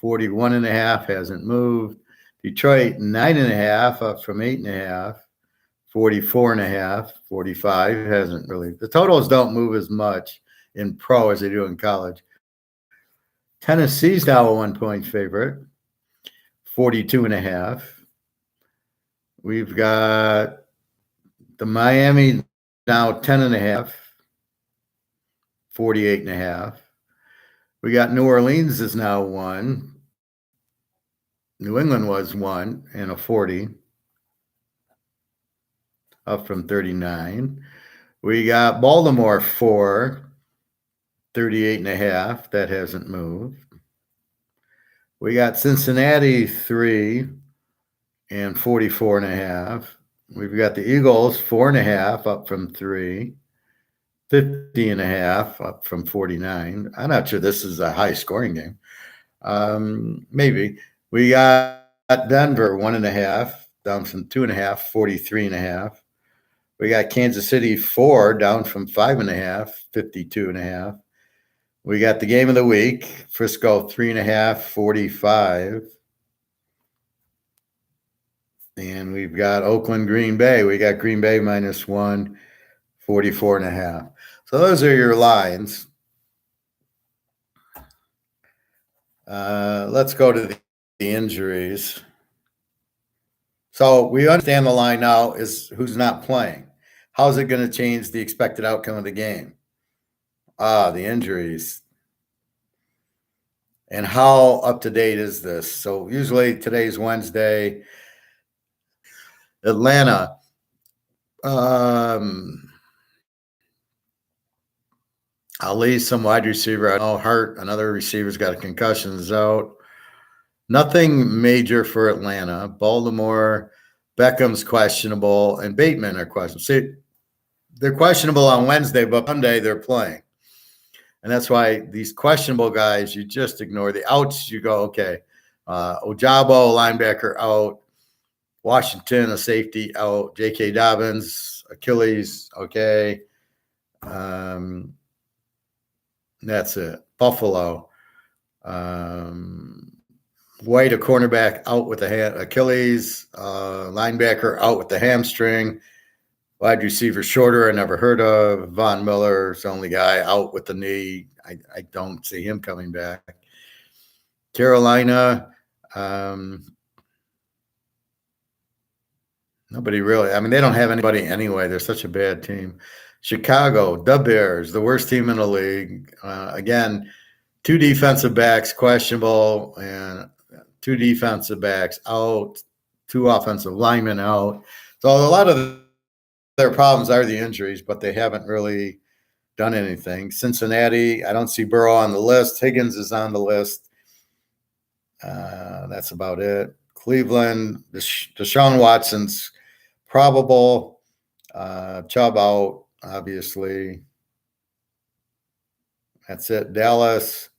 41.5, hasn't moved. Detroit 9.5, up from 8.5, 44.5, 45, hasn't really. The totals don't move as much in pro as they do in college. Tennessee's now a 1-point favorite, 42.5. We've got the Miami now 10.5, 48.5. We got New Orleans is now 1. New England was 1 and a 40, up from 39. We got Baltimore 4, 38.5. That hasn't moved. We got Cincinnati 3 and 44.5. We've got the Eagles 4.5, up from 3. 50.5, up from 49. I'm not sure this is a high scoring game. Maybe. We got Denver 1.5, down from 2.5, 43.5. We got Kansas City 4, down from 5.5, 52.5. We got the game of the week, Frisco 3.5, 45. And we've got Oakland, Green Bay. We got Green Bay -1, 44.5. So those are your lines. Let's go to the injuries. So we understand the line now is who's not playing. How's it going to change the expected outcome of the game? The injuries. And how up to date is this? So usually today's Wednesday. Atlanta. Ali, some wide receiver. I know Hart, another receiver's got a concussion, is out. Nothing major for Atlanta. Baltimore, Beckham's questionable, and Bateman are questionable. See, they're questionable on Wednesday, but Monday they're playing. And that's why these questionable guys, you just ignore the outs. You go, okay, Ojabo, linebacker, out. Washington, a safety, out. J.K. Dobbins, Achilles, okay. That's it. Buffalo. White, a cornerback, out with the Achilles. Linebacker, out with the hamstring. Wide receiver, Shorter, I never heard of. Von Miller's the only guy out with the knee. I don't see him coming back. Carolina, nobody really. I mean, they don't have anybody anyway. They're such a bad team. Chicago, the Bears, the worst team in the league. Again, 2 defensive backs questionable and 2 defensive backs out, 2 offensive linemen out. So a lot of their problems are the injuries, but they haven't really done anything. Cincinnati, I don't see Burrow on the list. Higgins is on the list. That's about it. Cleveland, Deshaun Watson's probable. Chubb out, obviously. That's it. Dallas.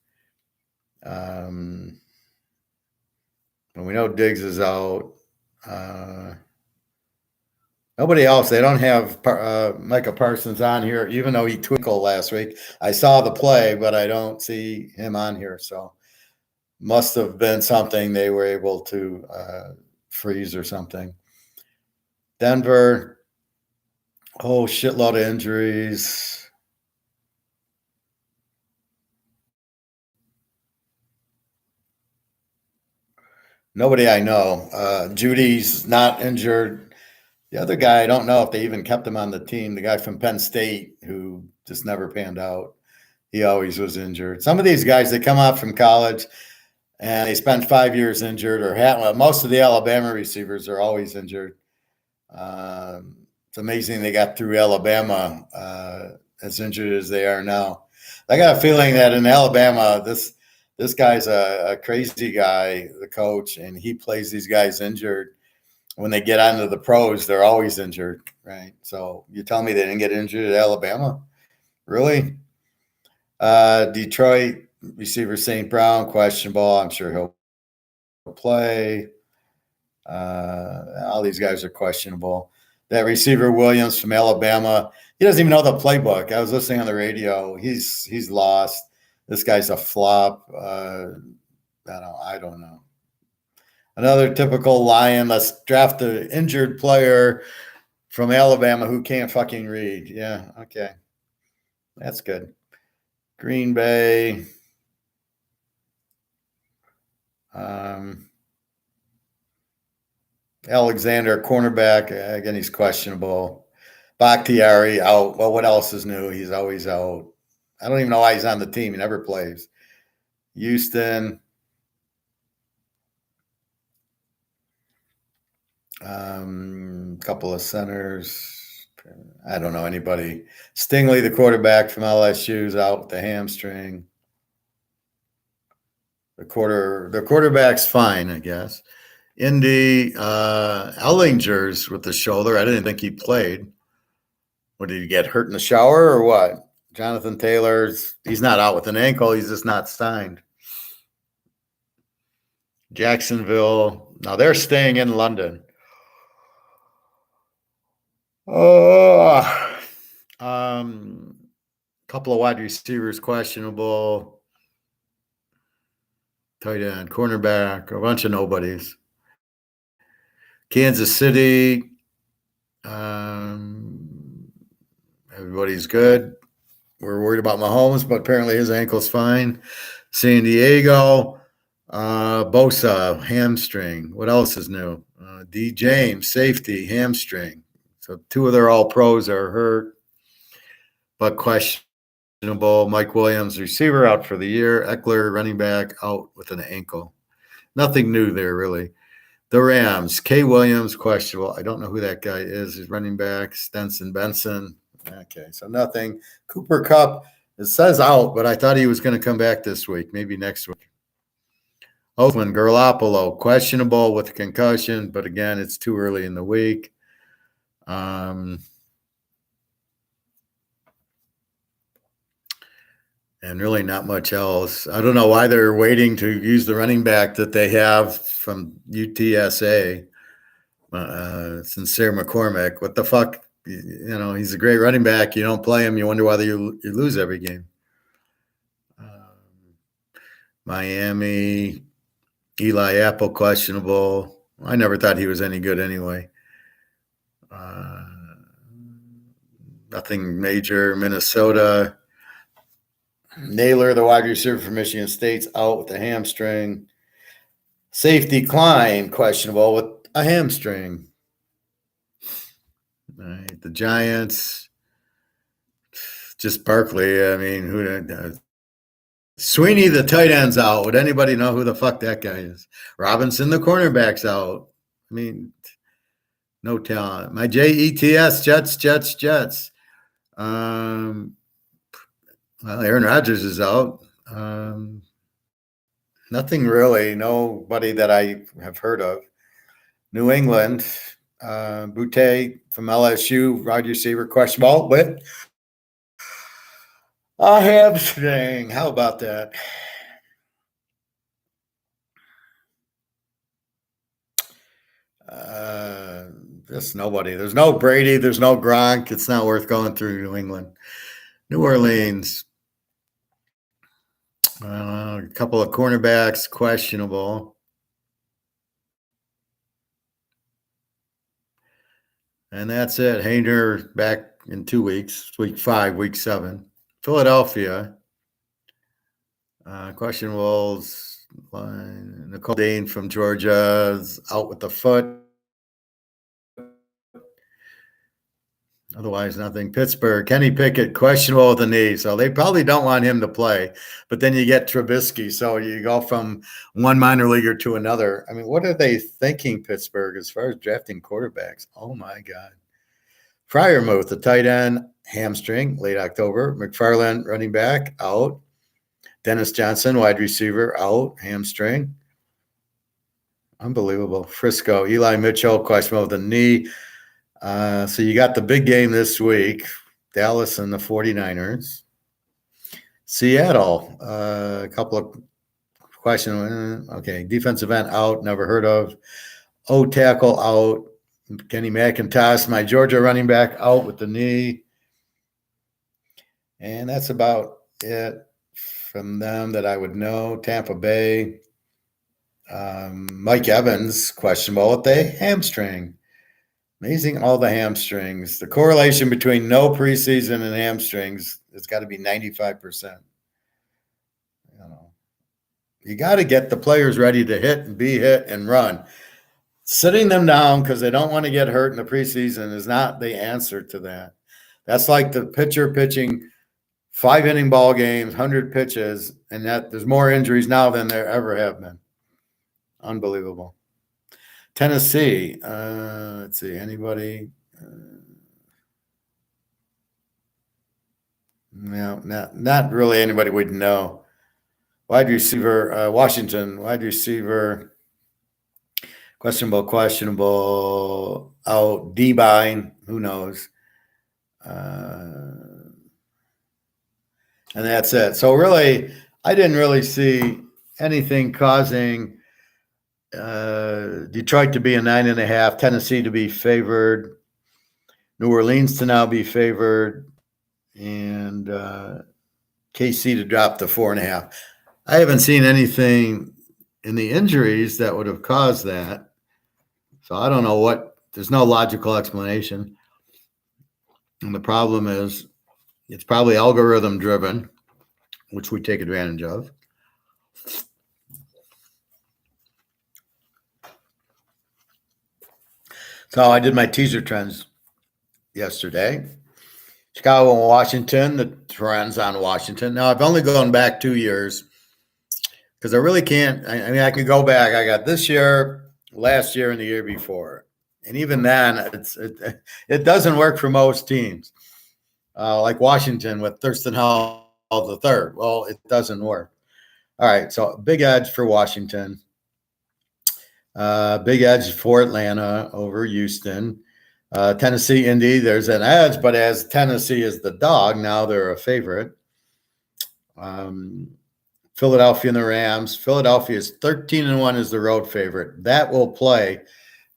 And we know Diggs is out. Nobody else. They don't have Micah Parsons on here, even though he twinkled last week. I saw the play, but I don't see him on here. So must have been something they were able to freeze or something. Denver, shitload of injuries. Nobody I know. Judy's not injured. The other guy, I don't know if they even kept him on the team. The guy from Penn State who just never panned out. He always was injured. Some of these guys, they come out from college and they spend 5 years injured or most of the Alabama receivers are always injured. It's amazing they got through Alabama as injured as they are now. I got a feeling that in Alabama, this guy's a crazy guy, the coach, and he plays these guys injured. When they get onto the pros, they're always injured, right? So you tell me they didn't get injured at Alabama? Really? Detroit receiver St. Brown, questionable. I'm sure he'll play. All these guys are questionable. That receiver Williams from Alabama, he doesn't even know the playbook. I was listening on the radio. He's lost. This guy's a flop. I don't know. Another typical Lion. Let's draft the injured player from Alabama who can't fucking read. Yeah, okay. That's good. Green Bay. Alexander, cornerback. Again, he's questionable. Bakhtiari out. Well, what else is new? He's always out. I don't even know why he's on the team. He never plays. Houston. Couple of centers. I don't know anybody. Stingley, the quarterback from LSU, is out with the hamstring. The quarterback's fine, I guess. Indy, Ellinger's with the shoulder. I didn't think he played. What, did he get hurt in the shower or what? Jonathan Taylor's, he's not out with an ankle. He's just not signed. Jacksonville, now they're staying in London. Couple of wide receivers questionable. Tight end, cornerback, a bunch of nobodies. Kansas City, everybody's good. We're worried about Mahomes, but apparently his ankle's fine. San Diego, Bosa, hamstring. What else is new? D. James, safety, hamstring. So 2 of their all-pros are hurt, but questionable. Mike Williams, receiver, out for the year. Eckler, running back, out with an ankle. Nothing new there, really. The Rams, K. Williams, questionable. I don't know who that guy is. He's running back. Stenson Benson. Okay, so nothing. Cooper Kupp, it says out, but I thought he was going to come back this week, maybe next week. Oakland, Garoppolo, questionable with a concussion, but again, it's too early in the week. And really not much else. I don't know why they're waiting to use the running back that they have from UTSA, Sincere McCormick. What the fuck? You know, he's a great running back. You don't play him, you wonder why you lose every game. Miami, Eli Apple, questionable. I never thought he was any good anyway. Nothing major. Minnesota. Naylor, the wide receiver for Michigan State's out with a hamstring. Safety Klein, questionable with a hamstring. All right, the Giants, just Barkley. I mean, who? Sweeney, the tight end's out. Would anybody know who the fuck that guy is? Robinson, the cornerback's out. I mean, no talent. My Jets, Jets. Well, Aaron Rodgers is out. Nothing really. Nobody that I have heard of. New England, Boutte from LSU, wide receiver, questionable with a hamstring. How about that? Just nobody. There's no Brady. There's no Gronk. It's not worth going through New England. New Orleans. A couple of cornerbacks, questionable. And that's it. Hayner back in 2 weeks. Week 5, week 7. Philadelphia. Questionables. Nicole Dane from Georgia is out with the foot. Otherwise, nothing. Pittsburgh, Kenny Pickett, questionable with the knee. So they probably don't want him to play. But then you get Trubisky. So you go from one minor leaguer to another. I mean, what are they thinking, Pittsburgh, as far as drafting quarterbacks? Oh, my God. Freiermuth, the tight end, hamstring, late October. McFarland, running back, out. Dennis Johnson, wide receiver, out, hamstring. Unbelievable. Frisco, Eli Mitchell, questionable with the knee. So you got the big game this week, Dallas and the 49ers. Seattle, a couple of questions. Okay, defensive end out, never heard of. O-tackle out. Kenny McIntosh, my Georgia running back, out with the knee. And that's about it from them that I would know. Tampa Bay, Mike Evans, questionable with a hamstring. Amazing, all the hamstrings. The correlation between no preseason and hamstrings has got to be 95%. You got to get the players ready to hit and be hit and run. Sitting them down because they don't want to get hurt in the preseason is not the answer to that. That's like the pitcher pitching 5-inning ball games, 100 pitches, and that there's more injuries now than there ever have been. Unbelievable. Tennessee, let's see, anybody? No, not really anybody we'd know. Wide receiver, Washington, wide receiver, questionable, out, D-Bine, who knows? And that's it. So really, I didn't really see anything causing Detroit to be a 9.5, Tennessee to be favored, New Orleans to now be favored, and KC to drop to 4.5. I haven't seen anything in the injuries that would have caused that. So I don't know what, there's no logical explanation. And the problem is it's probably algorithm driven, which we take advantage of. So I did my teaser trends yesterday. Chicago and Washington, the trends on Washington. Now, I've only gone back 2 years because I really can't. I mean, I can go back. I got this year, last year, and the year before. And even then, it doesn't work for most teams. Like Washington with Thurston Hall the third. Well, it doesn't work. All right, so big edge for Washington. Big edge for Atlanta over Houston. Tennessee, Indy, there's an edge, but as Tennessee is the dog, now they're a favorite. Philadelphia and the Rams. Philadelphia is 13-1 as the road favorite. That will play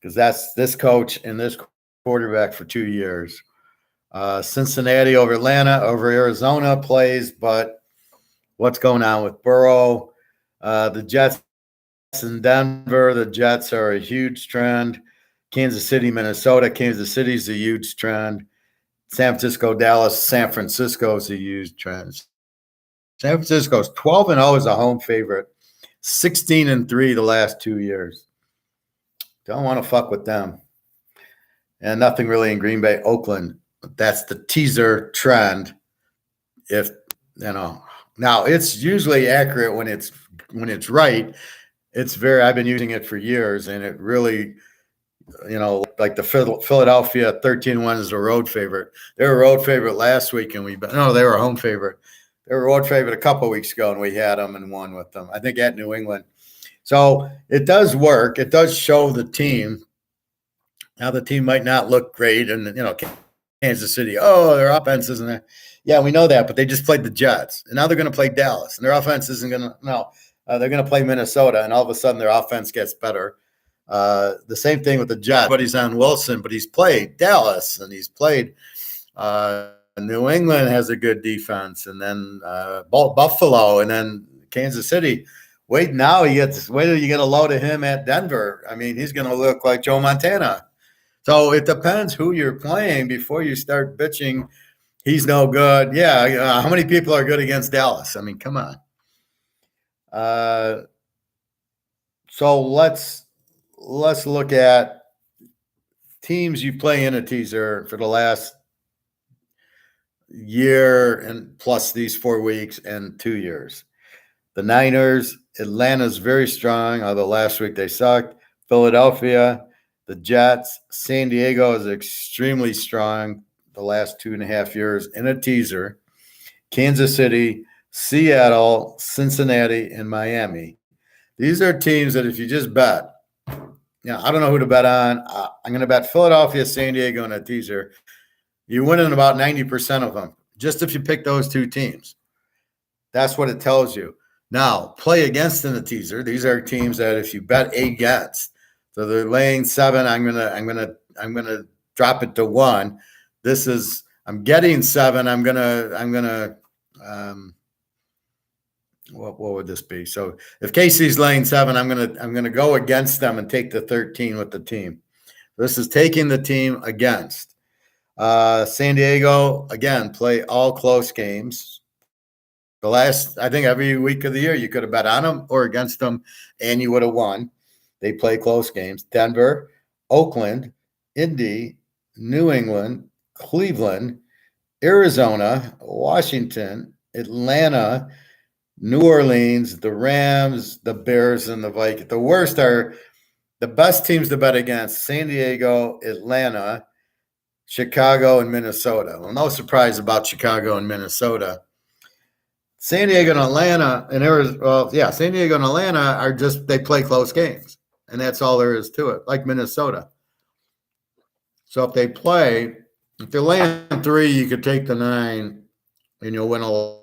because that's this coach and this quarterback for 2 years. Cincinnati over Atlanta, over Arizona plays, but what's going on with Burrow? The Jets in Denver. The Jets are a huge trend. Kansas City, Minnesota. Kansas City's a huge trend. San Francisco, Dallas, San Francisco is a huge trend. San Francisco's 12-0 as a home favorite, 16-3 the last 2 years. Don't want to fuck with them. And nothing really in Green Bay, Oakland. That's the teaser trend. If you know, now it's usually accurate when it's right. It's I've been using it for years, and it really, like the Philadelphia 13-1 is a road favorite. They were a road favorite last week, and they were a home favorite. They were a road favorite a couple of weeks ago, and we had them and won with them, I think, at New England. So it does work. It does show the team. Now the team might not look great, and Kansas City, their offense isn't there. Yeah, we know that, but they just played the Jets, and now they're going to play Dallas, and their offense isn't going to. No, they're going to play Minnesota, and all of a sudden their offense gets better. The same thing with the Jets. But he's on Wilson, but he's played Dallas, and he's played New England has a good defense, and then Buffalo, and then Kansas City. Wait till you get a load of him at Denver. I mean, he's going to look like Joe Montana. So it depends who you're playing before you start bitching. He's no good. Yeah, how many people are good against Dallas? I mean, come on. So let's look at teams you play in a teaser for the last year and plus these 4 weeks and 2 years. The Niners, Atlanta's very strong, although last week they sucked. Philadelphia, the Jets, San Diego is extremely strong the last 2.5 years in a teaser. Kansas City, Seattle, Cincinnati, and Miami. These are teams that if you just bet, I don't know who to bet on. I'm going to bet Philadelphia, San Diego in a teaser. You win in about 90% of them, just if you pick those two teams. That's what it tells you. Now, play against in the teaser. These are teams that if you bet against, so they're laying 7. I'm gonna drop it to 1. I'm getting 7. What would this be? So if KC's laying 7, I'm gonna go against them and take the 13 with the team. This is taking the team against. San Diego, again, play all close games. I think every week of the year, you could have bet on them or against them, and you would have won. They play close games. Denver, Oakland, Indy, New England, Cleveland, Arizona, Washington, Atlanta, New Orleans, the Rams, the Bears, and the Vikings. The worst are the best teams to bet against: San Diego, Atlanta, Chicago, and Minnesota. Well, no surprise about Chicago and Minnesota. San Diego and Atlanta and Arizona, San Diego and Atlanta are they play close games, and that's all there is to it, like Minnesota. So if they're laying 3, you could take the 9 and you'll win a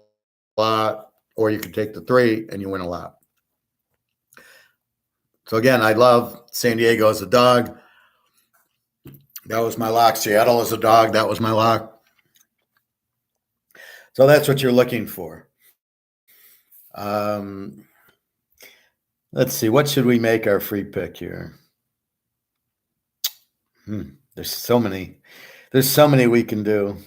lot, or you could take the 3 and you win a lot. So again, I love San Diego as a dog. That was my lock. Seattle as a dog. That was my lock. So that's what you're looking for. Let's see. What should we make our free pick here? There's so many. There's so many we can do.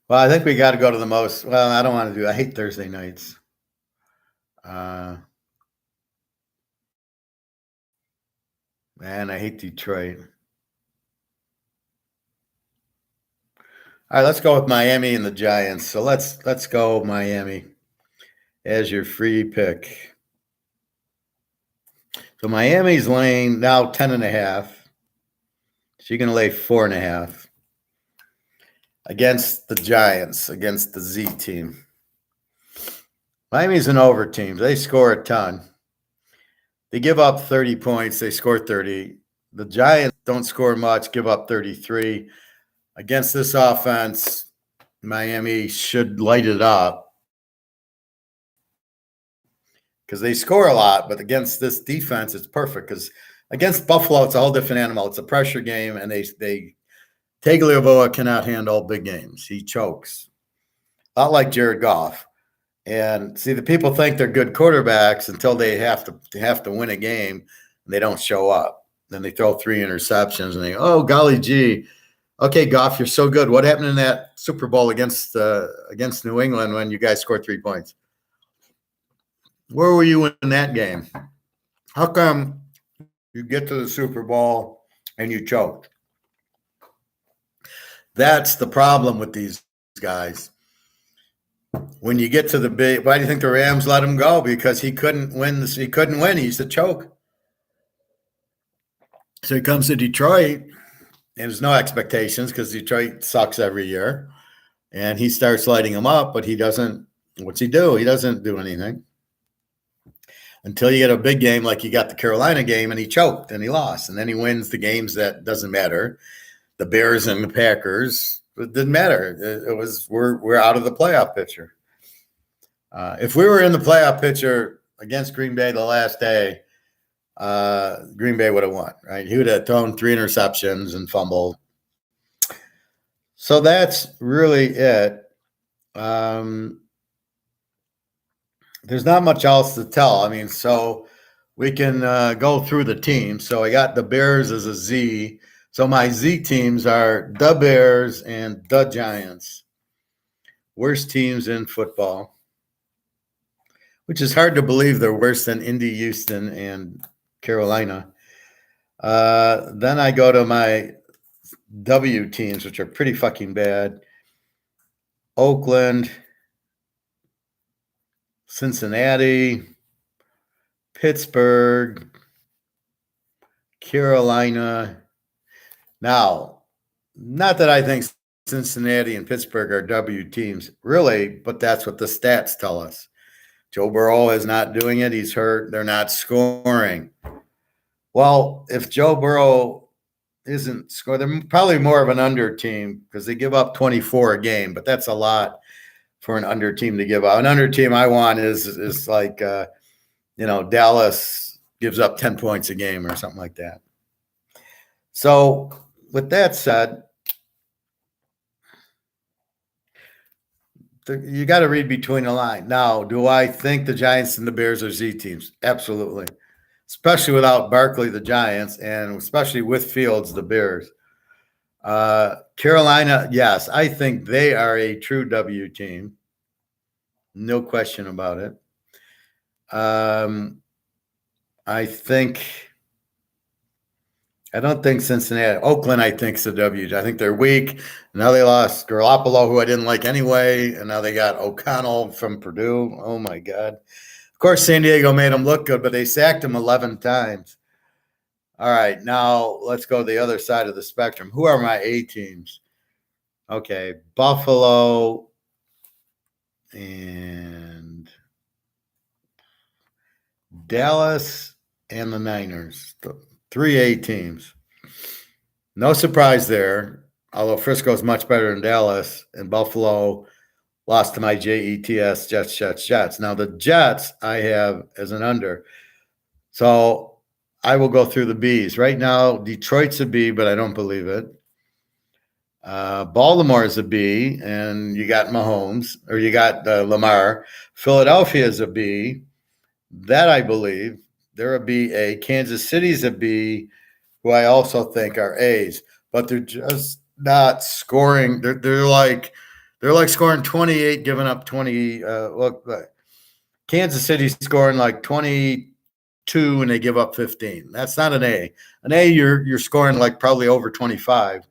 Well, I think we got to go to the most. Well, I don't want to do. I hate Thursday nights. Man, I hate Detroit. All right, let's go with Miami and the Giants. So let's go Miami as your free pick. So Miami's laying now 10.5. So you're going to lay 4.5 against the Giants, against the Z team. Miami's an over team. They score a ton. They give up 30 points. They score 30. The Giants don't score much, give up 33. Against this offense, Miami should light it up because they score a lot. But against this defense, it's perfect because against Buffalo, it's a whole different animal. It's a pressure game, and Tagovailoa cannot handle big games. He chokes. A lot like Jared Goff. And see, the people think they're good quarterbacks until they have to win a game, and they don't show up. Then they throw 3 interceptions, and they go, oh, golly gee. Okay, Goff, you're so good. What happened in that Super Bowl against New England when you guys scored 3 points? Where were you in that game? How come you get to the Super Bowl and you choked? That's the problem with these guys. When you get to the big, why do you think the Rams let him go? Because he couldn't win. He couldn't win. He used to choke. So he comes to Detroit. There's no expectations because Detroit sucks every year. And he starts lighting them up, but he doesn't. What's he do? He doesn't do anything. Until you get a big game like you got the Carolina game, and he choked and he lost. And then he wins the games that doesn't matter. The Bears and the Packers, it didn't matter. It was we're out of the playoff picture. If we were in the playoff picture against Green Bay the last day, Green Bay would have won, right? He would have thrown 3 interceptions and fumbled. So that's really it. There's not much else to tell. I mean, so we can go through the teams. So I got the Bears as a Z. So my Z teams are the Bears and the Giants. Worst teams in football, which is hard to believe they're worse than Indy, Houston, and Carolina. Then I go to my W teams, which are pretty fucking bad. Oakland, Cincinnati, Pittsburgh, Carolina. Now, not that I think Cincinnati and Pittsburgh are W teams, really, but that's what the stats tell us. Joe Burrow is not doing it. He's hurt. They're not scoring. Well, if Joe Burrow isn't scoring, they're probably more of an under team because they give up 24 a game, but that's a lot for an under team to give up. An under team I want is like, Dallas gives up 10 points a game or something like that. So with that said, you got to read between the line. Now, do I think the Giants and the Bears are Z teams? Absolutely. Especially without Barkley, the Giants, and especially with Fields, the Bears. Carolina, yes, I think they are a true W team. No question about it. I don't think Cincinnati. Oakland, I think, is a W. I think they're weak. Now they lost Garoppolo, who I didn't like anyway, and now they got O'Connell from Purdue. Oh, my God. Of course, San Diego made them look good, but they sacked him 11 times. All right, now let's go to the other side of the spectrum. Who are my A teams? Okay, Buffalo and Dallas and the Niners. 3 A teams. No surprise there, although Frisco's much better than Dallas, and Buffalo lost to my Jets, Jets. Now, the Jets I have as an under. So I will go through the Bs. Right now, Detroit's a B, but I don't believe it. Baltimore is a B, and you got Mahomes, or you got Lamar. Philadelphia is a B. That I believe. They're a B-A. Kansas City's a B, who I also think are A's, but they're just not scoring. They're like scoring 28, giving up 20. Kansas City's scoring like 22, and they give up 15. That's not an A. An A, you're scoring like probably over 25,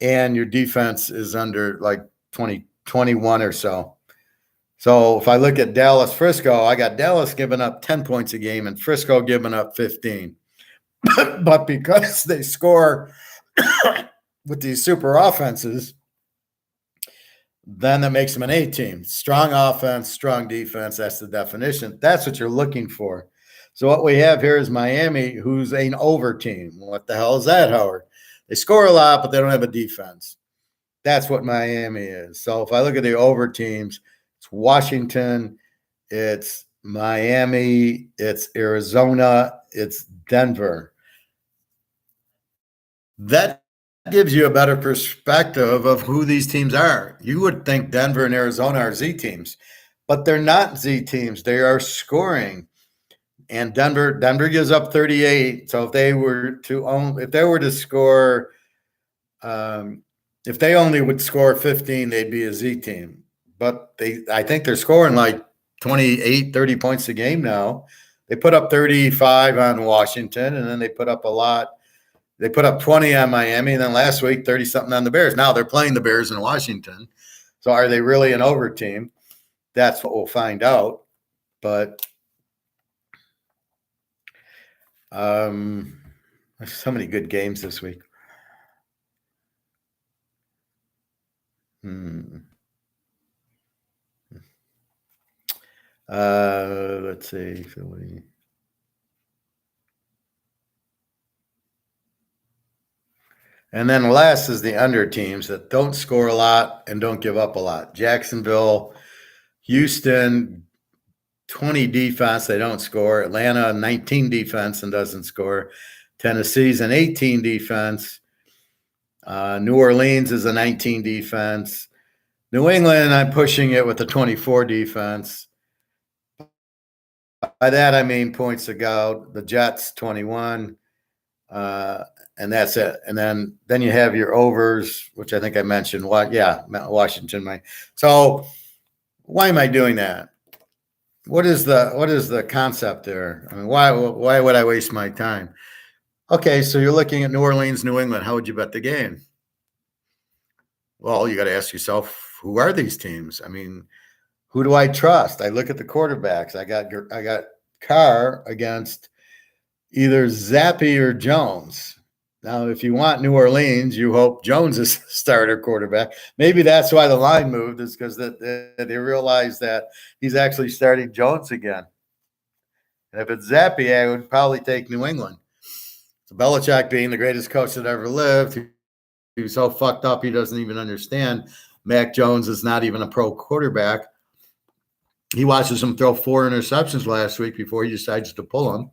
and your defense is under like 20, 21 or so. So if I look at Dallas, Frisco, I got Dallas giving up 10 points a game and Frisco giving up 15. But because they score with these super offenses, then that makes them an A team. Strong offense, strong defense. That's the definition. That's what you're looking for. So what we have here is Miami, who's an over team. What the hell is that, Howard? They score a lot, but they don't have a defense. That's what Miami is. So if I look at the over teams, it's Washington, it's Miami, it's Arizona, it's Denver. That gives you a better perspective of who these teams are. You would think Denver and Arizona are Z teams, but they're not Z teams. They are scoring. And Denver gives up 38. So if they were to score, if they only would score 15, they'd be a Z team. But I think they're scoring like 28, 30 points a game now. They put up 35 on Washington, and then they put up a lot. They put up 20 on Miami, and then last week, 30-something on the Bears. Now they're playing the Bears in Washington. So are they really an over team? That's what we'll find out. But there's so many good games this week. Let's see, Philly. And then last is the under teams that don't score a lot and don't give up a lot. Jacksonville, Houston, 20 defense, they don't score. Atlanta, 19 defense and doesn't score. Tennessee's an 18 defense. New Orleans is a 19 defense. New England, I'm pushing it with a 24 defense. By that, I mean points to go. The Jets, 21. And that's it. And then you have your overs, which I think I mentioned. Washington. So why am I doing that? What is the concept there? I mean, why would I waste my time? Okay, so you're looking at New Orleans, New England. How would you bet the game? Well, you got to ask yourself, who are these teams? I mean, who do I trust? I look at the quarterbacks. I got Carr against either Zappi or Jones. Now, if you want New Orleans, you hope Jones is the starter quarterback. Maybe that's why the line moved, is because they realized that he's actually starting Jones again. And if it's Zappi, I would probably take New England. So Belichick, being the greatest coach that ever lived, he was so fucked up he doesn't even understand Mac Jones is not even a pro quarterback. He watches him throw 4 interceptions last week before he decides to pull them.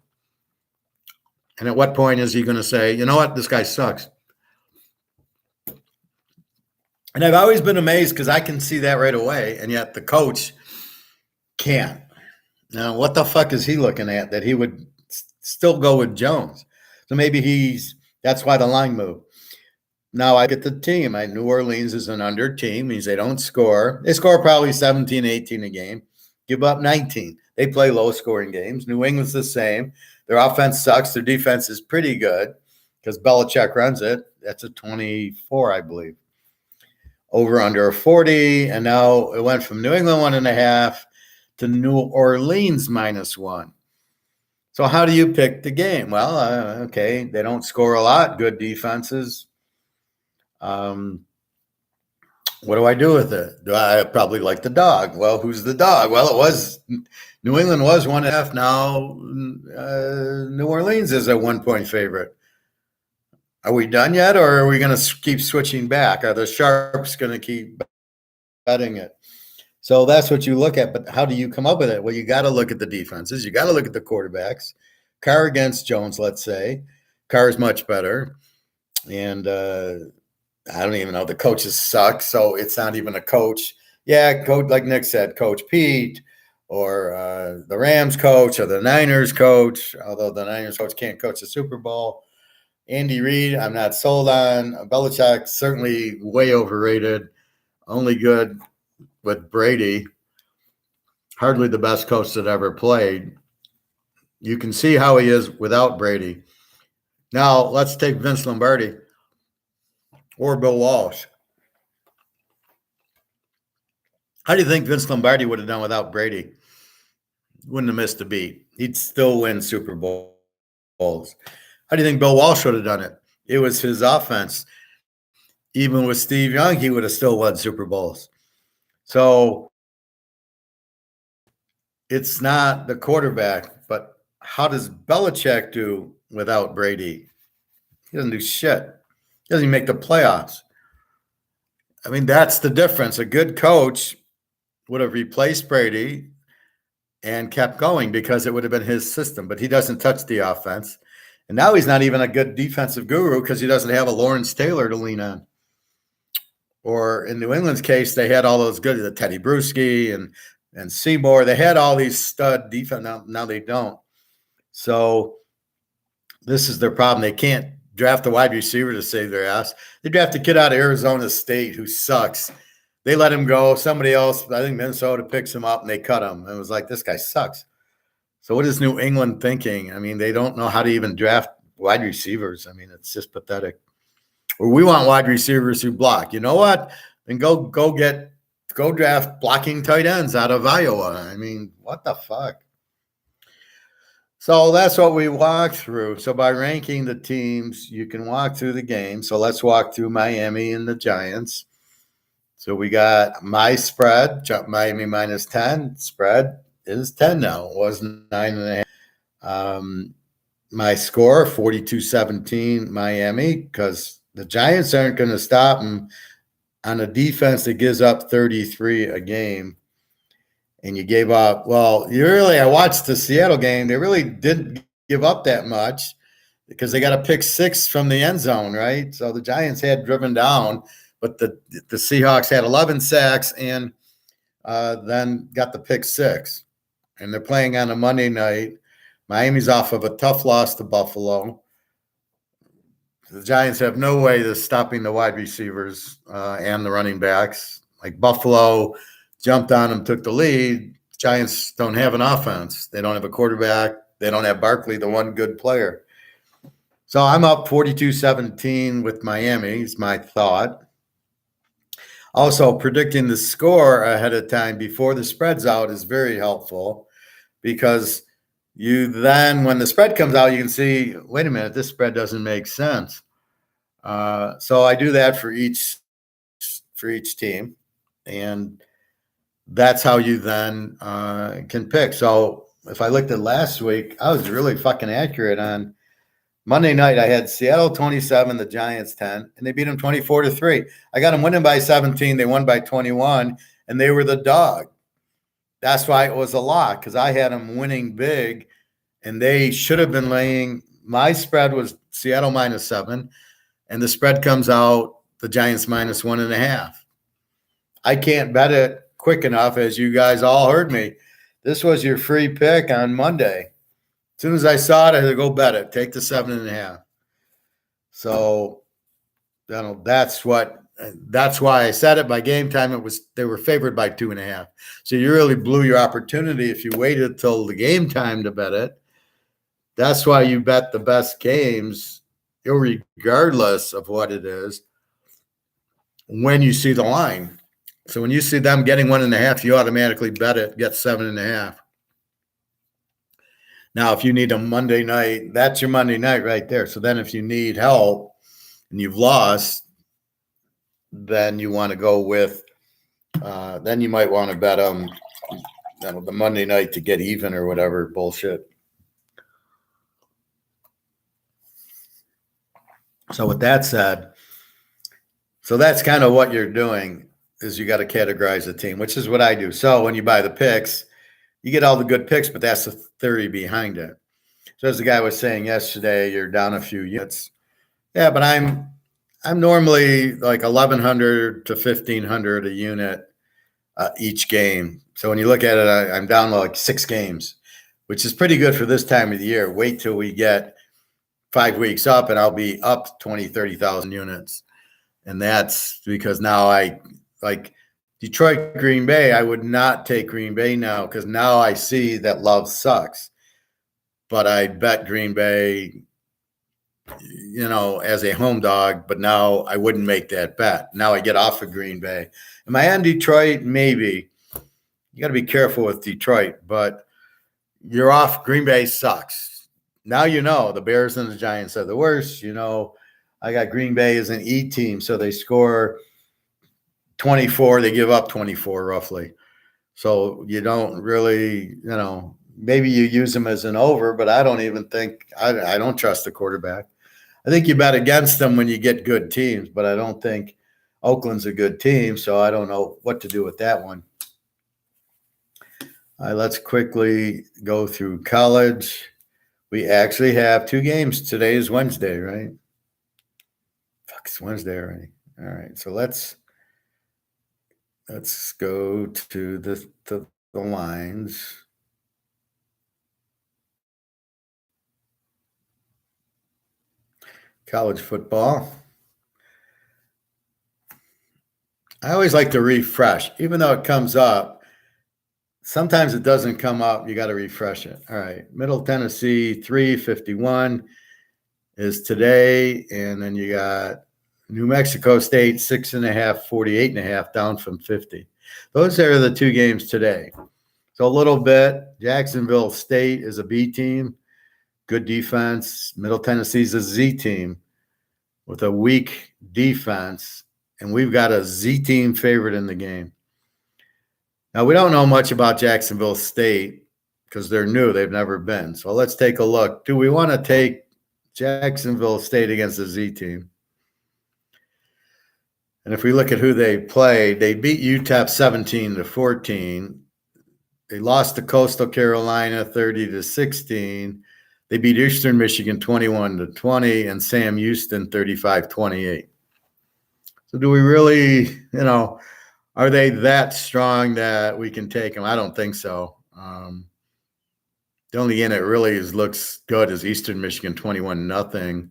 And at what point is he going to say, you know what, this guy sucks? And I've always been amazed because I can see that right away, and yet the coach can't. Now, what the fuck is he looking at that he would still go with Jones? So maybe that's why the line moved. Now I get the team. New Orleans is an under team, means they don't score. They score probably 17, 18 a game, give up 19. They play low-scoring games. New England's the same. Their offense sucks. Their defense is pretty good because Belichick runs it. That's a 24, I believe. Over under a 40, and now it went from New England 1.5 to New Orleans -1. So how do you pick the game? Well, okay, they don't score a lot. Good defenses. What do I do with it? Do I probably like the dog? Well, who's the dog? Well, it was New England was 1.5. Now New Orleans is a 1-point favorite. Are we done yet, or are we going to keep switching back? Are the sharps going to keep betting it? So that's what you look at. But how do you come up with it? Well, you got to look at the defenses. You got to look at the quarterbacks. Carr against Jones, let's say. Carr is much better. And I don't even know. The coaches suck, so it's not even a coach. Yeah, coach, like Nick said, Coach Pete or the Rams coach or the Niners coach, although the Niners coach can't coach the Super Bowl. Andy Reid, I'm not sold on. Belichick, certainly way overrated. Only good with Brady. Hardly the best coach that ever played. You can see how he is without Brady. Now, let's take Vince Lombardi or Bill Walsh. How do you think Vince Lombardi would have done without Brady? Wouldn't have missed a beat. He'd still win Super Bowls. How do you think Bill Walsh would have done it? It was his offense. Even with Steve Young, he would have still won Super Bowls. So it's not the quarterback, but how does Belichick do without Brady? He doesn't do shit. He doesn't even make the playoffs. I mean, that's the difference. A good coach would have replaced Brady and kept going because it would have been his system, but he doesn't touch the offense. And now he's not even a good defensive guru because he doesn't have a Lawrence Taylor to lean on. Or in New England's case, they had all those good, the Teddy Bruschi and Seymour. They had all these stud defense. Now they don't. So this is their problem. They can't draft a wide receiver to save their ass. They draft a kid out of Arizona State who sucks. They let him go. Somebody else, I think Minnesota, picks him up and they cut him. It was like, this guy sucks. So what is New England thinking? I mean, they don't know how to even draft wide receivers. I mean, it's just pathetic. Or we want wide receivers who block. You know what? Then go draft blocking tight ends out of Iowa. I mean, what the fuck? So that's what we walked through. So by ranking the teams, you can walk through the game. So let's walk through Miami and the Giants. So we got my spread, Miami -10. Spread is 10 now. It was 9.5. My score, 42-17 Miami, because the Giants aren't going to stop them on a defense that gives up 33 a game. And you gave up, I watched the Seattle game. They really didn't give up that much because they got a pick 6 from the end zone, right? So the Giants had driven down, but the Seahawks had 11 sacks and then got the pick 6. And they're playing on a Monday night. Miami's off of a tough loss to Buffalo. The Giants have no way of stopping the wide receivers and the running backs. Like Buffalo jumped on them, took the lead. Giants don't have an offense. They don't have a quarterback. They don't have Barkley, the one good player. So I'm up 42-17 with Miami is my thought. Also, predicting the score ahead of time before the spread's out is very helpful because you then, when the spread comes out, you can see, wait a minute, this spread doesn't make sense. So I do that for each team, and that's how you then can pick. So if I looked at last week, I was really fucking accurate on Monday night. I had Seattle 27, the Giants 10, and they beat them 24-3. I got them winning by 17. They won by 21, and they were the dog. That's why it was a lock, because I had them winning big, and they should have been laying. My spread was Seattle -7, and the spread comes out, the Giants -1.5. I can't bet it quick enough, as you guys all heard me. This was your free pick on Monday. As soon as I saw it, I had to go bet it. Take the 7.5. So That's why I said it. By game time, they were favored by 2.5. So you really blew your opportunity if you waited till the game time to bet it. That's why you bet the best games, regardless of what it is, when you see the line. So when you see them getting 1.5, you automatically bet it, get 7.5. Now, if you need a Monday night, that's your Monday night right there. So then if you need help and you've lost, then you want to go with, then you might want to bet them the Monday night to get even or whatever bullshit. So with that said, so that's kind of what you're doing is you got to categorize the team, which is what I do. So when you buy the picks, you get all the good picks, but that's the theory behind it. So as the guy was saying yesterday, you're down a few units. Yeah, but I'm normally like 1,100 to 1,500 a unit each game. So when you look at it, I'm down like 6 games, which is pretty good for this time of the year. Wait till we get 5 weeks up and I'll be up 20, 30,000 units. And that's because now I like Detroit, Green Bay. I would not take Green Bay now because now I see that Love sucks. But I bet Green Bay, as a home dog. But now I wouldn't make that bet. Now I get off of Green Bay. Am I on Detroit? Maybe. You got to be careful with Detroit. But you're off. Green Bay sucks. Now the Bears and the Giants are the worst. I got Green Bay as an E team, so they score 24, they give up 24 roughly. So you don't really, maybe you use them as an over, but I don't even think I don't trust the quarterback. I think you bet against them when you get good teams, but I don't think Oakland's a good team, so I don't know what to do with that one. All right, let's quickly go through college. We actually have 2 games. Today is Wednesday, right? Fuck, it's Wednesday already. All right, so let's go to the lines. College football. I always like to refresh, even though it comes up. Sometimes it doesn't come up. You got to refresh it. All right, Middle Tennessee 351 is today, and then you got New Mexico State 6.5, 48.5, down from 50. Those are the 2 games today. So a little bit. Jacksonville State is a B team, good defense. Middle Tennessee's a Z team with a weak defense, and we've got a Z team favorite in the game. Now, we don't know much about Jacksonville State because they're new. They've never been. So let's take a look. Do we want to take Jacksonville State against the Z team? And if we look at who they played, they beat UTEP 17-14. They lost to Coastal Carolina 30-16. They beat Eastern Michigan 21-20 and Sam Houston 35-28. So do we really, are they that strong that we can take them? I don't think so. The only game that really looks good is Eastern Michigan 21-0.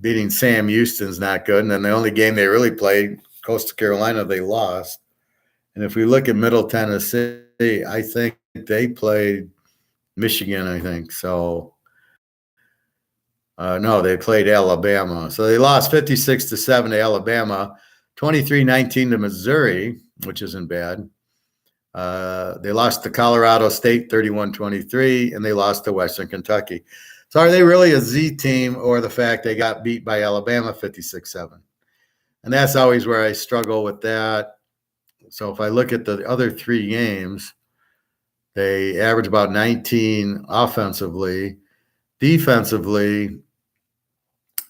Beating Sam Houston's not good. And then the only game they really played, Coastal Carolina, they lost. And if we look at Middle Tennessee, I think they played Michigan, I think. So, no, they played Alabama. So they lost 56-7 to Alabama, 23-19 to Missouri, which isn't bad. They lost to Colorado State 31-23, and they lost to Western Kentucky. So are they really a Z team, or the fact they got beat by Alabama 56-7? And that's always where I struggle with that. So if I look at the other 3 games, they average about 19 offensively. Defensively,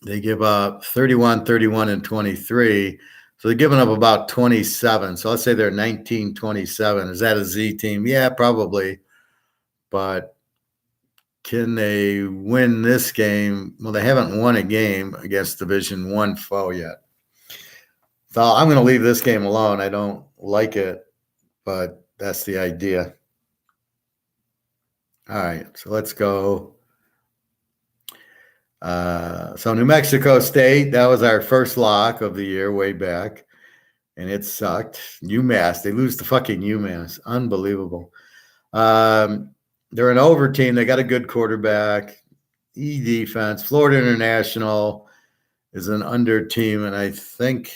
they give up 31, 31, and 23. So they're giving up about 27. So let's say they're 19-27. Is that a Z team? Yeah, probably. But can they win this game? Well, they haven't won a game against Division I foe yet. So I'm going to leave this game alone. I don't like it, but that's the idea. All right, so let's go. So New Mexico State, that was our first lock of the year way back, and it sucked. UMass, they lose to fucking UMass. Unbelievable. They're an over team. They got a good quarterback, defense. Florida International is an under team, and I think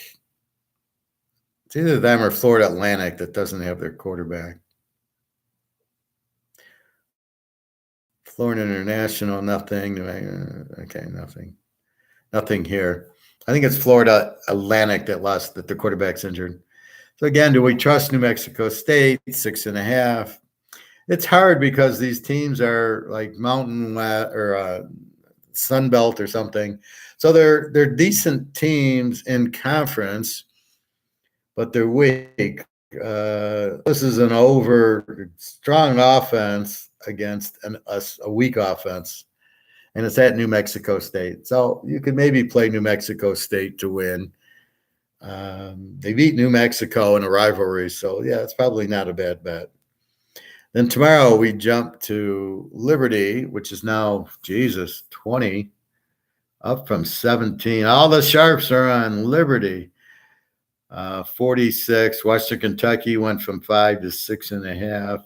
it's either them or Florida Atlantic that doesn't have their quarterback. Florida International, nothing. Okay, nothing. Nothing here. I think it's Florida Atlantic that the quarterback's injured. So again, do we trust New Mexico State? 6.5. It's hard because these teams are like Mountain or Sun Belt or something. So they're decent teams in conference, but they're weak. This is an over strong offense against a weak offense, and it's at New Mexico State. So you could maybe play New Mexico State to win. They beat New Mexico in a rivalry, so yeah, it's probably not a bad bet. Then tomorrow we jump to Liberty, which is now, 20, up from 17. All the sharps are on Liberty. 46. Western Kentucky went from 5 to 6.5.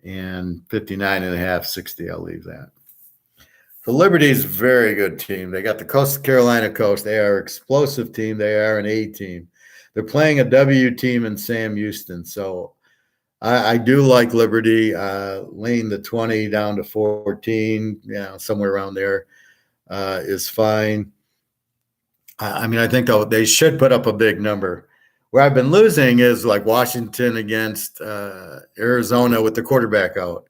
And 59.5, 60. I'll leave that. So Liberty's a very good team. They got the Coastal Carolina Coast. They are an explosive team. They are an A team. They're playing a W team in Sam Houston. So I do like Liberty. Laying the 20 down to 14, somewhere around there is fine. I mean, I think they should put up a big number. Where I've been losing is like Washington against Arizona with the quarterback out.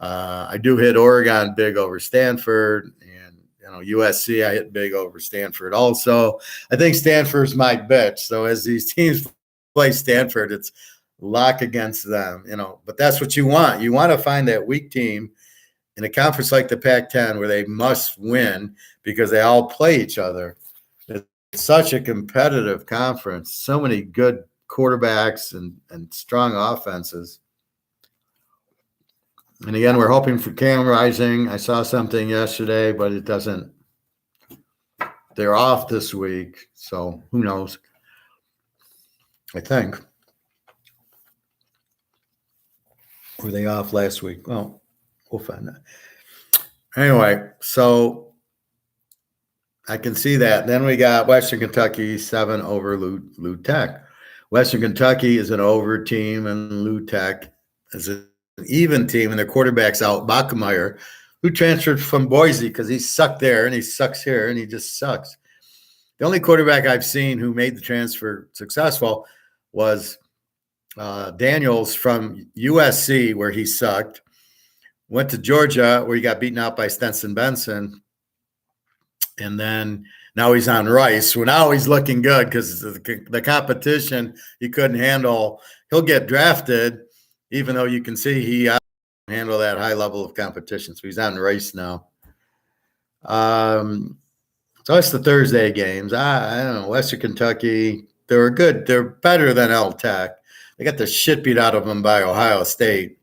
I do hit Oregon big over Stanford, and USC I hit big over Stanford also. I think Stanford's my bet. So as these teams play Stanford, it's lock against them, But that's what you want. You want to find that weak team in a conference like the Pac-10 where they must win because they all play each other. It's such a competitive conference. So many good quarterbacks and strong offenses. And again, we're hoping for Cam Rising. I saw something yesterday, but it doesn't. They're off this week, so who knows? I think. Were they off last week? Well, we'll find out. Anyway, so I can see that. Then we got Western Kentucky 7 over Lou Tech. Western Kentucky is an over team, and Lou Tech is an even team, and their quarterback's out, Bachmeier, who transferred from Boise because he sucked there and he sucks here and he just sucks. The only quarterback I've seen who made the transfer successful was Daniels from USC, where he sucked, went to Georgia, where he got beaten out by Stenson Benson, and then now he's on Rice. Well, now he's looking good because the competition he couldn't handle. He'll get drafted, even though you can see he can handle that high level of competition. So he's on Rice now. So it's the Thursday games. I don't know. Western Kentucky, they're good. They're better than L Tech. They got the shit beat out of them by Ohio State.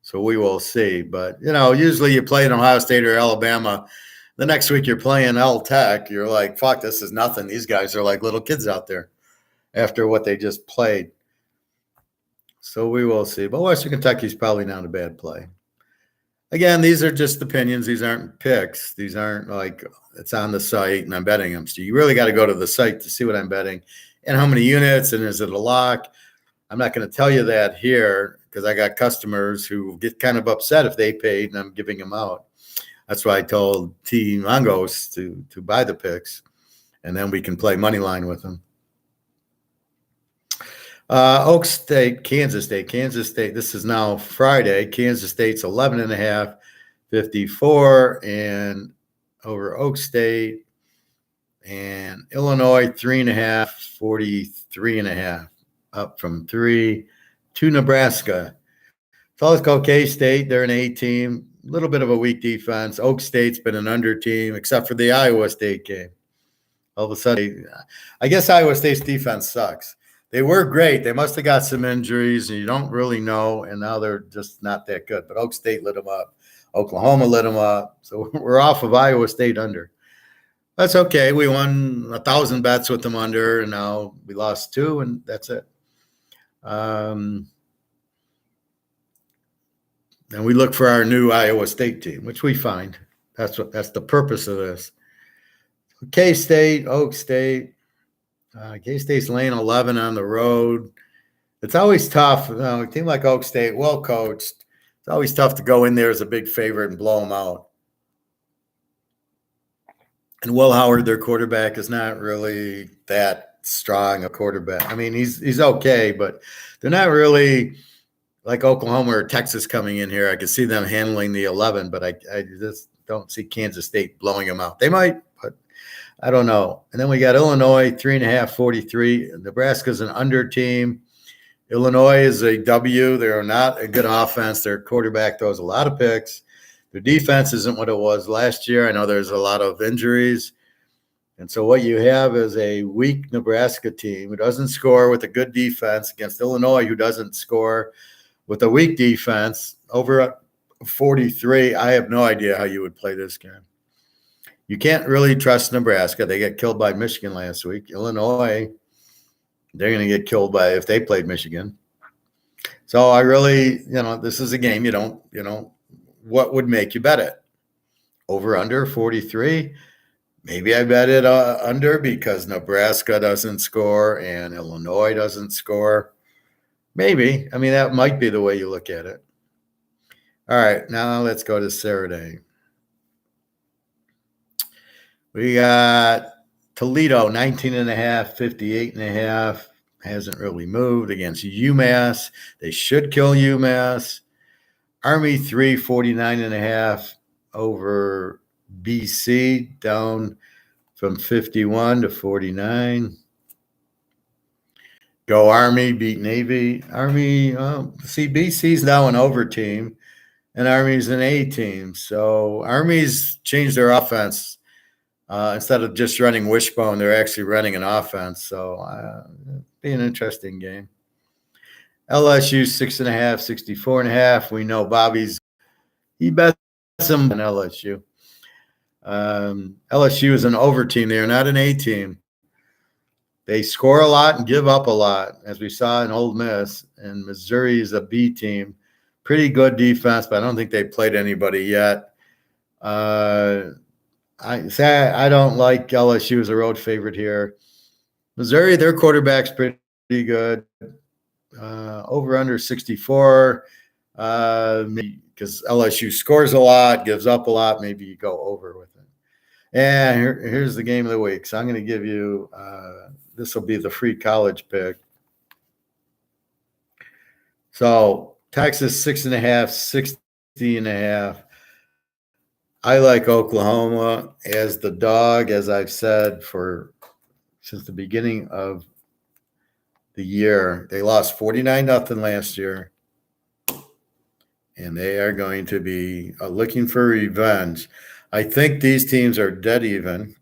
So we will see. But, usually you play in Ohio State or Alabama. The next week you're playing L Tech. You're like, fuck, this is nothing. These guys are like little kids out there after what they just played. So we will see. But Western Kentucky's probably not a bad play. Again, these are just opinions. These aren't picks. These aren't like it's on the site and I'm betting them. So you really got to go to the site to see what I'm betting and how many units and is it a lock. I'm not going to tell you that here because I got customers who get kind of upset if they paid and I'm giving them out. That's why I told T. Mangos to buy the picks, and then we can play money line with them. Oak State, Kansas State. This is now Friday. Kansas State's 11.5, 54, and over Oak State. And Illinois 3.5, 43.5. Up from 3 to Nebraska. So let's go K-State. They're an A team. A little bit of a weak defense. Oak State's been an under team, except for the Iowa State game. All of a sudden, I guess Iowa State's defense sucks. They were great. They must have got some injuries, and you don't really know, and now they're just not that good. But Oak State lit them up. Oklahoma lit them up. So we're off of Iowa State under. That's okay. We won 1,000 bets with them under, and now we lost 2, and that's it. And we look for our new Iowa State team, which we find. That's the purpose of this. K-State, Oak State. K-State's laying 11 on the road. It's always tough. A team like Oak State, well coached. It's always tough to go in there as a big favorite and blow them out. And Will Howard, their quarterback, is not really that strong a quarterback. I mean, he's okay, but they're not really like Oklahoma or Texas coming in here. I could see them handling the 11, but I just don't see Kansas State blowing them out. They might, but I don't know. And then we got Illinois, 3.5, 43. Nebraska's an under team. Illinois is a W. They're not a good offense. Their quarterback throws a lot of picks. Their defense isn't what it was last year. I know there's a lot of injuries. And so what you have is a weak Nebraska team who doesn't score with a good defense against Illinois, who doesn't score with a weak defense. Over 43, I have no idea how you would play this game. You can't really trust Nebraska. They got killed by Michigan last week. Illinois, they're going to get killed by if they played Michigan. So I really, this is a game you don't, what would make you bet it? Over under 43? Maybe I bet it under because Nebraska doesn't score and Illinois doesn't score. Maybe. I mean, that might be the way you look at it. All right, now let's go to Saturday. We got Toledo, 19.5, 58.5. Hasn't really moved against UMass. They should kill UMass. Army 3, 49.5 over BC, down from 51 to 49. Go Army, beat Navy. Army, BC's now an over team, and Army's an A team. So Army's changed their offense. Instead of just running wishbone, they're actually running an offense. So it'll be an interesting game. LSU 6.5, 64.5. We know he bets them on LSU. LSU is an over team. They are not an A team. They score a lot and give up a lot, as we saw in Ole Miss. And Missouri is a B team. Pretty good defense, but I don't think they played anybody yet. I don't like LSU as a road favorite here. Missouri, their quarterback's pretty good. Over under 64. Because LSU scores a lot, gives up a lot. Maybe you go over with it. And here's the game of the week. So I'm going to give you this will be the free college pick. So Texas 6.5, 60.5. I like Oklahoma as the dog, as I've said since the beginning of the year. They lost 49-0 last year, and they are going to be looking for revenge. I think these teams are dead even.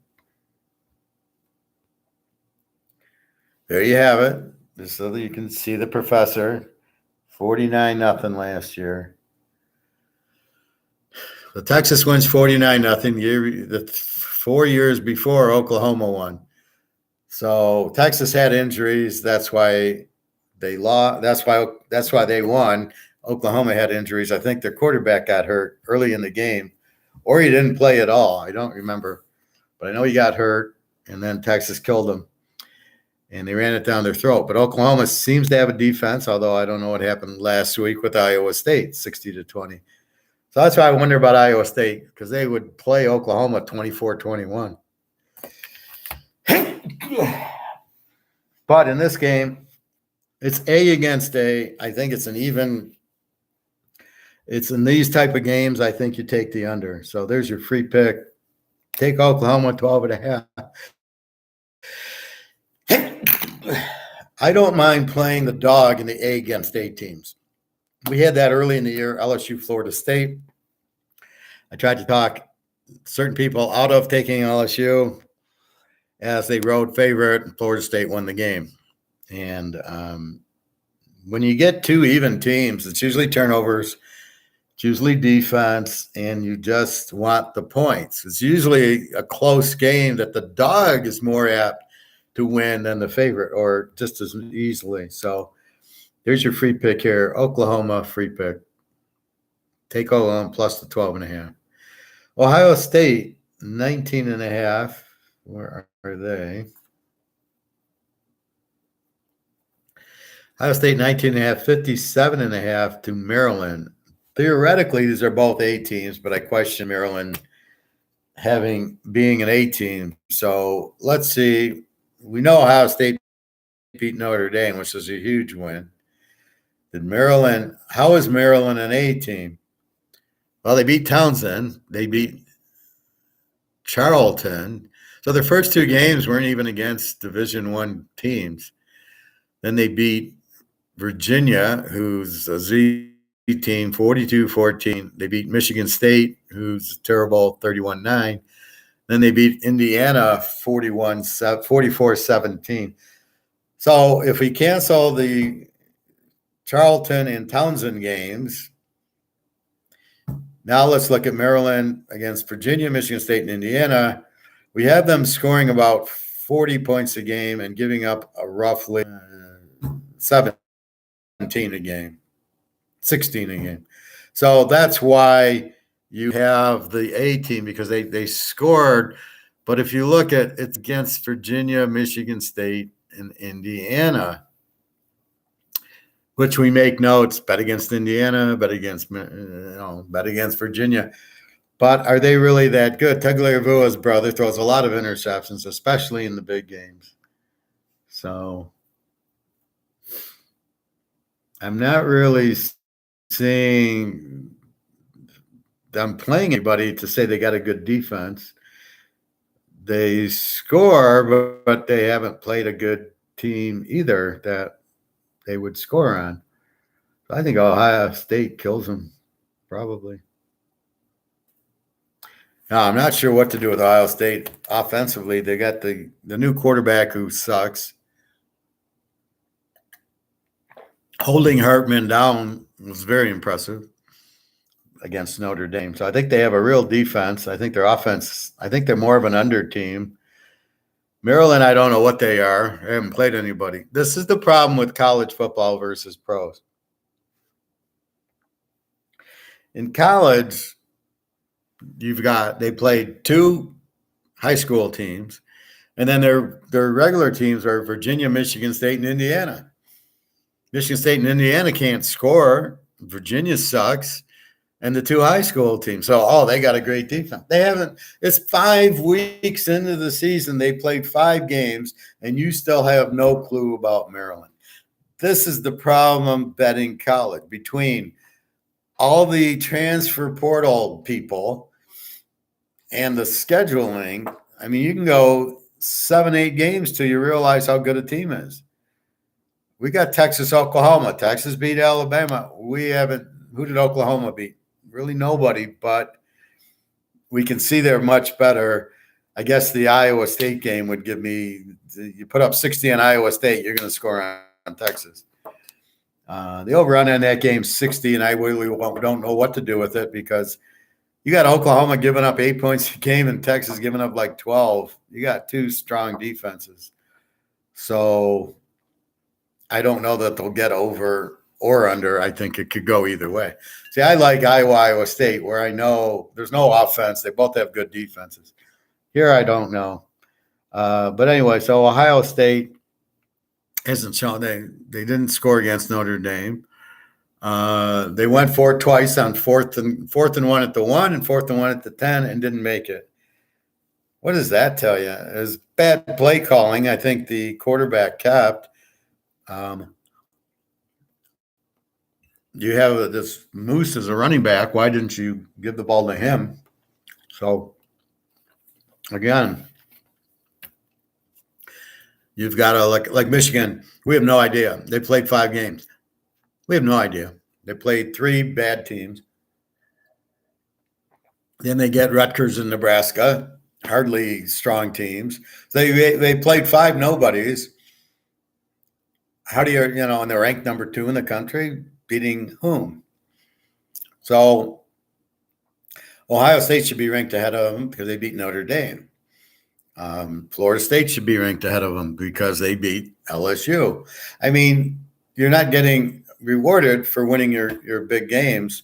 There you have it. Just so that you can see the professor. 49-0 last year. The Texas wins 49-0. The 4 years before Oklahoma won. So Texas had injuries. That's why they lost. That's why they won. Oklahoma had injuries. I think their quarterback got hurt early in the game, or he didn't play at all. I don't remember, but I know he got hurt, and then Texas killed him, and they ran it down their throat. But Oklahoma seems to have a defense, although I don't know what happened last week with Iowa State, 60-20. So that's why I wonder about Iowa State, because they would play Oklahoma 24-21. But in this game, it's A against A. I think it's an even. It's in these type of games, I think you take the under. So there's your free pick. Take Oklahoma 12.5. I don't mind playing the dog in the A against A teams. We had that early in the year, LSU, Florida State. I tried to talk certain people out of taking LSU as they road favorite, and Florida State won the game. And when you get two even teams, it's usually turnovers. It's usually defense, and you just want the points. It's usually a close game that the dog is more apt to win than the favorite, or just as easily. So there's your free pick here. Oklahoma free pick. Take Oklahoma plus the 12.5. Ohio State 19.5. Where are they? Ohio State 19.5, 57.5 to Maryland. Theoretically, these are both A teams, but I question Maryland being an A team. So let's see. We know Ohio State beat Notre Dame, which is a huge win. How is Maryland an A team? Well, they beat Townsend. They beat Charlton. So their first two games weren't even against Division I teams. Then they beat Virginia, who's a Z team, 42-14. They beat Michigan State, who's terrible, 31-9. Then they beat Indiana 44-17. So if we cancel the Charlton and Townsend games, now let's look at Maryland against Virginia, Michigan State, and Indiana. We have them scoring about 40 points a game and giving up a roughly 17 a game, 16 a game. So that's why you have the A team, because they scored. But if you look at it against Virginia, Michigan State, and Indiana, which we make notes, bet against Indiana, bet against Virginia. But are they really that good? Tagliavuo's brother throws a lot of interceptions, especially in the big games. So I'm not really seeing them playing anybody to say they got a good defense. They score, but they haven't played a good team either that they would score on. So I think Ohio State kills them, probably. Now, I'm not sure what to do with Ohio State offensively. They got the new quarterback who sucks. Holding Hartman down was very impressive against Notre Dame. So I think they have a real defense. I think their offense, I think they're more of an under team. Maryland, I don't know what they are. I haven't played anybody. This is the problem with college football versus pros. In college, they played two high school teams, and then their regular teams are Virginia, Michigan State, and Indiana. Michigan State and Indiana can't score. Virginia sucks. And the two high school teams. So, they got a great defense. They haven't. It's 5 weeks into the season. They played 5 games, and you still have no clue about Maryland. This is the problem betting college. Between all the transfer portal people and the scheduling, I mean, you can go 7-8 games till you realize how good a team is. We got Texas, Oklahoma. Texas beat Alabama. We haven't. Who did Oklahoma beat? Really nobody, but we can see they're much better. I guess the Iowa State game would give me, you put up 60 on Iowa State, you're going to score on Texas. The over-run on that game 60, and I really don't know what to do with it, because you got Oklahoma giving up 8 points a game and Texas giving up like 12. You got two strong defenses. So I don't know that they'll get over or under. I think it could go either way. See, I like Iowa State, where I know there's no offense. They both have good defenses. Here, I don't know. But anyway, so Ohio State hasn't shown. They didn't score against Notre Dame. They went for it twice on fourth and 1 at the 1 and 4th and 1 at the 10 and didn't make it. What does that tell you? It was bad play calling. I think the quarterback kept. You have this Moose as a running back. Why didn't you give the ball to him? So, again, you've got to like Michigan. We have no idea. They played 5 games. We have no idea. They played 3 bad teams. Then they get Rutgers and Nebraska, hardly strong teams. They played 5 nobodies. How do and they're ranked number 2 in the country, beating whom? So Ohio State should be ranked ahead of them because they beat Notre Dame. Florida State should be ranked ahead of them because they beat LSU. I mean, you're not getting rewarded for winning your big games.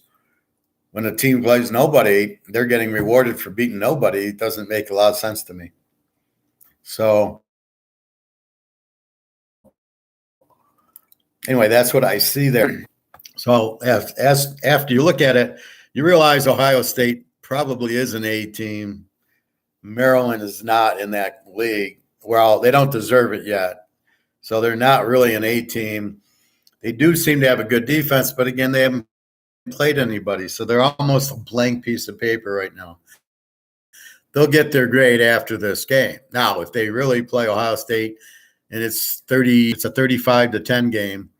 When a team plays nobody, they're getting rewarded for beating nobody. It doesn't make a lot of sense to me. So anyway, that's what I see there. So as after you look at it, you realize Ohio State probably is an A team. Maryland is not in that league. Well, they don't deserve it yet. So they're not really an A team. They do seem to have a good defense, but again, they haven't played anybody. So they're almost a blank piece of paper right now. They'll get their grade after this game. Now, if they really play Ohio State and it's a 35-10 game,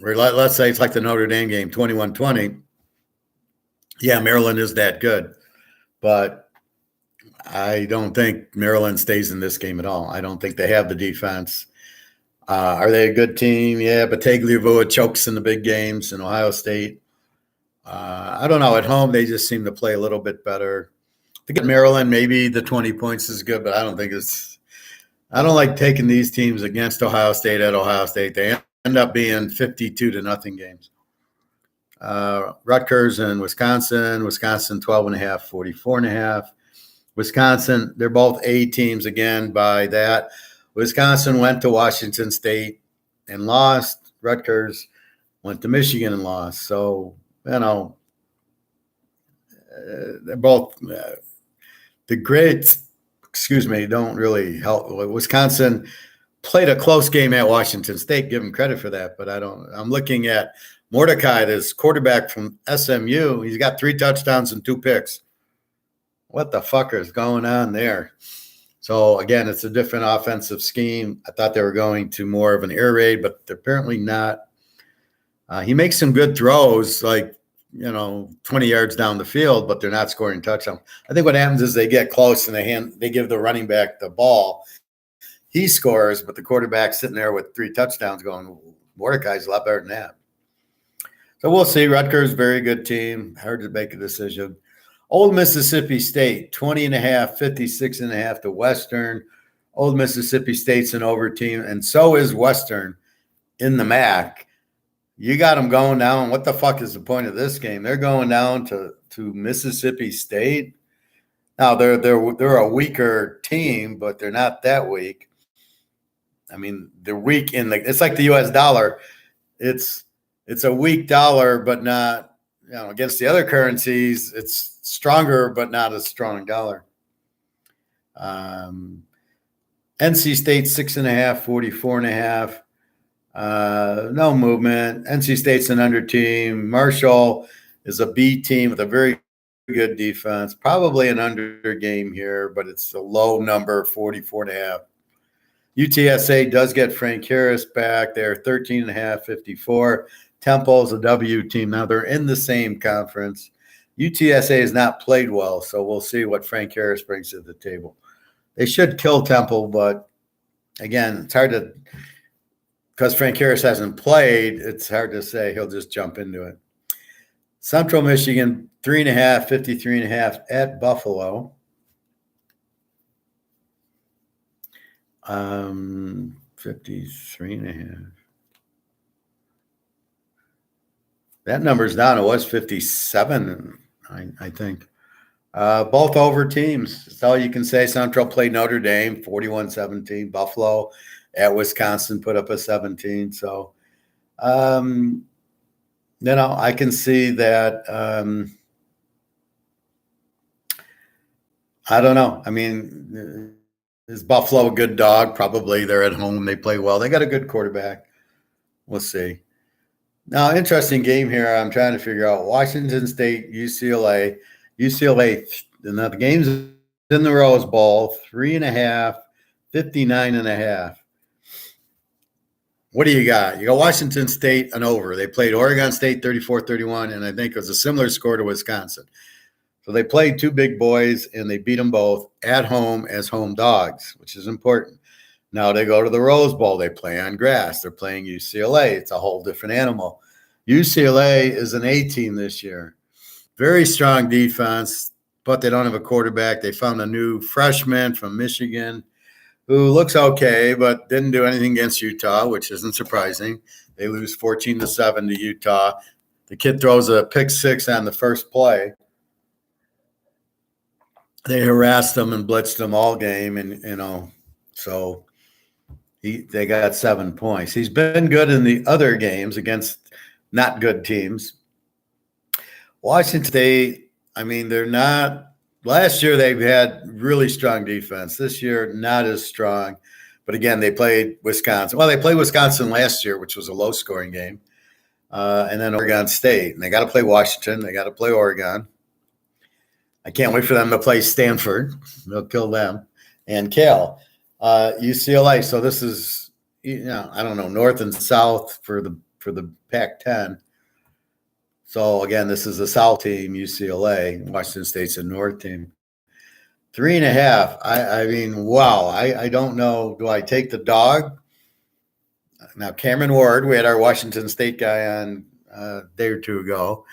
or let's say it's like the Notre Dame game, 21-20. Yeah, Maryland is that good. But I don't think Maryland stays in this game at all. I don't think they have the defense. Are they a good team? Yeah, but Tagliabue chokes in the big games in Ohio State. I don't know. At home, they just seem to play a little bit better. To get Maryland, maybe the 20 points is good, but I don't think it's – I don't like taking these teams against Ohio State at Ohio State. They end up being 52-0 games. Rutgers and Wisconsin 12.5, 44.5. Wisconsin, they're both A teams again by that. Wisconsin went to Washington State and lost. Rutgers went to Michigan and lost. So, they're both the grades, don't really help. Wisconsin played a close game at Washington State, give them credit for that, but I'm looking at Mordecai, this quarterback from SMU. He's got 3 touchdowns and 2 picks. What the fuck is going on there? So, again, it's a different offensive scheme. I thought they were going to more of an air raid, but they're apparently not. He makes some good throws, 20 yards down the field, but they're not scoring touchdowns. I think what happens is they get close and they give the running back the ball. He scores, but the quarterback's sitting there with 3 touchdowns going, Mordecai's a lot better than that. So we'll see. Rutgers, very good team. Hard to make a decision. Old Mississippi State, 20.5, 56.5 to Western. Old Mississippi State's an over team, and so is Western in the MAC. You got them going down. What the fuck is the point of this game? They're going down to Mississippi State. Now they're a weaker team, but they're not that weak. I mean, they're weak it's like the US dollar. It's a weak dollar, but not, against the other currencies, it's stronger, but not a strong dollar. NC State 6.5, 44.5. No movement. NC State's an under team. Marshall is a B team with a very good defense. Probably an under game here, but it's a low number, 44.5. UTSA does get Frank Harris back. They're 13.5, 54. Temple's a W team. Now they're in the same conference. UTSA has not played well, so we'll see what Frank Harris brings to the table. They should kill Temple, but again, it's hard to – because Frank Harris hasn't played, it's hard to say he'll just jump into it. Central Michigan, 3.5, 53.5 at Buffalo. 53.5. That number's down. It was 57, I think. Both over teams. That's all you can say. Central played Notre Dame, 41-17. Buffalo at Wisconsin put up a 17. So, I can see that. I don't know. I mean, is Buffalo a good dog? Probably. They're at home. They play well. They got a good quarterback. We'll see. Now, interesting game here. I'm trying to figure out Washington State, UCLA. UCLA, now the game's in the Rose Bowl, 3.5, 59.5. What do you got? You got Washington State and over. They played Oregon State 34-31, and I think it was a similar score to Wisconsin. So they played 2 big boys, and they beat them both at home as home dogs, which is important. Now they go to the Rose Bowl. They play on grass. They're playing UCLA. It's a whole different animal. UCLA is an A team this year. Very strong defense, but they don't have a quarterback. They found a new freshman from Michigan who looks okay, but didn't do anything against Utah, which isn't surprising. They lose 14-7 to Utah. The kid throws a pick six on the first play. They harassed them and blitzed them all game, and so they got 7 points. He's been good in the other games against not good teams. Washington State, I mean, they're not. Last year they had really strong defense. This year, not as strong. But again, they played Wisconsin. Well, they played Wisconsin last year, which was a low-scoring game, and then Oregon State. And they got to play Washington. They got to play Oregon. I can't wait for them to play Stanford. They'll kill them. And Cal, UCLA. So this is, I don't know, north and south for the Pac-10. So again, this is the South team, UCLA. Washington State's a North team. 3.5. I mean, wow. I don't know. Do I take the dog? Now, Cameron Ward, we had our Washington State guy on a day or two ago.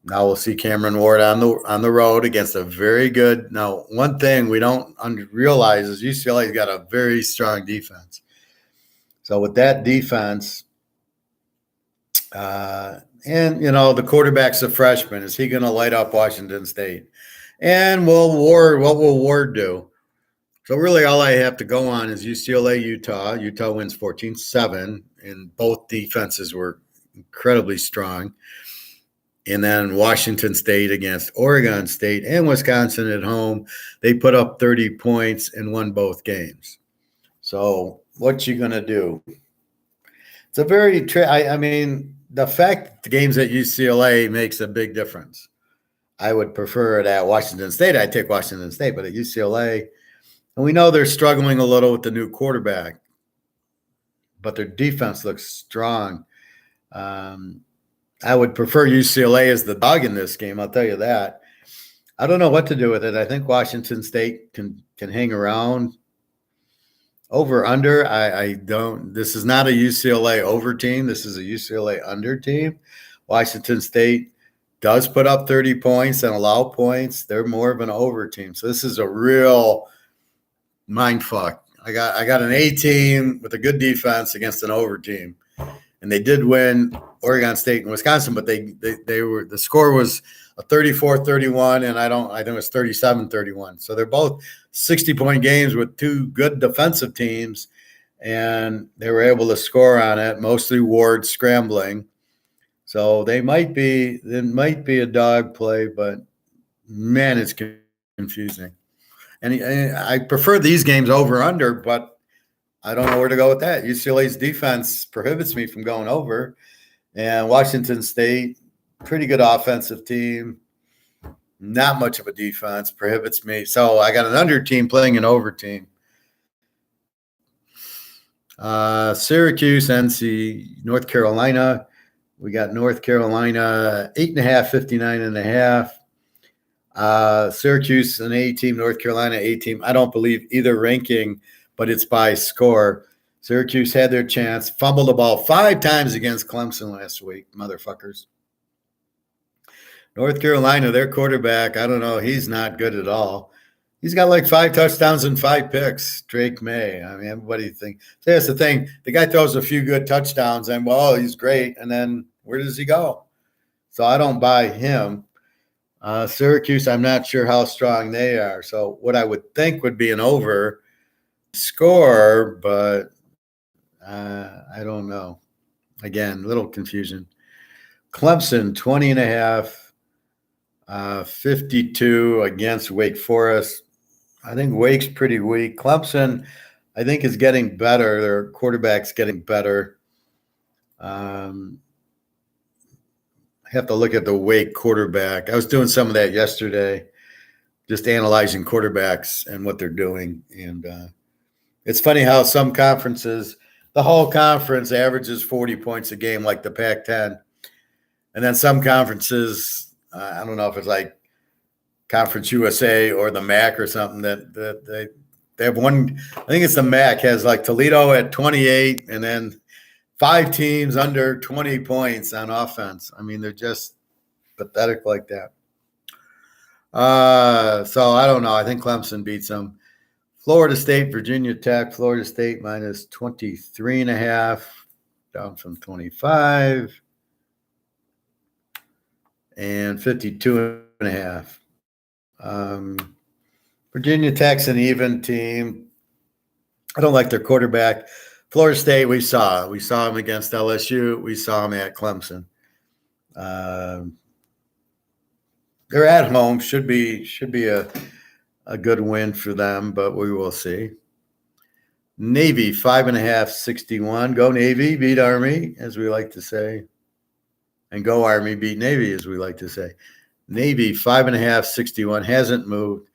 Now we'll see Cameron Ward on the road against a very good. Now, one thing we don't realize is UCLA's got a very strong defense. So with that defense, and the quarterback's a freshman. Is he going to light up Washington State? And what will Ward do? So really all I have to go on is UCLA, Utah. Utah wins 14-7, and both defenses were incredibly strong. And then Washington State against Oregon State and Wisconsin at home. They put up 30 points and won both games. So what you going to do? It's a very I mean, the fact that the game's at UCLA makes a big difference. I would prefer it at Washington State. I'd take Washington State, but at UCLA, and we know they're struggling a little with the new quarterback, but their defense looks strong. I would prefer UCLA as the dog in this game. I'll tell you that. I don't know what to do with it. I think Washington State can hang around. Over under, I don't. This is not a UCLA over team. This is a UCLA under team. Washington State does put up 30 points and allow points. They're more of an over team. So this is a real mind fuck. I got an A team with a good defense against an over team. And they did win Oregon State and Wisconsin, but they were, the score was a 34-31, and I think it was 37-31. So they're both 60-point games with two good defensive teams, and they were able to score on it, mostly Ward scrambling. So it might be a dog play, but man, it's confusing. And I prefer these games over under, but I don't know where to go with that. UCLA's defense prohibits me from going over, and Washington State, pretty good offensive team, not much of a defense, prohibits me. So I got an under team playing an over team. Syracuse, NC, North Carolina. We got North Carolina 8.5, 59.5. Syracuse, an A team, North Carolina, A team. I don't believe either ranking, but it's by score. Syracuse had their chance, fumbled the ball 5 times against Clemson last week, motherfuckers. North Carolina, their quarterback, I don't know, he's not good at all. He's got like 5 touchdowns and 5 picks, Drake May. I mean, everybody thinks. So that's the thing. The guy throws a few good touchdowns, and, well, he's great, and then where does he go? So I don't buy him. Syracuse, I'm not sure how strong they are. So what I would think would be an over score, but I don't know. Again, little confusion. Clemson, 20.5, 52 against Wake Forest. I think Wake's pretty weak. Clemson, I think, is getting better. Their quarterback's getting better. I have to look at the Wake quarterback. I was doing some of that yesterday, just analyzing quarterbacks and what they're doing. And it's funny how some conferences, the whole conference averages 40 points a game, like the Pac-10. And then some conferences, I don't know if it's like Conference USA or the MAC or something, that they have one. I think it's the MAC has like Toledo at 28, and then 5 teams under 20 points on offense. I mean, they're just pathetic like that. So I don't know. I think Clemson beats them. Florida State, Virginia Tech. Florida State minus 23.5, down from 25, and 52.5. Virginia Tech's an even team. I don't like their quarterback. Florida State, we saw them against LSU. We saw them at Clemson. They're at home. Should be a good win for them, but we will see. Navy 5.5, 61. Go Navy, beat Army, as we like to say, and go Army, beat Navy, as we like to say. Navy 5.5, 61 hasn't moved.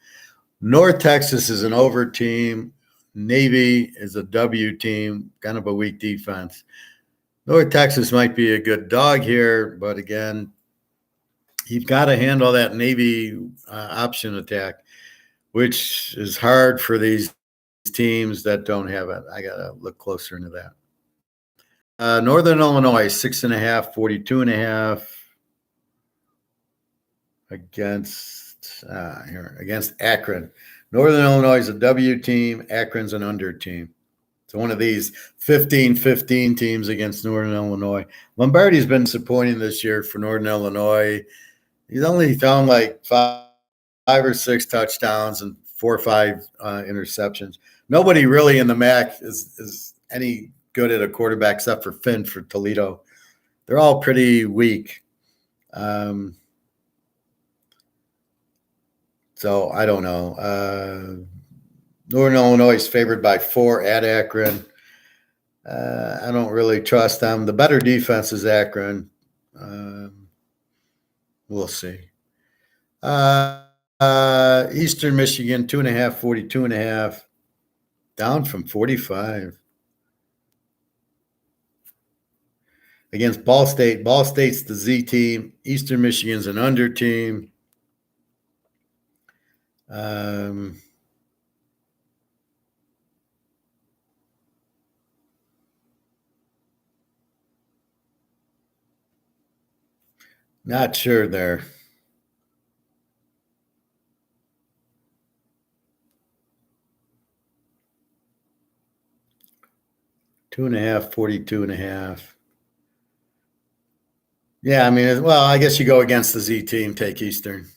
North Texas is an over team. Navy is a W team, kind of a weak defense. North Texas might be a good dog here, but again, you've got to handle that Navy option attack, which is hard for these teams that don't have it. I got to look closer into that. Northern Illinois, 6.5, 42.5 against Akron. Northern Illinois is a W team. Akron's an under team. So one of these 15-15 teams against Northern Illinois. Lombardi's been disappointing this year for Northern Illinois. He's only thrown like five or six touchdowns and 4 or 5 interceptions. Nobody really in the MAC is any good at a quarterback except for Finn for Toledo. They're all pretty weak. So I don't know. Northern Illinois is favored by 4 at Akron. I don't really trust them. The better defense is Akron. We'll see. Eastern Michigan, 2.5, 42.5, down from 45. Against Ball State. Ball State's the Z team. Eastern Michigan's an under team. Not sure there. Two and a half, 42.5. Yeah, I mean, well, I guess you go against the Z team, take Eastern.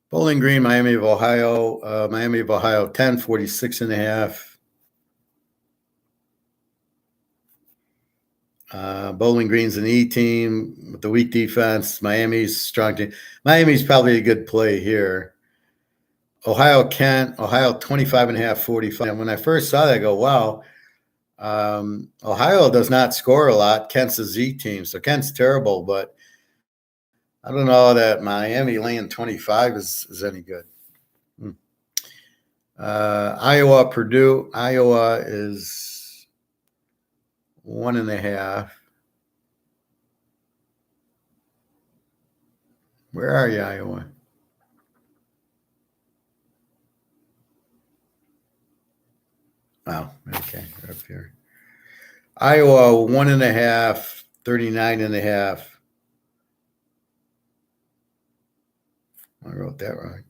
Bowling Green, Miami of Ohio, 10, 46.5. Bowling Green's an E team with the weak defense. Miami's strong team. Miami's probably a good play here. Ohio, Kent, Ohio 25.5, 45. And when I first saw that, I go, wow. Ohio does not score a lot. Kent's a Z team, so Kent's terrible, but I don't know that Miami laying 25 is any good. Iowa, Purdue. Iowa is 1.5. Where are you, Iowa? Oh, okay, up here. Iowa 1.5, 39.5. I wrote that wrong.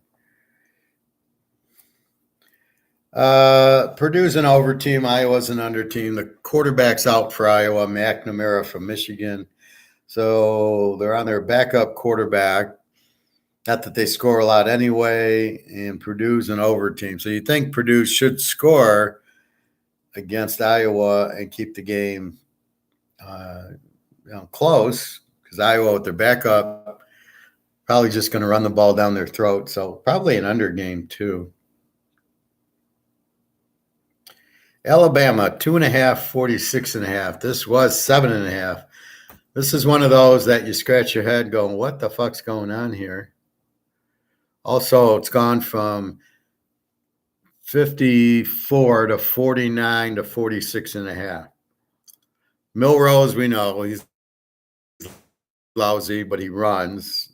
Purdue's an over team. Iowa's an under team. The quarterback's out for Iowa, McNamara from Michigan. So they're on their backup quarterback. Not that they score a lot anyway, and Purdue's an over team. So you think Purdue should score against Iowa and keep the game close, because Iowa with their backup probably just going to run the ball down their throat. So probably an under game too. Alabama, 2.5, 46.5. This was 7.5. This is one of those that you scratch your head going, what the fuck's going on here? Also, it's gone from 54 to 49 to 46.5. Milrose, we know he's lousy, but he runs.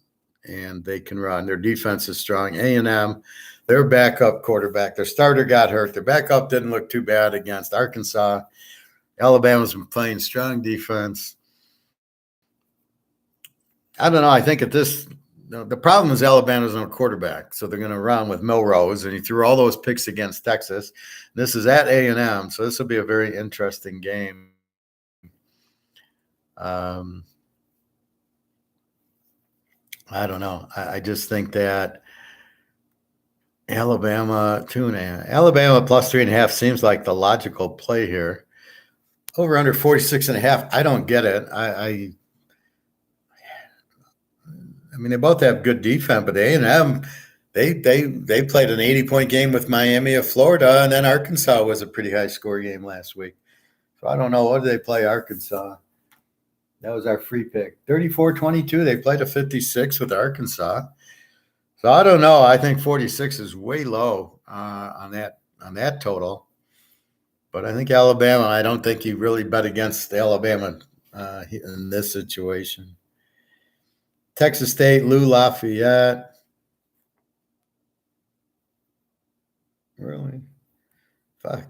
and they can run. Their defense is strong. A&M, their backup quarterback, their starter got hurt. Their backup didn't look too bad against Arkansas. Alabama's been playing strong defense. I don't know. I think the problem is Alabama's no quarterback, so they're going to run with Milrose, and he threw all those picks against Texas. This is at A&M, so this will be a very interesting game. I don't know. I just think that Alabama 2.5, Alabama plus 3.5 seems like the logical play here. Over under 46.5. I don't get it. I mean, they both have good defense, but A&M, they played an 80-point game with Miami of Florida, and then Arkansas was a pretty high-score game last week. So I don't know. What did they play Arkansas? That was our free pick. 34-22. They played a 56 with Arkansas. So I don't know. I think 46 is way low on that total. But I think Alabama, I don't think you really bet against Alabama in this situation. Texas State, Lou Lafayette. Really? Fuck.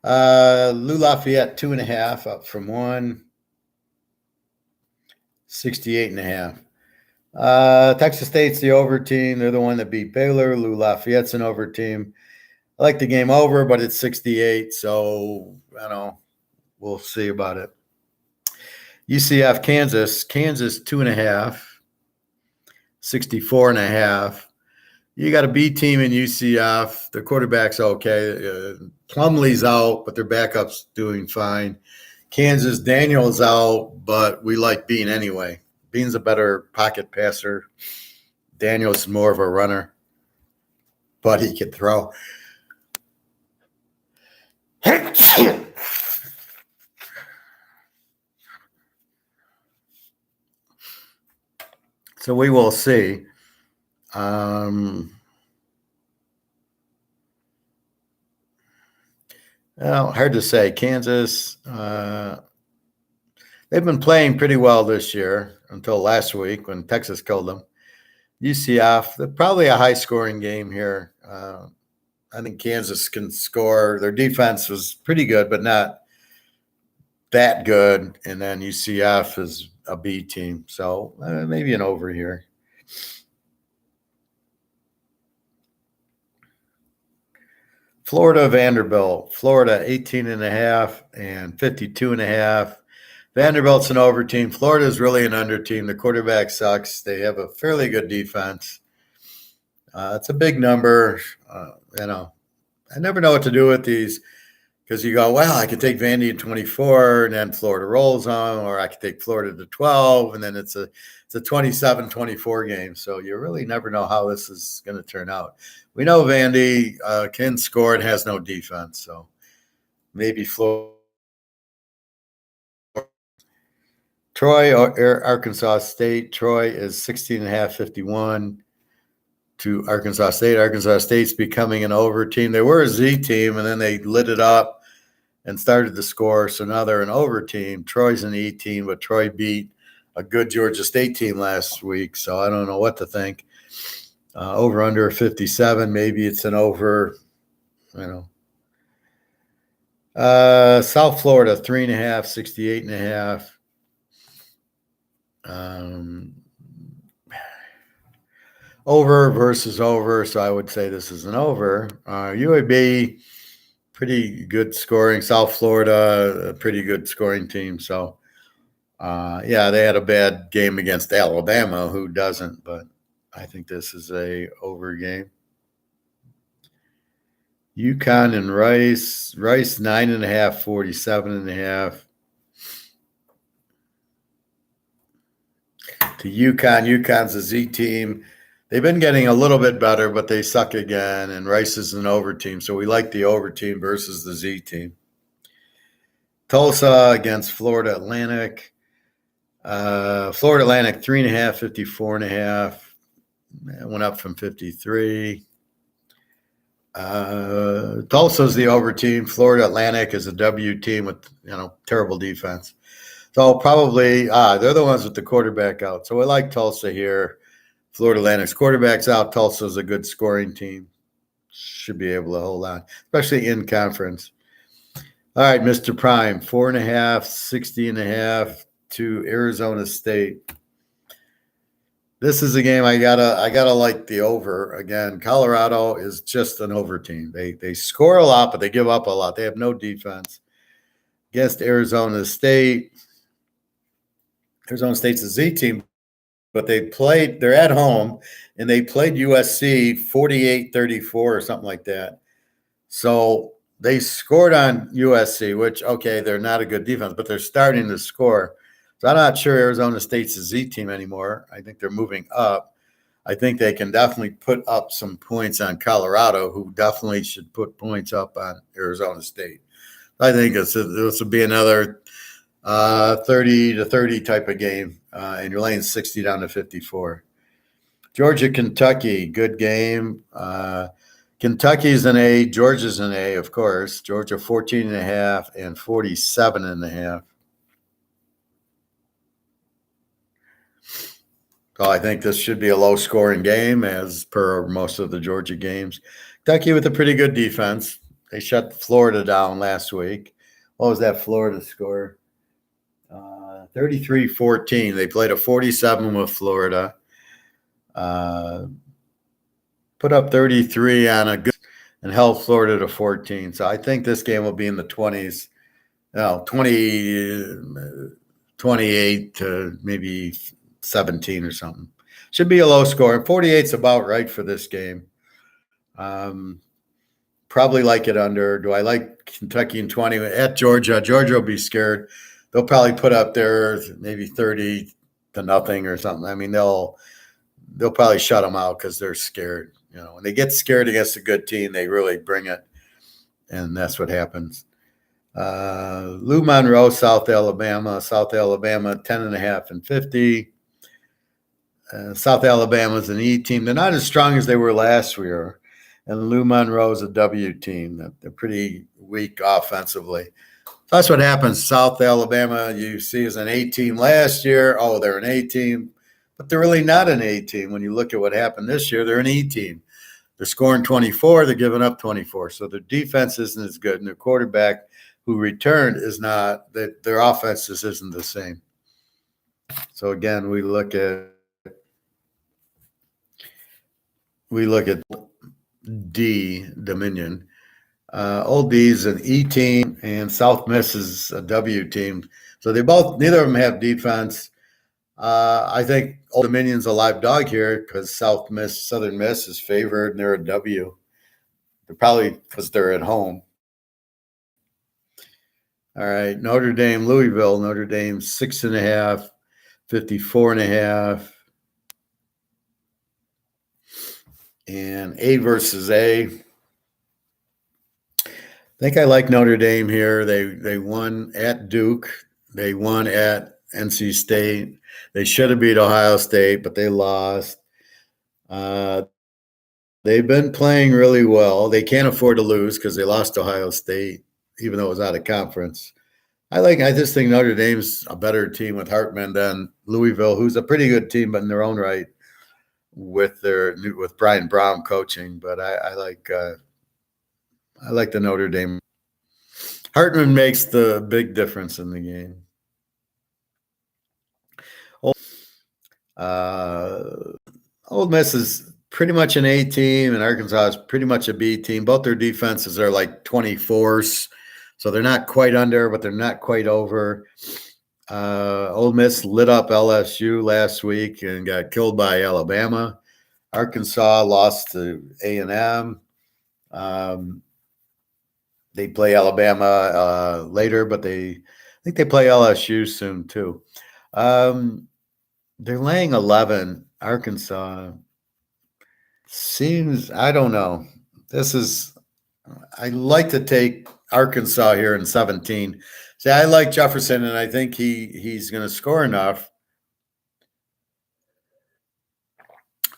Lou Lafayette, 2.5 up from 1. 68.5. Texas State's the over team. They're the one that beat Baylor. Lou Lafayette's an over team. I like the game over, but it's 68. So, I don't know. We'll see about it. UCF, Kansas. Kansas, 2.5. 64.5. You got a B team in UCF. The quarterback's okay. Plumlee's out, but their backup's doing fine. Kansas, Daniel's out, but we like Bean anyway. Bean's a better pocket passer. Daniel's more of a runner, but he can throw. So we will see. Well, hard to say. Kansas, they've been playing pretty well this year until last week when Texas killed them. UCF, probably a high-scoring game here. I think Kansas can score. Their defense was pretty good, but not that good. And then UCF is a B team. So maybe an over here. Florida, Vanderbilt. Florida, 18.5 and 52.5. Vanderbilt's an over team. Florida is really an under team. The quarterback sucks. They have a fairly good defense. It's a big number. I never know what to do with these because you go, well, I could take Vandy at 24 and then Florida rolls on, or I could take Florida to 12 and then it's a 27-24 game. So you really never know how this is going to turn out. We know Vandy can score and has no defense. So maybe Florida. Troy, Arkansas State. Troy is 16.5, 51 to Arkansas State. Arkansas State's becoming an over team. They were a Z team, and then they lit it up and started to score. So now they're an over team. Troy's an E team, but Troy beat a good Georgia State team last week. So I don't know what to think. Over under 57. Maybe it's an over, South Florida, 3.5, 68.5. Over versus over, so I would say this is an over. UAB, pretty good scoring. South Florida, a pretty good scoring team. So, they had a bad game against Alabama. Who doesn't? But I think this is a over game. UConn and Rice. Rice 9.5, 47.5. To UConn. UConn's a Z team. They've been getting a little bit better, but they suck again, and Rice is an over team. So we like the over team versus the Z team. Tulsa against Florida Atlantic. Florida Atlantic, 3.5, 54.5. It went up from 53. Tulsa's the over team. Florida Atlantic is a W team with, terrible defense. So probably, they're the ones with the quarterback out. So we like Tulsa here. Florida Atlantic's quarterback's out. Tulsa's a good scoring team. Should be able to hold on, especially in conference. All right, Mr. Prime, 4.5, 60.5 to Arizona State. This is a game I gotta like the over. Again, Colorado is just an over team. They score a lot, but they give up a lot. They have no defense. Against Arizona State. Arizona State's a Z team, but they're at home, and they played USC 48-34 or something like that. So they scored on USC, which, okay, they're not a good defense, but they're starting to score. So I'm not sure Arizona State's a Z team anymore. I think they're moving up. I think they can definitely put up some points on Colorado, who definitely should put points up on Arizona State. I think this will be another 30-30 type of game, and you're laying 60 down to 54. Georgia, Kentucky, good game. Kentucky's an A, Georgia's an A, of course. Georgia 14.5 and 47.5. So I think this should be a low-scoring game, as per most of the Georgia games. Kentucky with a pretty good defense. They shut Florida down last week. What was that Florida score? 33-14. They played a 47 with Florida. Put up 33 on a good and held Florida to 14. So I think this game will be in the 20s. 28 to maybe 17 or something. Should be a low score. 48's about right for this game. Probably like it under. Do I like Kentucky in 20 at Georgia? Georgia will be scared. They'll probably put up there maybe 30 to nothing or something. I mean, they'll probably shut them out because they're scared. When they get scared against a good team, they really bring it, and that's what happens. Lou Monroe, South Alabama, 10.5 and 50. South Alabama's an E team. They're not as strong as they were last year, and Lou Monroe's a W team. They're pretty weak offensively. That's what happens. South Alabama, you see, is an A team last year. Oh, they're an A team. But they're really not an A team. When you look at what happened this year, they're an E team. They're scoring 24. They're giving up 24. So their defense isn't as good. And their quarterback, who returned, is not. Their offense just isn't the same. So, again, we look at D, Dominion. Old D's an E team, and South Miss is a W team. So neither of them have defense. I think Old Dominion's a live dog here because Southern Miss is favored, and they're a W. They're probably because they're at home. All right, Notre Dame, Louisville. Notre Dame 6.5, 54.5. And A versus A. I think I like Notre Dame here. They won at Duke. They won at NC State. They should have beat Ohio State, but they lost. They've been playing really well. They can't afford to lose because they lost to Ohio State, even though it was out of conference. I just think Notre Dame's a better team with Hartman than Louisville, who's a pretty good team, but in their own right with Brian Brown coaching. But I like the Notre Dame. Hartman makes the big difference in the game. Old Miss is pretty much an A team, and Arkansas is pretty much a B team. Both their defenses are like 24s, so they're not quite under, but they're not quite over. Old Miss lit up LSU last week and got killed by Alabama. Arkansas lost to A&M. They play Alabama later, but I think they play LSU soon too. They're laying 11. Arkansas seems, I don't know. I like to take Arkansas here in 17. See, I like Jefferson, and I think he's going to score enough.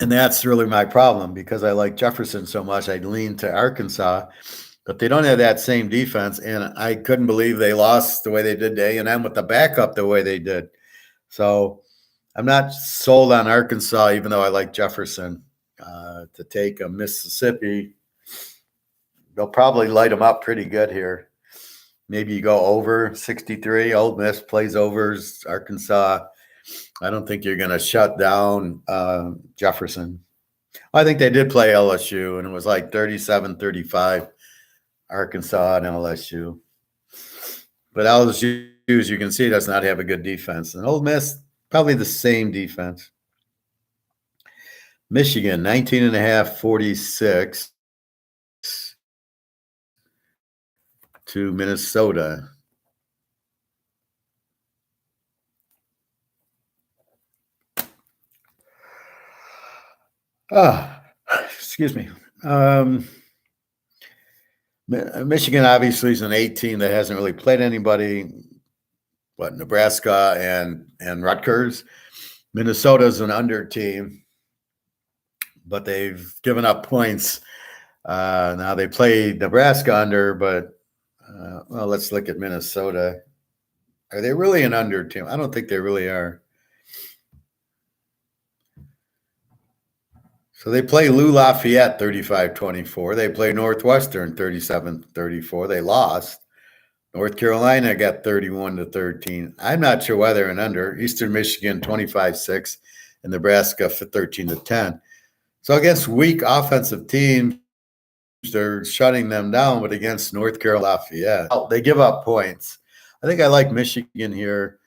And that's really my problem because I like Jefferson so much. I'd lean to Arkansas, but they don't have that same defense. And I couldn't believe they lost the way they did to A&M with the backup the way they did. So I'm not sold on Arkansas, even though I like Jefferson to take a Mississippi. They'll probably light them up pretty good here. Maybe you go over 63. Ole Miss plays overs. Arkansas, I don't think you're going to shut down Jefferson. I think they did play LSU, and it was like 37-35, Arkansas and LSU. But LSU, as you can see, does not have a good defense. And Ole Miss, probably the same defense. Michigan, 19.5, 46 to Minnesota. Excuse me. Michigan obviously is an 8 team that hasn't really played anybody, but Nebraska and Rutgers. Minnesota's an under team, but they've given up points. Now they play Nebraska under, but well, let's look at Minnesota. Are they really an under team? I don't think they really are. So they play Lou Lafayette 35-24. They play Northwestern 37-34. They lost. North Carolina got 31-13. I'm not sure why they're an under. Eastern Michigan 25-6 and Nebraska 13-10. So against weak offensive teams, they're shutting them down, but against North Carolina Lafayette, they give up points. I think I like Michigan here.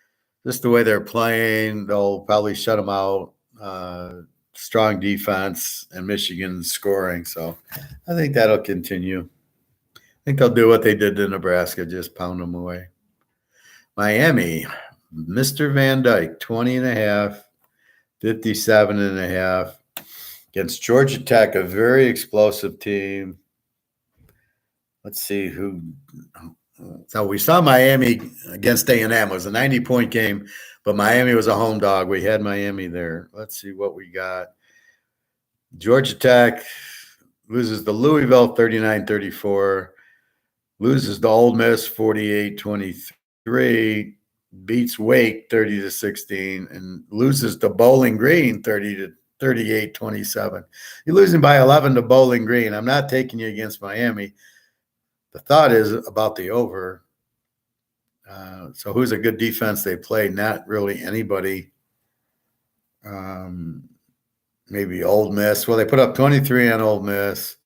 Just the way they're playing, they'll probably shut them out. Strong defense and Michigan scoring. So I think that'll continue. I think they'll do what they did to Nebraska, just pound them away. Miami, Mr. Van Dyke, 20.5, 57.5 against Georgia Tech, a very explosive team. Let's see who. So we saw Miami against A&M. It was a 90-point game, but Miami was a home dog. We had Miami there. Let's see what we got. Georgia Tech loses to Louisville 39-34, loses to Ole Miss 48-23, beats Wake 30-16, and loses to Bowling Green 38-27. You're losing by 11 to Bowling Green. I'm not taking you against Miami. The thought is about the over. So who's a good defense they play? Not really anybody. Maybe Ole Miss. Well, they put up 23 on Ole Miss,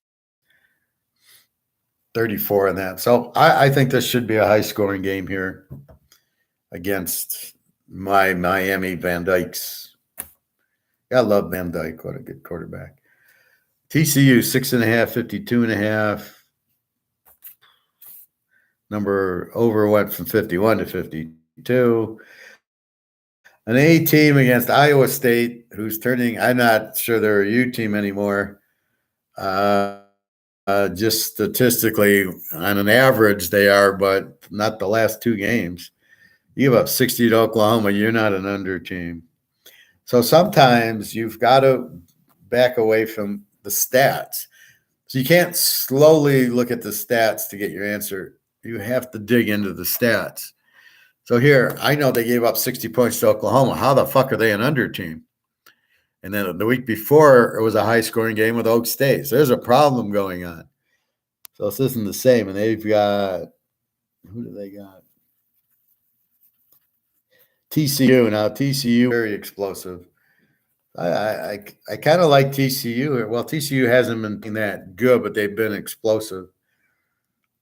34 on that. So I think this should be a high-scoring game here against my Miami Van Dykes. I love Van Dyke. What a good quarterback. TCU, 6.5, 52.5. Number over went from 51 to 52. An A team against Iowa State, who's turning, I'm not sure they're a U team anymore. Just statistically, on an average, they are, but not the last two games. You give up 60 to Oklahoma, you're not an under team. So sometimes you've got to back away from the stats. So you can't slowly look at the stats to get your answer. You have to dig into the stats. So here, I know they gave up 60 points to Oklahoma. How the fuck are they an under team? And then the week before, it was a high-scoring game with Oak State. So there's a problem going on. So this isn't the same. And they've got – who do they got? TCU. Now, TCU, very explosive. I kind of like TCU. Well, TCU hasn't been that good, but they've been explosive.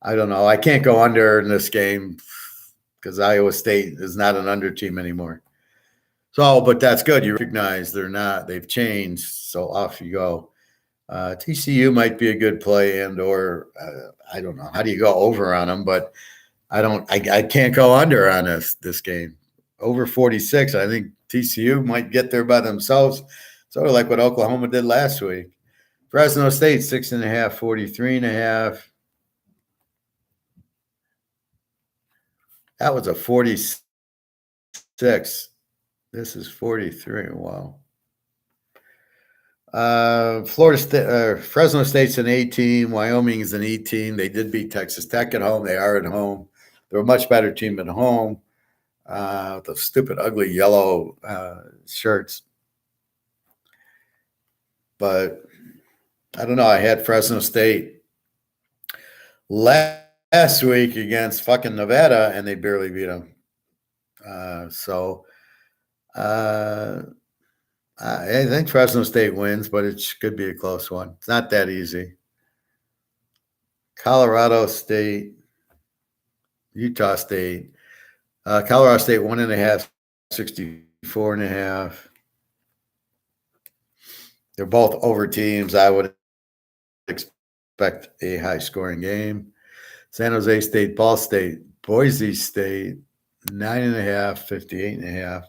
I don't know. I can't go under in this game because Iowa State is not an under team anymore. So, but that's good. You recognize they're not. They've changed. So off you go. TCU might be a good play, or I don't know. How do you go over on them? But I can't go under on this game. Over 46. I think TCU might get there by themselves, sort of like what Oklahoma did last week. Fresno State 6.5, 43.5. That was a 46. This is 43. Wow. Florida State, Fresno State's an A team. Wyoming is an E team. They did beat Texas Tech at home. They are at home. They're a much better team at home. with the stupid, ugly yellow shirts. But I don't know. I had Fresno State last week against fucking Nevada, and they barely beat them. I think Fresno State wins, but it could be a close one. It's not that easy. Colorado State, Utah State. Colorado State 1.5, 64.5. They're both over teams. I would expect a high-scoring game. San Jose State, Ball State, Boise State, 9.5, 58.5.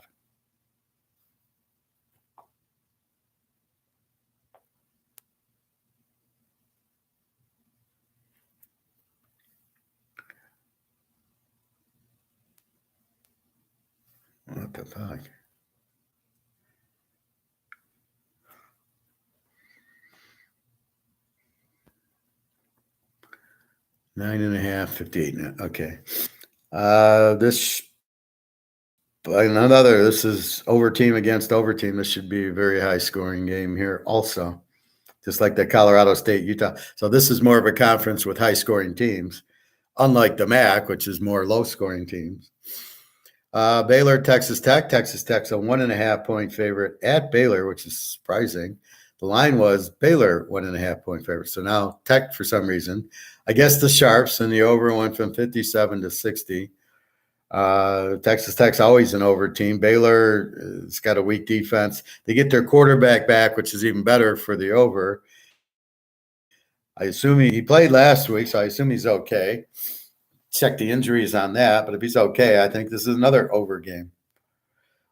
What the fuck? Nine and a half, 58. Okay. This is over team against over team. This should be a very high scoring game here also, just like the Colorado State, Utah. So this is more of a conference with high scoring teams, unlike the MAC, which is more low scoring teams. Baylor, Texas Tech. Texas Tech's a 1.5 point favorite at Baylor, which is surprising. The line was Baylor 1.5 point favorite. So now Tech, for some reason, I guess the Sharps and the over went from 57 to 60. Texas Tech's always an over team. Baylor has got a weak defense. They get their quarterback back, which is even better for the over. I assume he played last week, so I assume he's okay. Check the injuries on that, but if he's okay, I think this is another over game.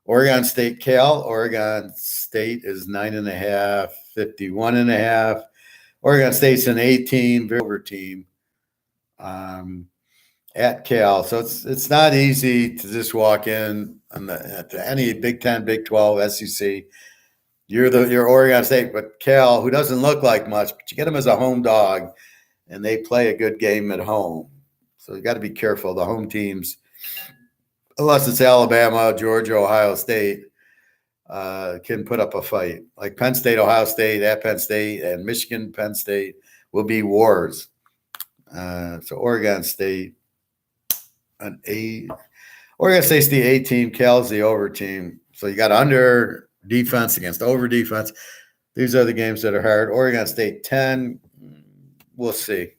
Oregon State, Cal. Oregon State is 9.5, 51.5. Oregon State's an 18, very over team at Cal. So it's not easy to just walk in to any Big 10, Big 12, SEC. You're Oregon State, but Cal, who doesn't look like much, but you get them as a home dog, and they play a good game at home. So you got to be careful. The home teams, unless it's Alabama, Georgia, Ohio State, can put up a fight. Like Penn State, Ohio State, at Penn State, and Michigan, Penn State will be wars. So Oregon State, Oregon State's the A team, Cal's the over team. So you got under defense against over defense. These are the games that are hard. Oregon State 10, we'll see.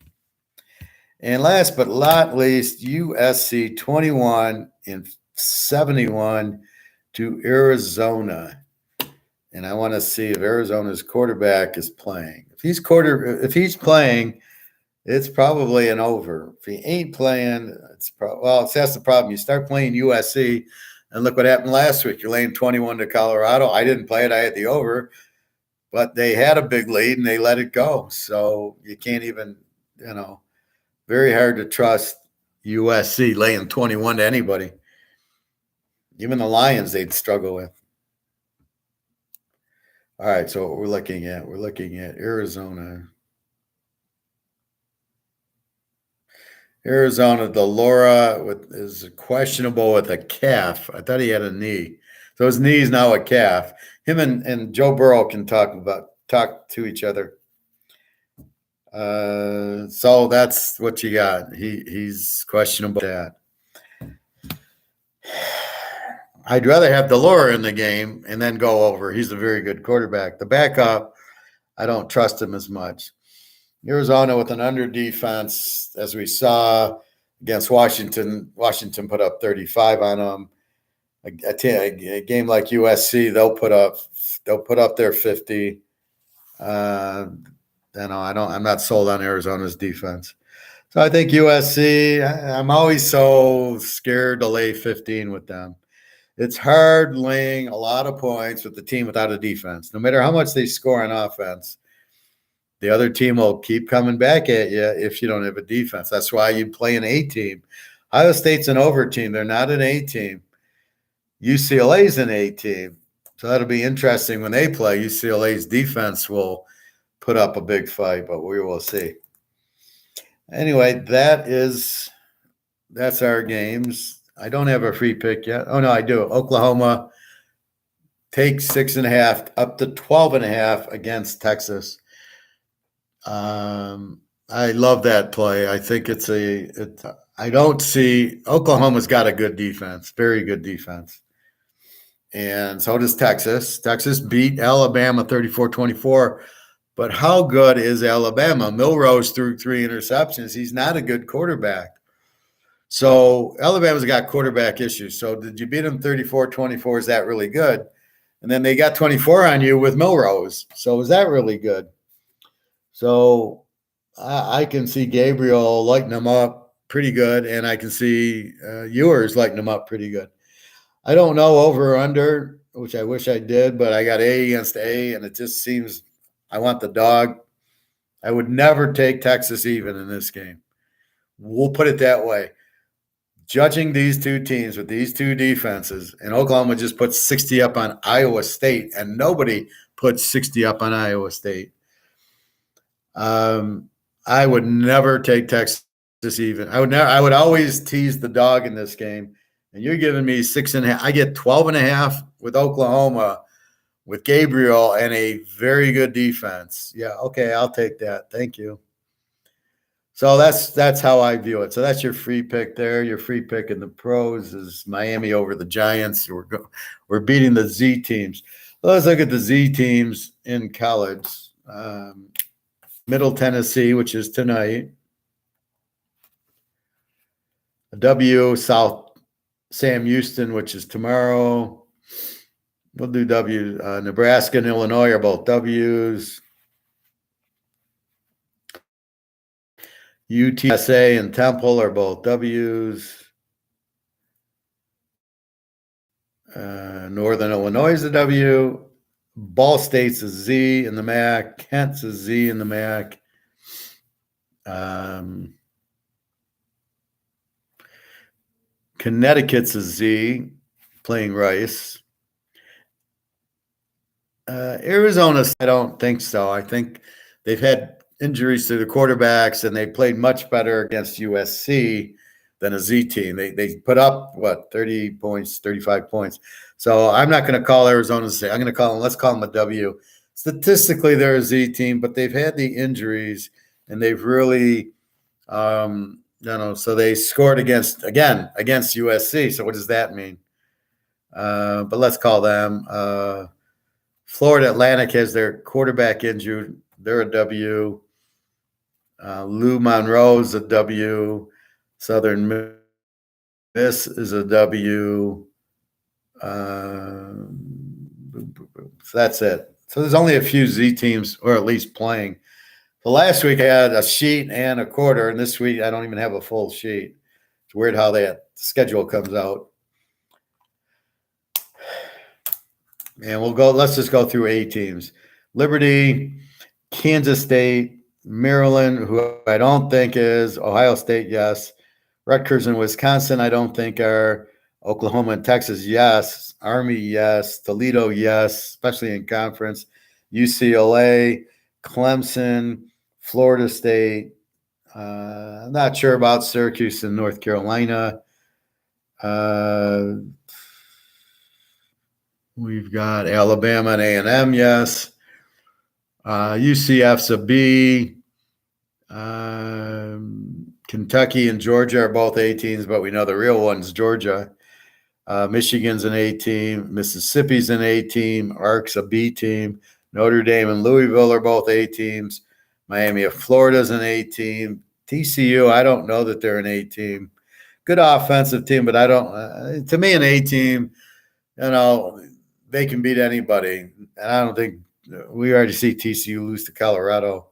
And last but not least, USC 21 and 71 to Arizona. And I want to see if Arizona's quarterback is playing. If he's playing, it's probably an over. If he ain't playing, that's the problem. You start playing USC, and look what happened last week. You're laying 21 to Colorado. I didn't play it. I had the over. But they had a big lead, and they let it go. So you can't even, very hard to trust USC laying 21 to anybody. Even the Lions, they'd struggle with. All right, so what we're looking at Arizona. Arizona, the Laura is questionable with a calf. I thought he had a knee. So his knee is now a calf. Him and Joe Burrow can talk to each other. So that's what you got. He's questionable that. I'd rather have Delora in the game and then go over. He's a very good quarterback. The backup, I don't trust him as much. Arizona with an under defense, as we saw against Washington. Washington put up 35 on them. A game like USC, they'll put up their 50. I'm not sold on Arizona's defense. So I think USC, I'm always so scared to lay 15 with them. It's hard laying a lot of points with the team without a defense. No matter how much they score on offense, the other team will keep coming back at you if you don't have a defense. That's why you play an A team. Ohio State's an over team. They're not an A team. UCLA's an A team. So that'll be interesting when they play. UCLA's defense will put up a big fight, but we will see. Anyway, that's our games. I don't have a free pick yet. Oh, no, I do. Oklahoma takes 6.5 up to 12.5 against Texas. I love that play. I think I don't see Oklahoma's got a good defense, very good defense. And so does Texas. Texas beat Alabama 34-24. But how good is Alabama? Milrose threw 3 interceptions. He's not a good quarterback. So Alabama's got quarterback issues. So did you beat them 34-24? Is that really good? And then they got 24 on you with Milrose. So is that really good? So I can see Gabriel lighting them up pretty good, and I can see Ewers lighting them up pretty good. I don't know over or under, which I wish I did, but I got A against A, and it just seems I want the dog. I would never take Texas even in this game. We'll put it that way. Judging these two teams with these two defenses, and Oklahoma just put 60 up on Iowa State, and nobody put 60 up on Iowa State. I would never take Texas even. I would always tease the dog in this game. And you're giving me 6.5. I get 12.5 with Oklahoma with Gabriel and a very good defense. Yeah, okay, I'll take that. Thank you. So that's how I view it. So that's your free pick there. Your free pick in the pros is Miami over the Giants. We're beating the Z teams. Let's look at the Z teams in college. Middle Tennessee, which is tonight. W, South Sam Houston, which is tomorrow. We'll do W. Nebraska and Illinois are both W's. UTSA and Temple are both W's. Northern Illinois is a W. Ball State's a Z in the MAC. Kent's a Z in the MAC. Connecticut's a Z, playing Rice. Arizona, I don't think so. I think they've had injuries to the quarterbacks, and they played much better against USC than a Z team. They put up, 30 points, 35 points. So I'm not going to call Arizona Z. I'm going to let's call them a W. Statistically, they're a Z team, but they've had the injuries, and they've really, so they scored against USC. So what does that mean? But let's call them. Florida Atlantic has their quarterback injured. They're a W. Lou Monroe's a W. Southern Miss is a W. So that's it. So there's only a few Z teams, or at least playing. So last week I had a sheet and a quarter, and this week I don't even have a full sheet. It's weird how that schedule comes out. And let's just go through A teams. Liberty, Kansas State, Maryland, who I don't think is, Ohio State, yes. Rutgers and Wisconsin, I don't think are. Oklahoma and Texas, yes. Army, yes. Toledo, yes, especially in conference. UCLA, Clemson, Florida State. I'm not sure about Syracuse and North Carolina. We've got Alabama and A&M, yes. UCF's a B. Kentucky and Georgia are both A teams, but we know the real one's Georgia. Michigan's an A team. Mississippi's an A team. Arc's a B team. Notre Dame and Louisville are both A teams. Miami of Florida's an A team. TCU, I don't know that they're an A team. Good offensive team, but I don't. To me, an A team, they can beat anybody. And I don't think we already see TCU lose to Colorado.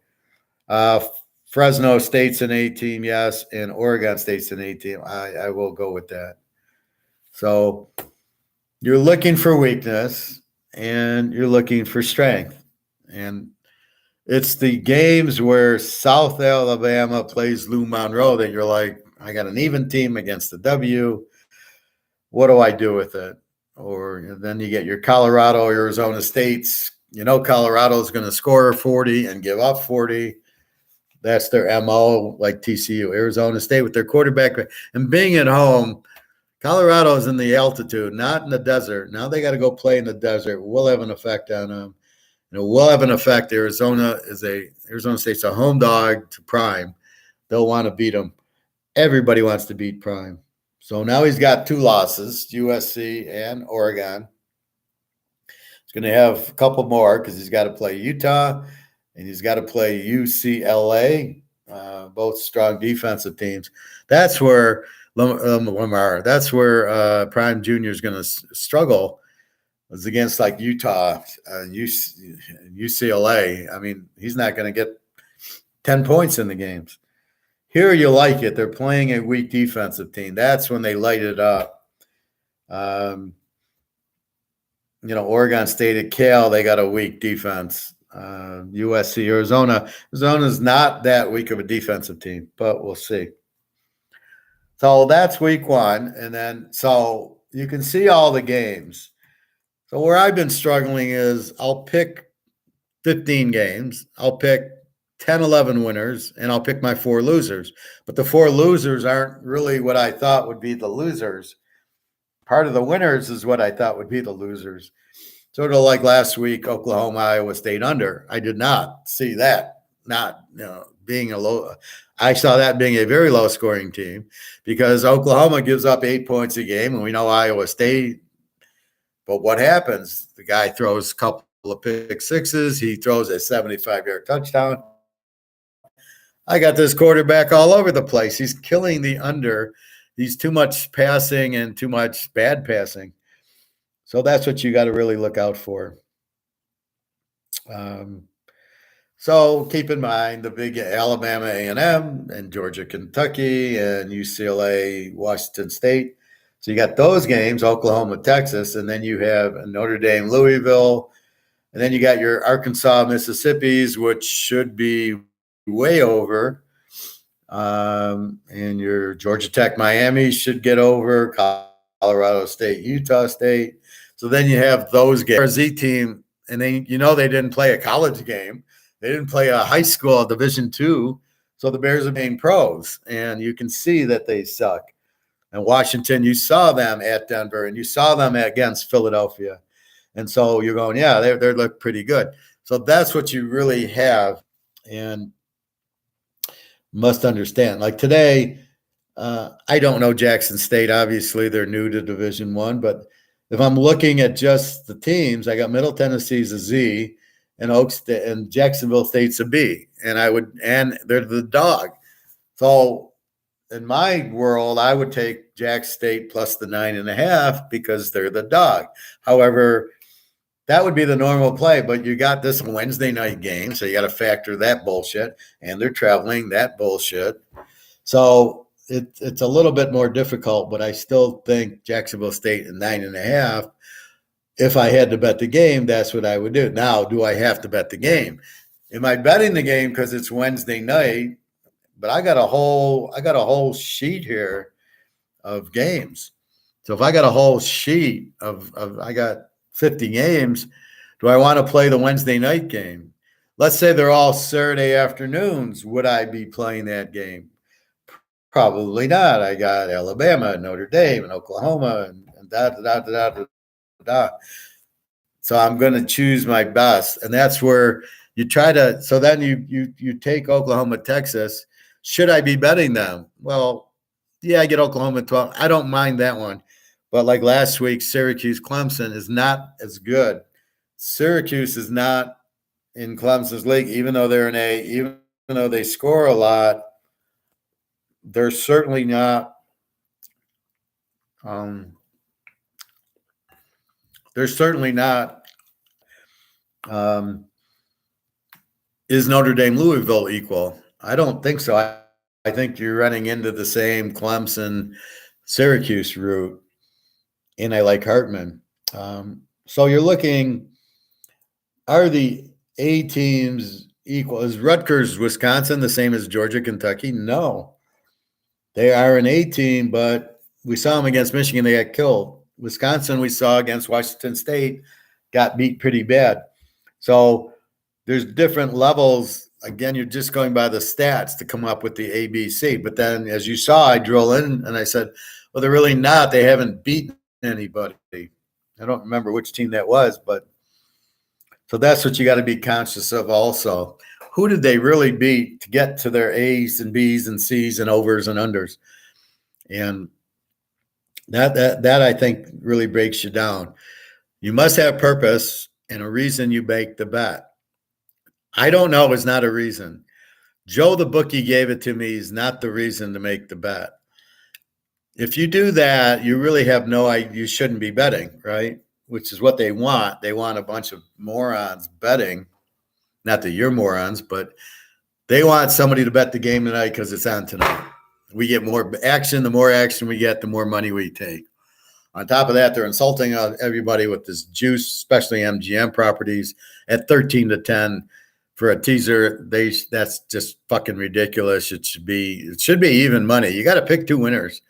Fresno State's an A team, yes, and Oregon State's an A team. I will go with that. So you're looking for weakness and you're looking for strength. And it's the games where South Alabama plays Lou Monroe that you're like, I got an even team against the W. What do I do with it? Or then you get your Colorado, Arizona States. Colorado's going to score 40 and give up 40. That's their MO, like TCU. Arizona State with their quarterback. And being at home, Colorado's in the altitude, not in the desert. Now they got to go play in the desert. Will have an effect on them. It will have an effect. Arizona State's a home dog to Prime. They'll want to beat them. Everybody wants to beat Prime. So now he's got 2 losses, USC and Oregon. He's going to have a couple more because he's got to play Utah and he's got to play UCLA, both strong defensive teams. That's where Lamar, that's where Prime Jr. is going to struggle. It's against like Utah, UCLA. I mean, he's not going to get 10 points in the games. Here you like it. They're playing a weak defensive team. That's when they light it up. Oregon State at Cal, they got a weak defense. USC, Arizona's not that weak of a defensive team, but we'll see. So that's week 1. And then, so you can see all the games. So where I've been struggling is I'll pick 15 games. I'll pick 10, 11 winners, and I'll pick my 4 losers. But the 4 losers aren't really what I thought would be the losers. Part of the winners is what I thought would be the losers. Sort of like last week, Oklahoma, Iowa State under. I did not see that being a low. I saw that being a very low scoring team because Oklahoma gives up 8 points a game, and we know Iowa State. But what happens? The guy throws a couple of pick sixes. He throws a 75-yard touchdown. I got this quarterback all over the place. He's killing the under. He's too much passing and too much bad passing. So that's what you got to really look out for. So keep in mind the big Alabama A&M and Georgia, Kentucky, and UCLA, Washington State. So you got those games, Oklahoma, Texas, and then you have Notre Dame, Louisville, and then you got your Arkansas, Mississippi's, which should be way over, and your Georgia Tech, Miami should get over, Colorado State, Utah State. So then you have those games. Z team, and then they didn't play a college game. They didn't play a high school Division II, so the Bears are being pros, and you can see that they suck. And Washington, you saw them at Denver, and you saw them against Philadelphia. And so you're going, yeah, they look pretty good. So that's what you really have and must understand. Like today, I don't know Jackson State. Obviously, they're new to Division I. But if I'm looking at just the teams, I got Middle Tennessee's a Z, and Jacksonville State's a B. And they're the dog. So in my world, I would take Jack State plus the 9.5 because they're the dog. However, that would be the normal play, but you got this Wednesday night game, so you got to factor that bullshit, and they're traveling, that bullshit. So it's a little bit more difficult, but I still think Jacksonville State at 9.5. If I had to bet the game, that's what I would do. Now, do I have to bet the game? Am I betting the game because it's Wednesday night? But I got a whole sheet here of games. So if I got a whole sheet of I got 50 games, do I want to play the Wednesday night game? Let's say they're all Saturday afternoons. Would I be playing that game? Probably not. I got Alabama and Notre Dame and Oklahoma and da. So I'm going to choose my best. And that's where you try to, so then you take Oklahoma, Texas. Should I be betting them? Well, yeah, I get Oklahoma 12. I don't mind that one. But like last week, Syracuse, Clemson is not as good. Syracuse is not in Clemson's league, even though even though they score a lot, they're certainly not. Is Notre Dame Louisville equal? I don't think so. I think you're running into the same Clemson Syracuse route, and I like Hartman. So you're looking, are the A teams equal? Is Rutgers, Wisconsin the same as Georgia, Kentucky? No. They are an A team, but we saw them against Michigan. They got killed. Wisconsin, we saw against Washington State, got beat pretty bad. So there's different levels. Again, you're just going by the stats to come up with the ABC. But then, as you saw, I drill in and I said, Well, they're really not. They haven't beaten anybody. I don't remember which team that was, but so that's what you got to be conscious of also. Who did they really beat to get to their A's and B's and C's and overs and unders? And that I think really breaks you down. You must have purpose and a reason you make the bet. I don't know is not a reason. Joe, the bookie, gave it to me is not the reason to make the bet. If you do that, you really have no idea. You shouldn't be betting, right? Which is what they want. They want a bunch of morons betting. Not that you're morons, but they want somebody to bet the game tonight because it's on tonight. We get more action. The more action we get, the more money we take. On top of that, they're insulting everybody with this juice, especially MGM properties at 13-10 for a teaser. That's just fucking ridiculous. It should be even money. You got to pick two winners.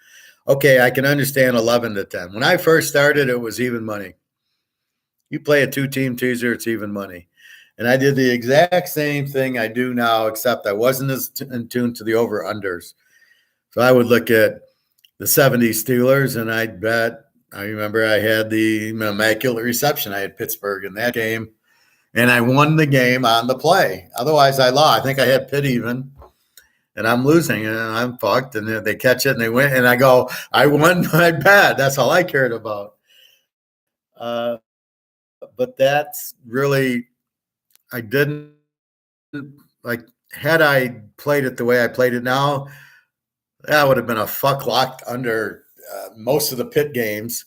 Okay, I can understand 11-10. When I first started, it was even money. You play a two-team teaser, it's even money. And I did the exact same thing I do now, except I wasn't as in tune to the over-unders. So I would look at the 70 Steelers, and I'd bet. I remember I had the immaculate reception. I had Pittsburgh in that game, and I won the game on the play. Otherwise, I lost. I think I had Pitt even, and I'm losing, and I'm fucked. And they catch it, and they win, and I go, I won my bet. That's all I cared about. But that's really, I didn't, like, had I played it the way I played it now, that would have been a fuck locked under most of the Pitt games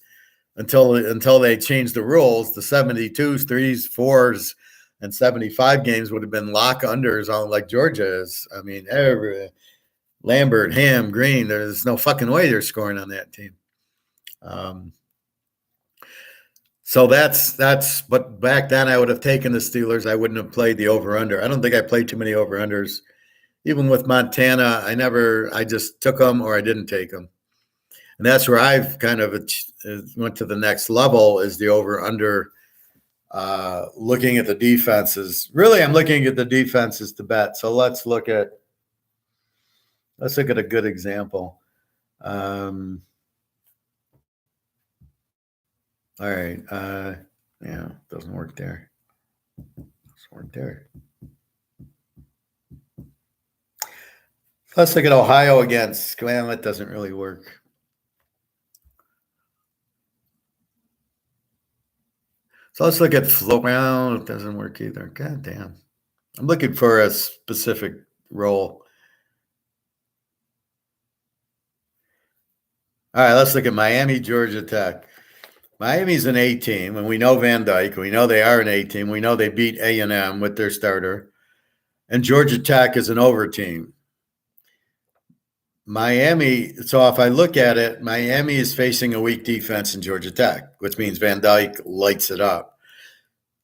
until they changed the rules. The 72s, 3s, 4s, and 75 games would have been lock unders on like Georgia is. I mean, Lambert, Ham, Green, there's no fucking way they're scoring on that team. So that's, but back then I would have taken the Steelers. I wouldn't have played the over-under. I don't think I played too many over-unders. Even with Montana, I just took them or I didn't take them. And that's where I've kind of went to the next level is the over-under, looking at the defenses. Really, I'm looking at the defenses to bet. So let's look at a good example. All right. Yeah, doesn't work there. Doesn't work there. Let's look at Ohio against. Well, it doesn't really work. So let's look at flow. Well, it doesn't work either. God damn. I'm looking for a specific role. All right, let's look at Miami, Georgia Tech. Miami's an A team, and we know Van Dyke. We know they are an A team. We know they beat A&M with their starter. And Georgia Tech is an over team. Miami, so if I look at it, Miami is facing a weak defense in Georgia Tech, which means Van Dyke lights it up.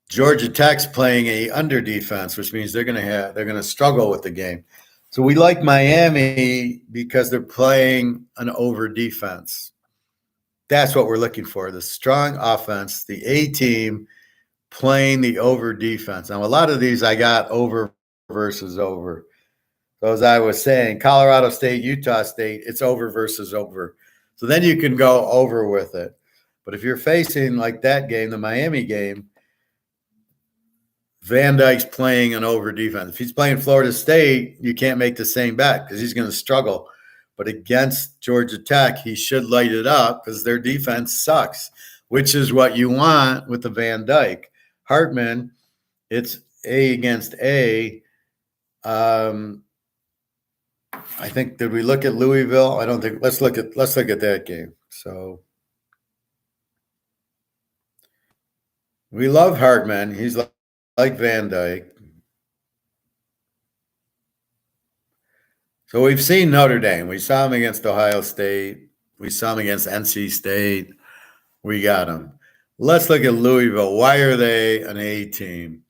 Georgia Tech's playing a under defense, which means they're going to struggle with the game. So we like Miami because they're playing an over defense. That's what we're looking for, the strong offense, the A team playing the over defense. Now, a lot of these I got over versus over. So as I was saying, Colorado State, Utah State, it's over versus over. So then you can go over with it. But if you're facing like that game, the Miami game, Van Dyke's playing an over defense. If he's playing Florida State, you can't make the same bet because he's going to struggle. But against Georgia Tech, he should light it up because their defense sucks, which is what you want with the Van Dyke. Hartman, it's A against A. I think, did we look at Louisville? I don't think. Let's look at that game. So we love Hartman. He's like Van Dyke. So we've seen Notre Dame. We saw him against Ohio State. We saw him against NC State. We got him. Let's look at Louisville. Why are they an A team?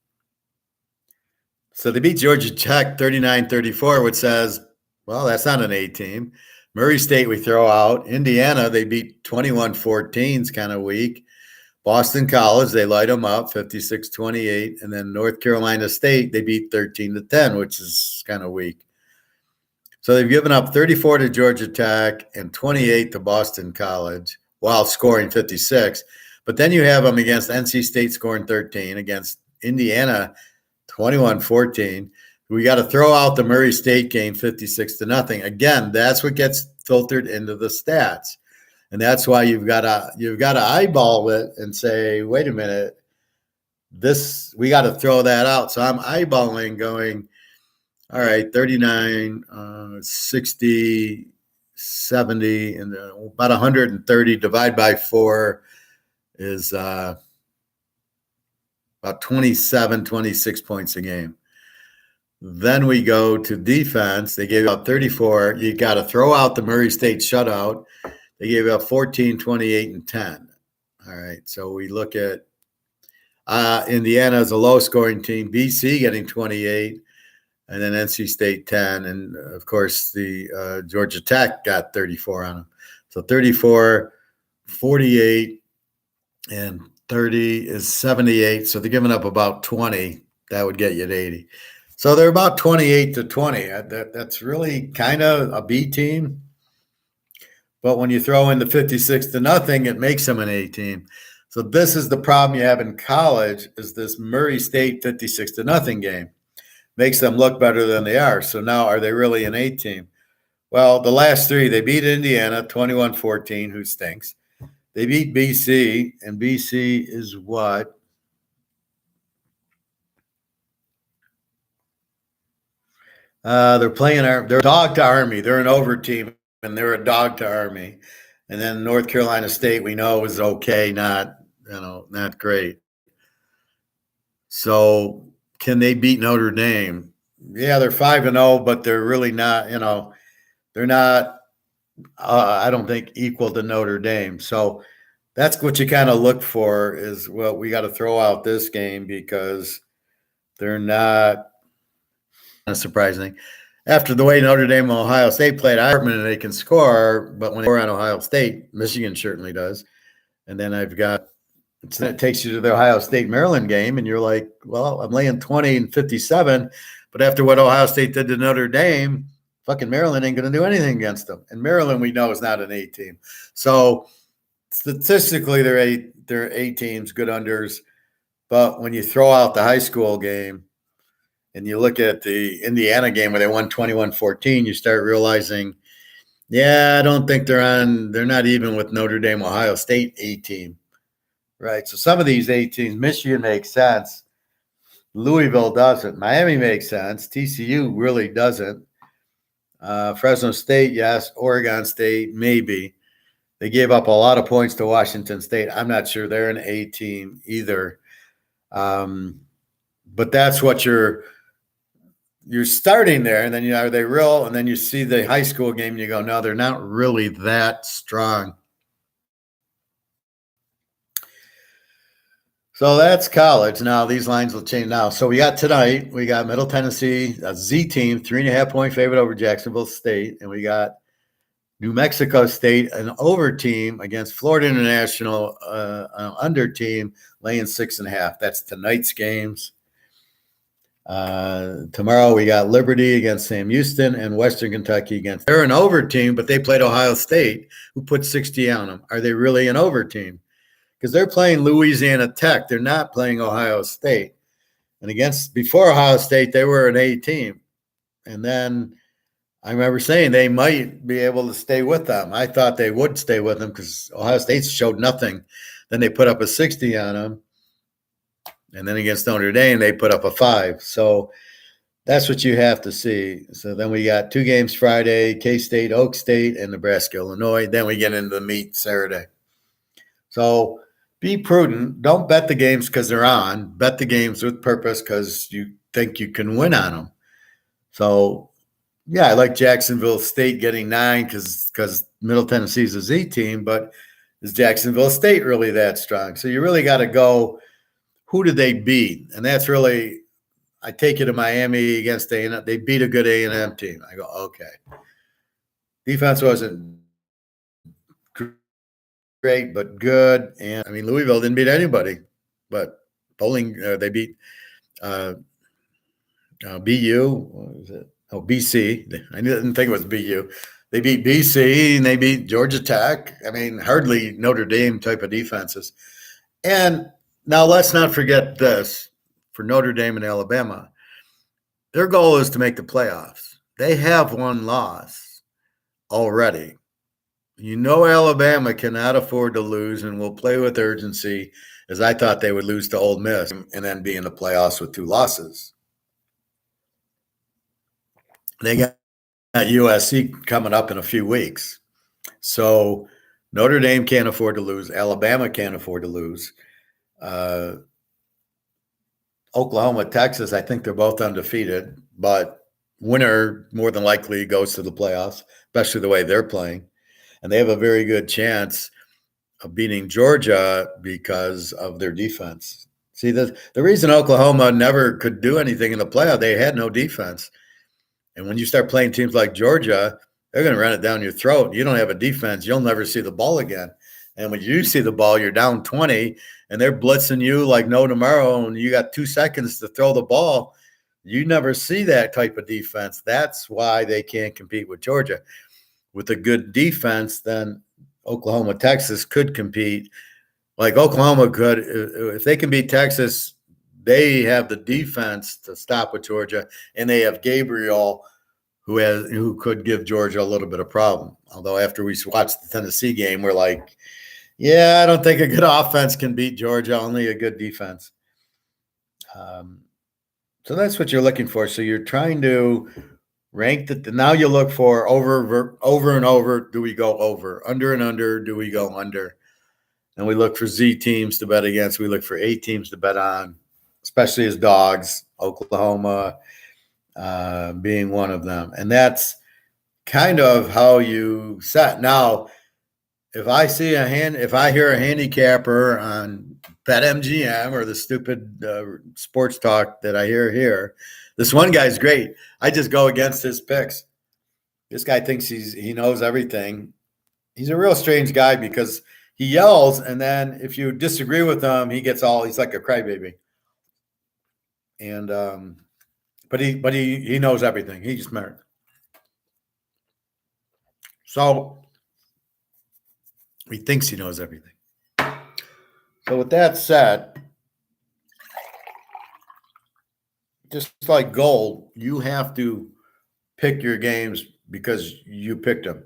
So they beat Georgia Tech 39-34, which says, well, that's not an A team. Murray State we throw out. Indiana, they beat 21-14, is kind of weak. Boston College, they light them up 56-28. And then North Carolina State, they beat 13-10, which is kind of weak. So they've given up 34 to Georgia Tech and 28 to Boston College while scoring 56. But then you have them against NC State scoring 13, against Indiana 21-14. We got to throw out the Murray State game 56-0. Again, that's what gets filtered into the stats. And that's why you've got to eyeball it and say, wait a minute, we got to throw that out. So I'm eyeballing going, all right, 39, 60, 70, and about 130 divided by 4 is about 27, 26 points a game. Then we go to defense. They gave up 34. You got to throw out the Murray State shutout. They gave up 14, 28, and 10. All right, so we look at Indiana as a low-scoring team, BC getting 28, and then NC State 10. And, of course, the Georgia Tech got 34 on them. So 34, 48, and 30 is 78. So they're giving up about 20. That would get you at 80. So they're about 28-20. That's really kind of a B team. But when you throw in the 56-0, it makes them an A team. So this is the problem you have in college, is this Murray State 56-0 game. Makes them look better than they are. So now are they really an A team? Well, the last three, they beat Indiana 21-14, who stinks. They beat BC, and BC is what? They're a dog to Army. They're an over team, and they're a dog to Army. And then North Carolina State, we know, is okay, not great. So can they beat Notre Dame? Yeah, they're 5-0, but they're really not, they're not, I don't think, equal to Notre Dame. So that's what you kind of look for is, well, we got to throw out this game because they're not surprising. After the way Notre Dame and Ohio State played, and they can score, but when they score on Ohio State, Michigan certainly does. And then it takes you to the Ohio State-Maryland game, and you're like, well, I'm laying 20 and 57, but after what Ohio State did to Notre Dame, fucking Maryland ain't going to do anything against them. And Maryland, we know, is not an A team. So statistically, they're A teams, good unders. But when you throw out the high school game and you look at the Indiana game where they won 21-14, you start realizing, yeah, I don't think they're not even with Notre Dame, Ohio State A team. Right. So some of these A teams, Michigan makes sense. Louisville doesn't. Miami makes sense. TCU really doesn't. Fresno State, yes. Oregon State, maybe. They gave up a lot of points to Washington State. I'm not sure they're an A team either. But that's what you're starting there. And then, are they real? And then you see the high school game and you go, no, they're not really that strong. So that's college. Now these lines will change now. So we got Middle Tennessee, a Z team, 3.5-point favorite over Jacksonville State. And we got New Mexico State, an over team against Florida International, an under team, laying 6.5. That's tonight's games. Tomorrow we got Liberty against Sam Houston and Western Kentucky against. They're an over team, but they played Ohio State, who put 60 on them. Are they really an over team? Because they're playing Louisiana Tech. They're not playing Ohio State. And before Ohio State, they were an A team. And then I remember saying they might be able to stay with them. I thought they would stay with them because Ohio State showed nothing. Then they put up a 60 on them. And then against Notre Dame, they put up a 5. So that's what you have to see. So then we got 2 games Friday, K-State, Oak State, and Nebraska, Illinois. Then we get into the meat Saturday. So be prudent. Don't bet the games because they're on. Bet the games with purpose because you think you can win on them. So, yeah, I like Jacksonville State getting 9 because Middle Tennessee is a Z team, but is Jacksonville State really that strong? So you really got to go, who did they beat? And that's really, I take you to Miami against A&M. They beat a good A&M team. I go, okay. Defense wasn't great, but good. And I mean, Louisville didn't beat anybody, but they beat BU. What was it? BC. I didn't think it was BU. They beat BC and they beat Georgia Tech. I mean, hardly Notre Dame type of defenses. And now let's not forget this for Notre Dame and Alabama. Their goal is to make the playoffs. They have one loss already. You know Alabama cannot afford to lose and will play with urgency, as I thought they would lose to Ole Miss and then be in the playoffs with 2 losses. They got USC coming up in a few weeks. So Notre Dame can't afford to lose. Alabama can't afford to lose. Oklahoma, Texas, I think they're both undefeated, but winner more than likely goes to the playoffs, especially the way they're playing. And they have a very good chance of beating Georgia because of their defense. See, the reason Oklahoma never could do anything in the playoff, they had no defense. And when you start playing teams like Georgia, they're going to run it down your throat. You don't have a defense, you'll never see the ball again. And when you see the ball, you're down 20, and they're blitzing you like no tomorrow, and you got 2 seconds to throw the ball. You never see that type of defense. That's why they can't compete with Georgia. With a good defense, then Oklahoma, Texas could compete. Like Oklahoma could, if they can beat Texas, they have the defense to stop with Georgia, and they have Gabriel, who could give Georgia a little bit of problem. Although after we watched the Tennessee game, we're like, yeah, I don't think a good offense can beat Georgia, only a good defense. So that's what you're looking for. So you're trying to rank that. Now you look for over and over. Do we go over? Under and under. Do we go under? And we look for Z teams to bet against. We look for A teams to bet on, especially as dogs. Oklahoma being one of them. And that's kind of how you set. Now, if I hear a handicapper on BetMGM or the stupid sports talk that I hear here, this one guy's great. I just go against his picks. This guy thinks he knows everything. He's a real strange guy because he yells, and then if you disagree with him, he's like a crybaby. And but he knows everything. He's smart. So he thinks he knows everything. So with that said, just like gold, you have to pick your games because you picked them.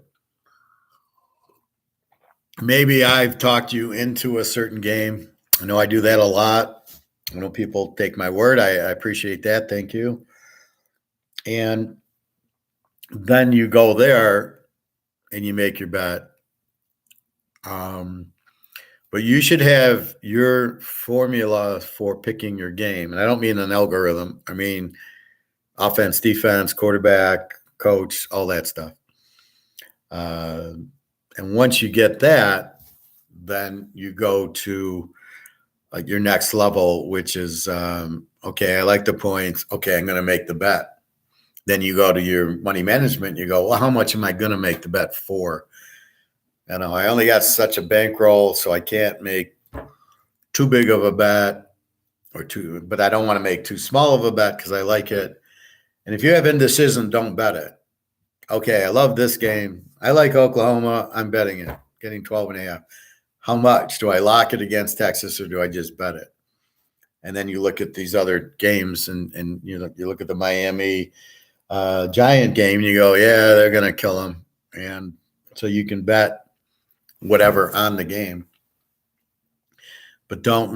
Maybe I've talked you into a certain game. I know I do that a lot. I know people take my word. I appreciate that. Thank you. And then you go there and you make your bet. But you should have your formula for picking your game. And I don't mean an algorithm. I mean offense, defense, quarterback, coach, all that stuff. And once you get that, then you go to your next level, which is, okay, I like the points. Okay, I'm going to make the bet. Then you go to your money management. You go, well, how much am I going to make the bet for? You know, I only got such a bankroll, so I can't make too big of a bet but I don't want to make too small of a bet because I like it. And if you have indecision, don't bet it. Okay, I love this game. I like Oklahoma. I'm betting it, getting 12.5. How much? Do I lock it against Texas or do I just bet it? And then you look at these other games and you look at the Miami Giant game and you go, yeah, they're going to kill them. And so you can bet whatever on the game, but don't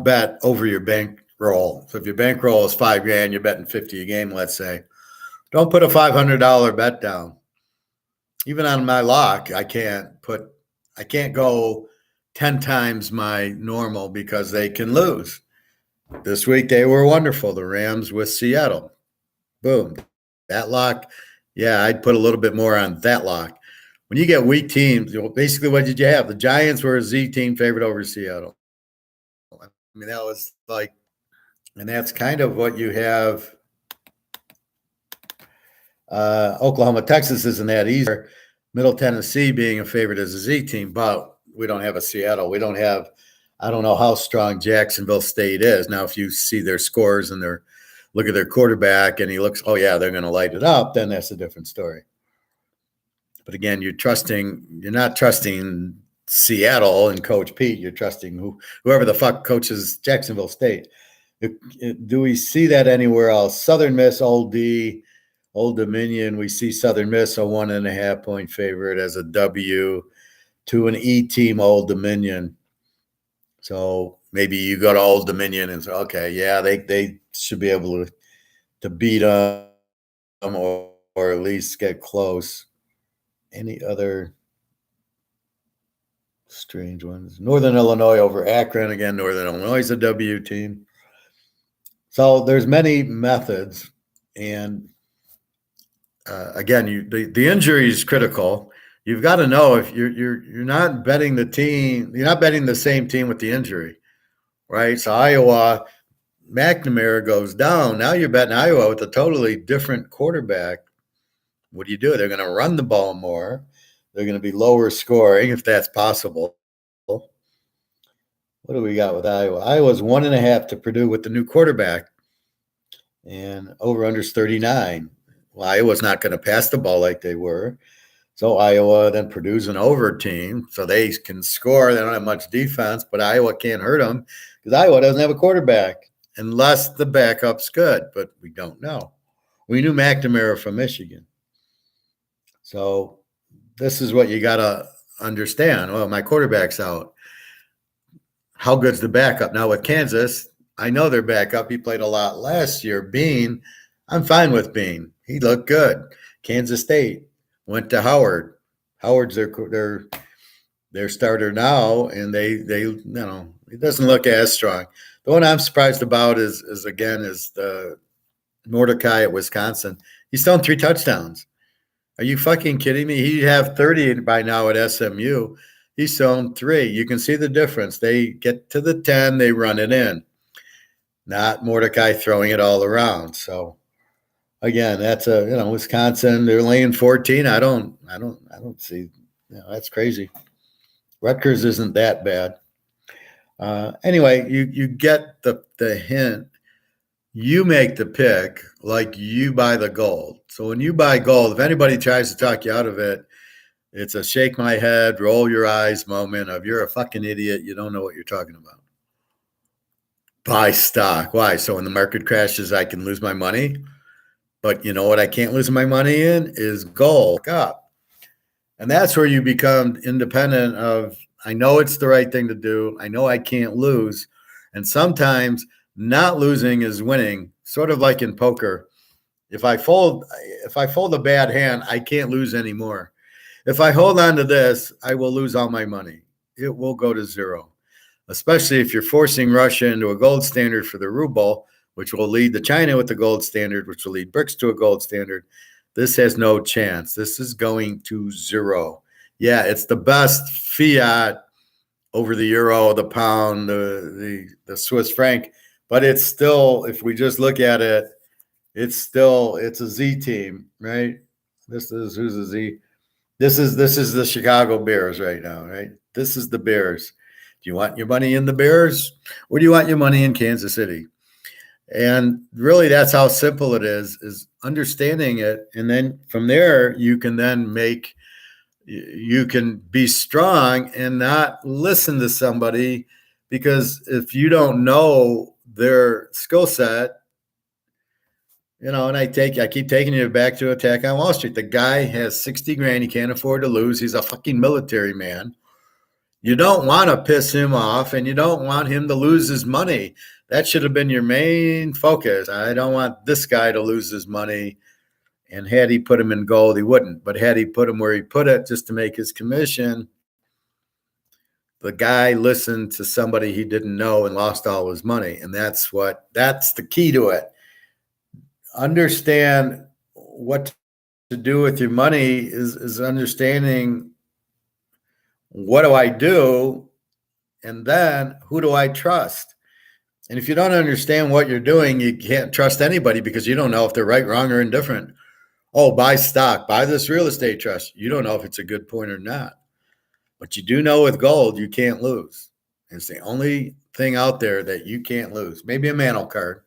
bet over your bankroll. So if your bankroll is $5,000, you're betting 50 a game, let's say. Don't put a $500 bet down. Even on my lock, I can't go 10 times my normal because they can lose. This week they were wonderful. The Rams with Seattle. Boom. That lock, yeah, I'd put a little bit more on that lock. When you get weak teams, basically what did you have? The Giants were a Z team favored over Seattle. I mean, that was like, and that's kind of what you have. Oklahoma, Texas isn't that easy. Middle Tennessee being a favorite as a Z team, but we don't have a Seattle. We don't have, I don't know how strong Jacksonville State is. Now, if you see their scores and their look at their quarterback and he looks, oh yeah, they're going to light it up, then that's a different story. But again, you're not trusting Seattle and Coach Pete. You're trusting whoever the fuck coaches Jacksonville State. Do we see that anywhere else? Southern Miss, Old Dominion. We see Southern Miss a 1.5 point favorite as a W to an E team, Old Dominion. So maybe you go to Old Dominion and say, okay, yeah, they should be able to beat them or at least get close. Any other strange ones? Northern Illinois over Akron. Again, Northern Illinois is a W team. So there's many methods. And again, the injury is critical. You've got to know if you're not betting the team, you're not betting the same team with the injury, right? So Iowa, McNamara goes down. Now you're betting Iowa with a totally different quarterback. What do? They're going to run the ball more. They're going to be lower scoring if that's possible. What do we got with Iowa? Iowa's 1.5 to Purdue with the new quarterback, and over/under's 39. Well, Iowa's not going to pass the ball like they were. So Iowa, then Purdue's an over team, so they can score. They don't have much defense, but Iowa can't hurt them because Iowa doesn't have a quarterback unless the backup's good, but we don't know. We knew McNamara from Michigan. So this is what you got to understand. Well, my quarterback's out. How good's the backup? Now with Kansas, I know their backup. He played a lot last year. Bean, I'm fine with Bean. He looked good. Kansas State went to Howard. Howard's their starter now, and they it doesn't look as strong. The one I'm surprised about is the Mordecai at Wisconsin. He's thrown 3 touchdowns. Are you fucking kidding me? He'd have 30 by now at SMU. He's thrown 3. You can see the difference. They get to the 10, they run it in. Not Mordecai throwing it all around. So again, that's Wisconsin. They're laying 14. I don't see. That's crazy. Rutgers isn't that bad. Anyway, you get the hint. You make the pick like you buy the gold. So when you buy gold, if anybody tries to talk you out of it, it's a shake my head, roll your eyes moment of you're a fucking idiot. You don't know what you're talking about. Buy stock. Why? So when the market crashes, I can lose my money. But you know what I can't lose my money in is gold. Up. And that's where you become independent of, I know it's the right thing to do. I know I can't lose. And sometimes not losing is winning, sort of like in poker. If I fold a bad hand, I can't lose anymore. If I hold on to this, I will lose all my money. It will go to zero, especially if you're forcing Russia into a gold standard for the ruble, which will lead to China with the gold standard, which will lead BRICS to a gold standard. This has no chance. This is going to zero. Yeah, it's the best fiat over the euro, the pound, the Swiss franc, but it's still, if we just look at it, it's a Z team, right? Who's a Z? This is the Chicago Bears right now, right? This is the Bears. Do you want your money in the Bears, or do you want your money in Kansas City? And really, that's how simple it is understanding it. And then from there, you can be strong and not listen to somebody, because if you don't know their skill set, and I keep taking you back to Attack on Wall Street. The guy has 60 grand. He can't afford to lose. He's a fucking military man. You don't want to piss him off, and you don't want him to lose his money. That should have been your main focus. I don't want this guy to lose his money. And had he put him in gold, he wouldn't. But had he put him where he put it just to make his commission, the guy listened to somebody he didn't know and lost all his money. And that's the key to it. Understand what to do with your money is understanding, what do I do? And then who do I trust? And if you don't understand what you're doing, you can't trust anybody, because you don't know if they're right, wrong, or indifferent. Oh, buy stock, buy this real estate trust. You don't know if it's a good point or not. But you do know with gold, you can't lose. It's the only thing out there that you can't lose. Maybe a mantle card.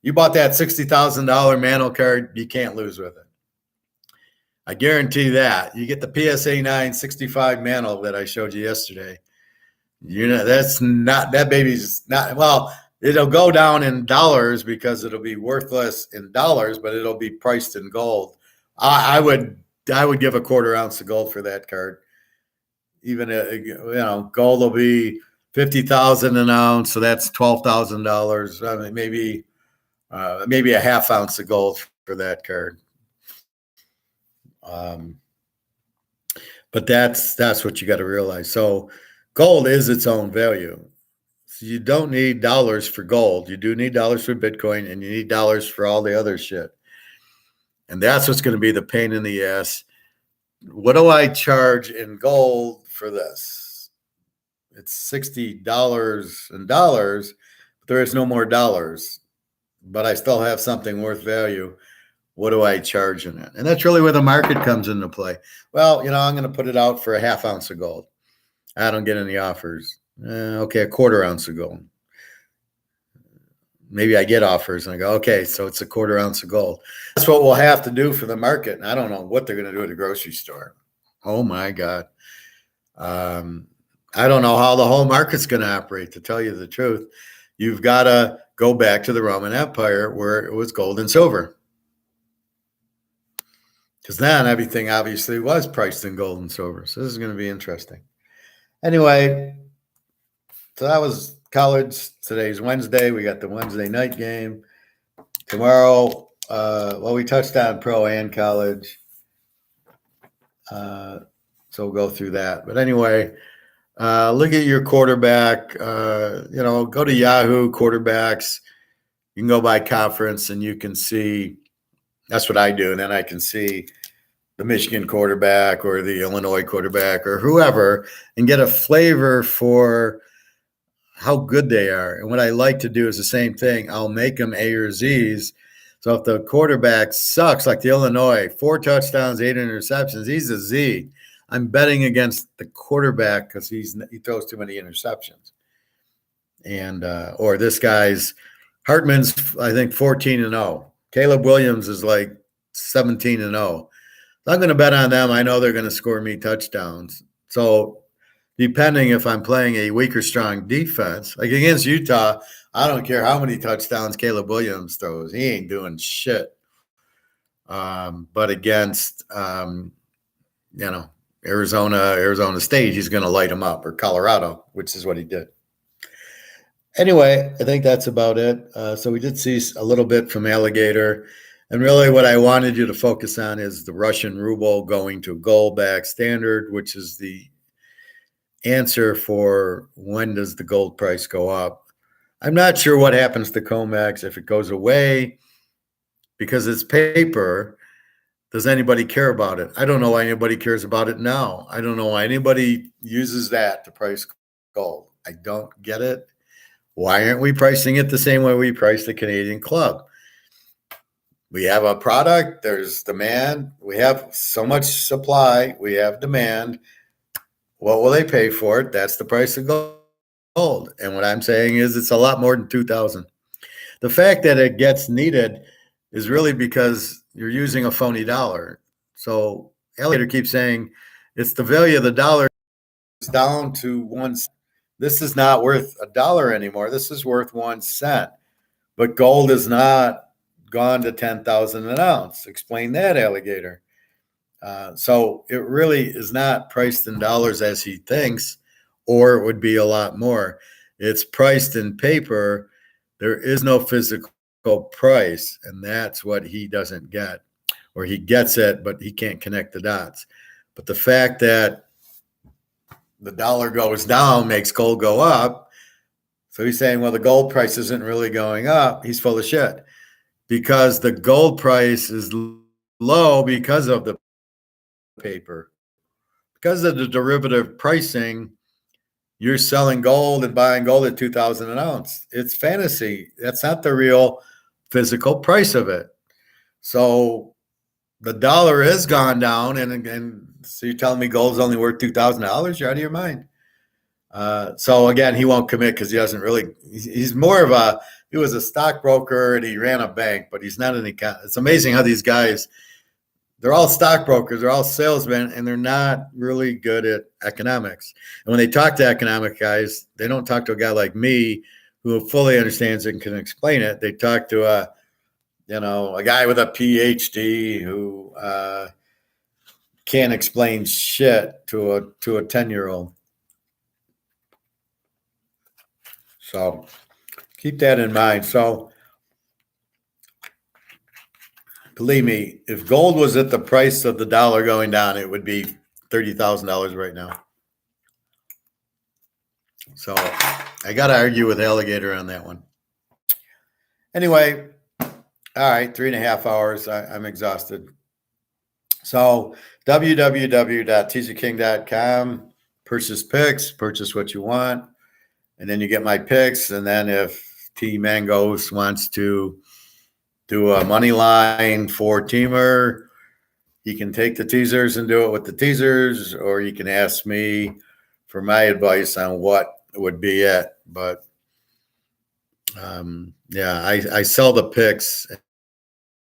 You bought that $60,000 Mantle card, you can't lose with it. I guarantee that. You get the PSA 9 65 Mantle that I showed you yesterday. That's not, that baby's not, well, it'll go down in dollars because it'll be worthless in dollars, but it'll be priced in gold. I would give a quarter ounce of gold for that card. Even gold will be 50,000 an ounce, so that's $12,000. I mean, maybe a half ounce of gold for that card. But that's what you got to realize. So gold is its own value. So you don't need dollars for gold. You do need dollars for Bitcoin, and you need dollars for all the other shit. And that's what's going to be the pain in the ass. What do I charge in gold for this? It's $60 in dollars, but there is no more dollars. But I still have something worth value. What do I charge in it? And that's really where the market comes into play. Well, I'm going to put it out for a half ounce of gold. I don't get any offers. Okay, a quarter ounce of gold. Maybe I get offers and I go, okay, so it's a quarter ounce of gold. That's what we'll have to do for the market. And I don't know what they're going to do at the grocery store. Oh my God. I don't know how the whole market's going to operate, to tell you the truth. You've got to go back to the Roman Empire where it was gold and silver. Because then everything obviously was priced in gold and silver. So this is going to be interesting. Anyway, so that was college. Today's Wednesday. We got the Wednesday night game. Tomorrow, we touched on pro and college. So we'll go through that. But anyway, look at your quarterback. Go to Yahoo quarterbacks. You can go by conference and you can see. That's what I do. And then I can see the Michigan quarterback or the Illinois quarterback or whoever and get a flavor for how good they are. And what I like to do is the same thing. I'll make them A or Z's. So if the quarterback sucks, like the Illinois, 4 touchdowns, 8 interceptions, he's a Z. I'm betting against the quarterback because he throws too many interceptions. And or this guy's Hartman's, I think, 14-0. Caleb Williams is like 17-0. I'm going to bet on them. I know they're going to score me touchdowns. So depending if I'm playing a weak or strong defense, like against Utah, I don't care how many touchdowns Caleb Williams throws. He ain't doing shit. But against, Arizona State, he's going to light them up, or Colorado, which is what he did. Anyway, I think that's about it. So we did see a little bit from Alligator. And really what I wanted you to focus on is the Russian ruble going to gold-backed standard, which is the answer for when does the gold price go up. I'm not sure what happens to COMEX if it goes away because it's paper. Does anybody care about it? I don't know why anybody cares about it now. I don't know why anybody uses that to price gold. I don't get it. Why aren't we pricing it the same way we price the Canadian club? We have a product, there's demand, we have so much supply, we have demand. What will they pay for it? That's the price of gold. And what I'm saying is it's a lot more than $2,000. The fact that it gets needed is really because you're using a phony dollar. So Alligator keeps saying it's the value of the dollar is down to 1 cent. This is not worth $1 anymore. This is worth 1 cent. But gold is not gone to 10,000 an ounce. Explain that, Alligator. So it really is not priced in dollars as he thinks, or it would be a lot more. It's priced in paper. There is no physical price, and that's what he doesn't get. Or he gets it, but he can't connect the dots. But the fact that the dollar goes down makes gold go up. So he's saying, well, the gold price isn't really going up. He's full of shit. Because the gold price is low because of the paper. Because of the derivative pricing, you're selling gold and buying gold at $2,000 an ounce. It's fantasy. That's not the real physical price of it. So the dollar has gone down, and so you're telling me gold's only worth $2,000? You're out of your mind. So again, he won't commit because he doesn't really. He's more of a he was a stockbroker and he ran a bank, but he's not an economist. It's amazing how these guys, they're all stockbrokers, they're all salesmen, and they're not really good at economics. And when they talk to economic guys, they don't talk to a guy like me who fully understands it and can explain it. They talk to a guy with a PhD who can't explain shit to a 10-year-old. So keep that in mind. So believe me, if gold was at the price of the dollar going down, it would be $30,000 right now. So I got to argue with Alligator on that one. Anyway, all right, 3.5 hours. I'm exhausted. So www.teaserking.com, purchase picks, purchase what you want, and then you get my picks. And then if T Mangos wants to do a money line for teamer, you can take the teasers and do it with the teasers, or you can ask me for my advice on what would be it. But I sell the picks,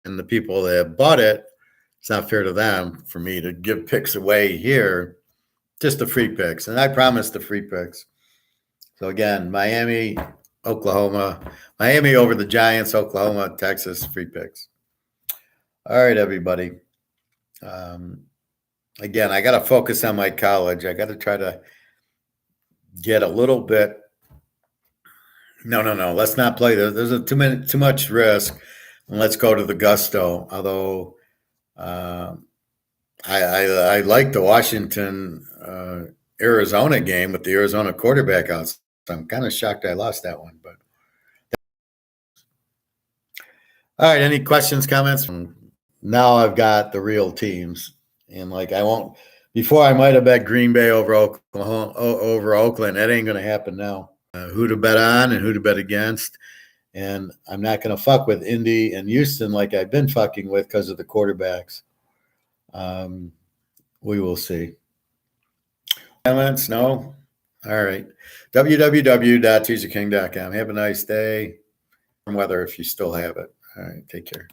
and the people that bought it, it's not fair to them for me to give picks away here, just the free picks. And I promise the free picks. So again, Miami, Oklahoma, Miami over the Giants, Oklahoma, Texas, free picks. All right, everybody. Again, I got to focus on my college. I got to try to get a little bit. No. Let's not play this. There's too much risk. And let's go to the gusto. Although I like the Washington Arizona game with the Arizona quarterback out. So I'm kind of shocked I lost that one. But all right, any questions, comments? Now I've got the real teams, and I won't. Before I might have bet Green Bay over Oklahoma, over Oakland. That ain't going to happen now. Who to bet on and who to bet against. And I'm not going to fuck with Indy and Houston like I've been fucking with because of the quarterbacks. We will see. Comments? No? All right. www.teaserking.com. Have a nice day. Weather if you still have it. All right. Take care.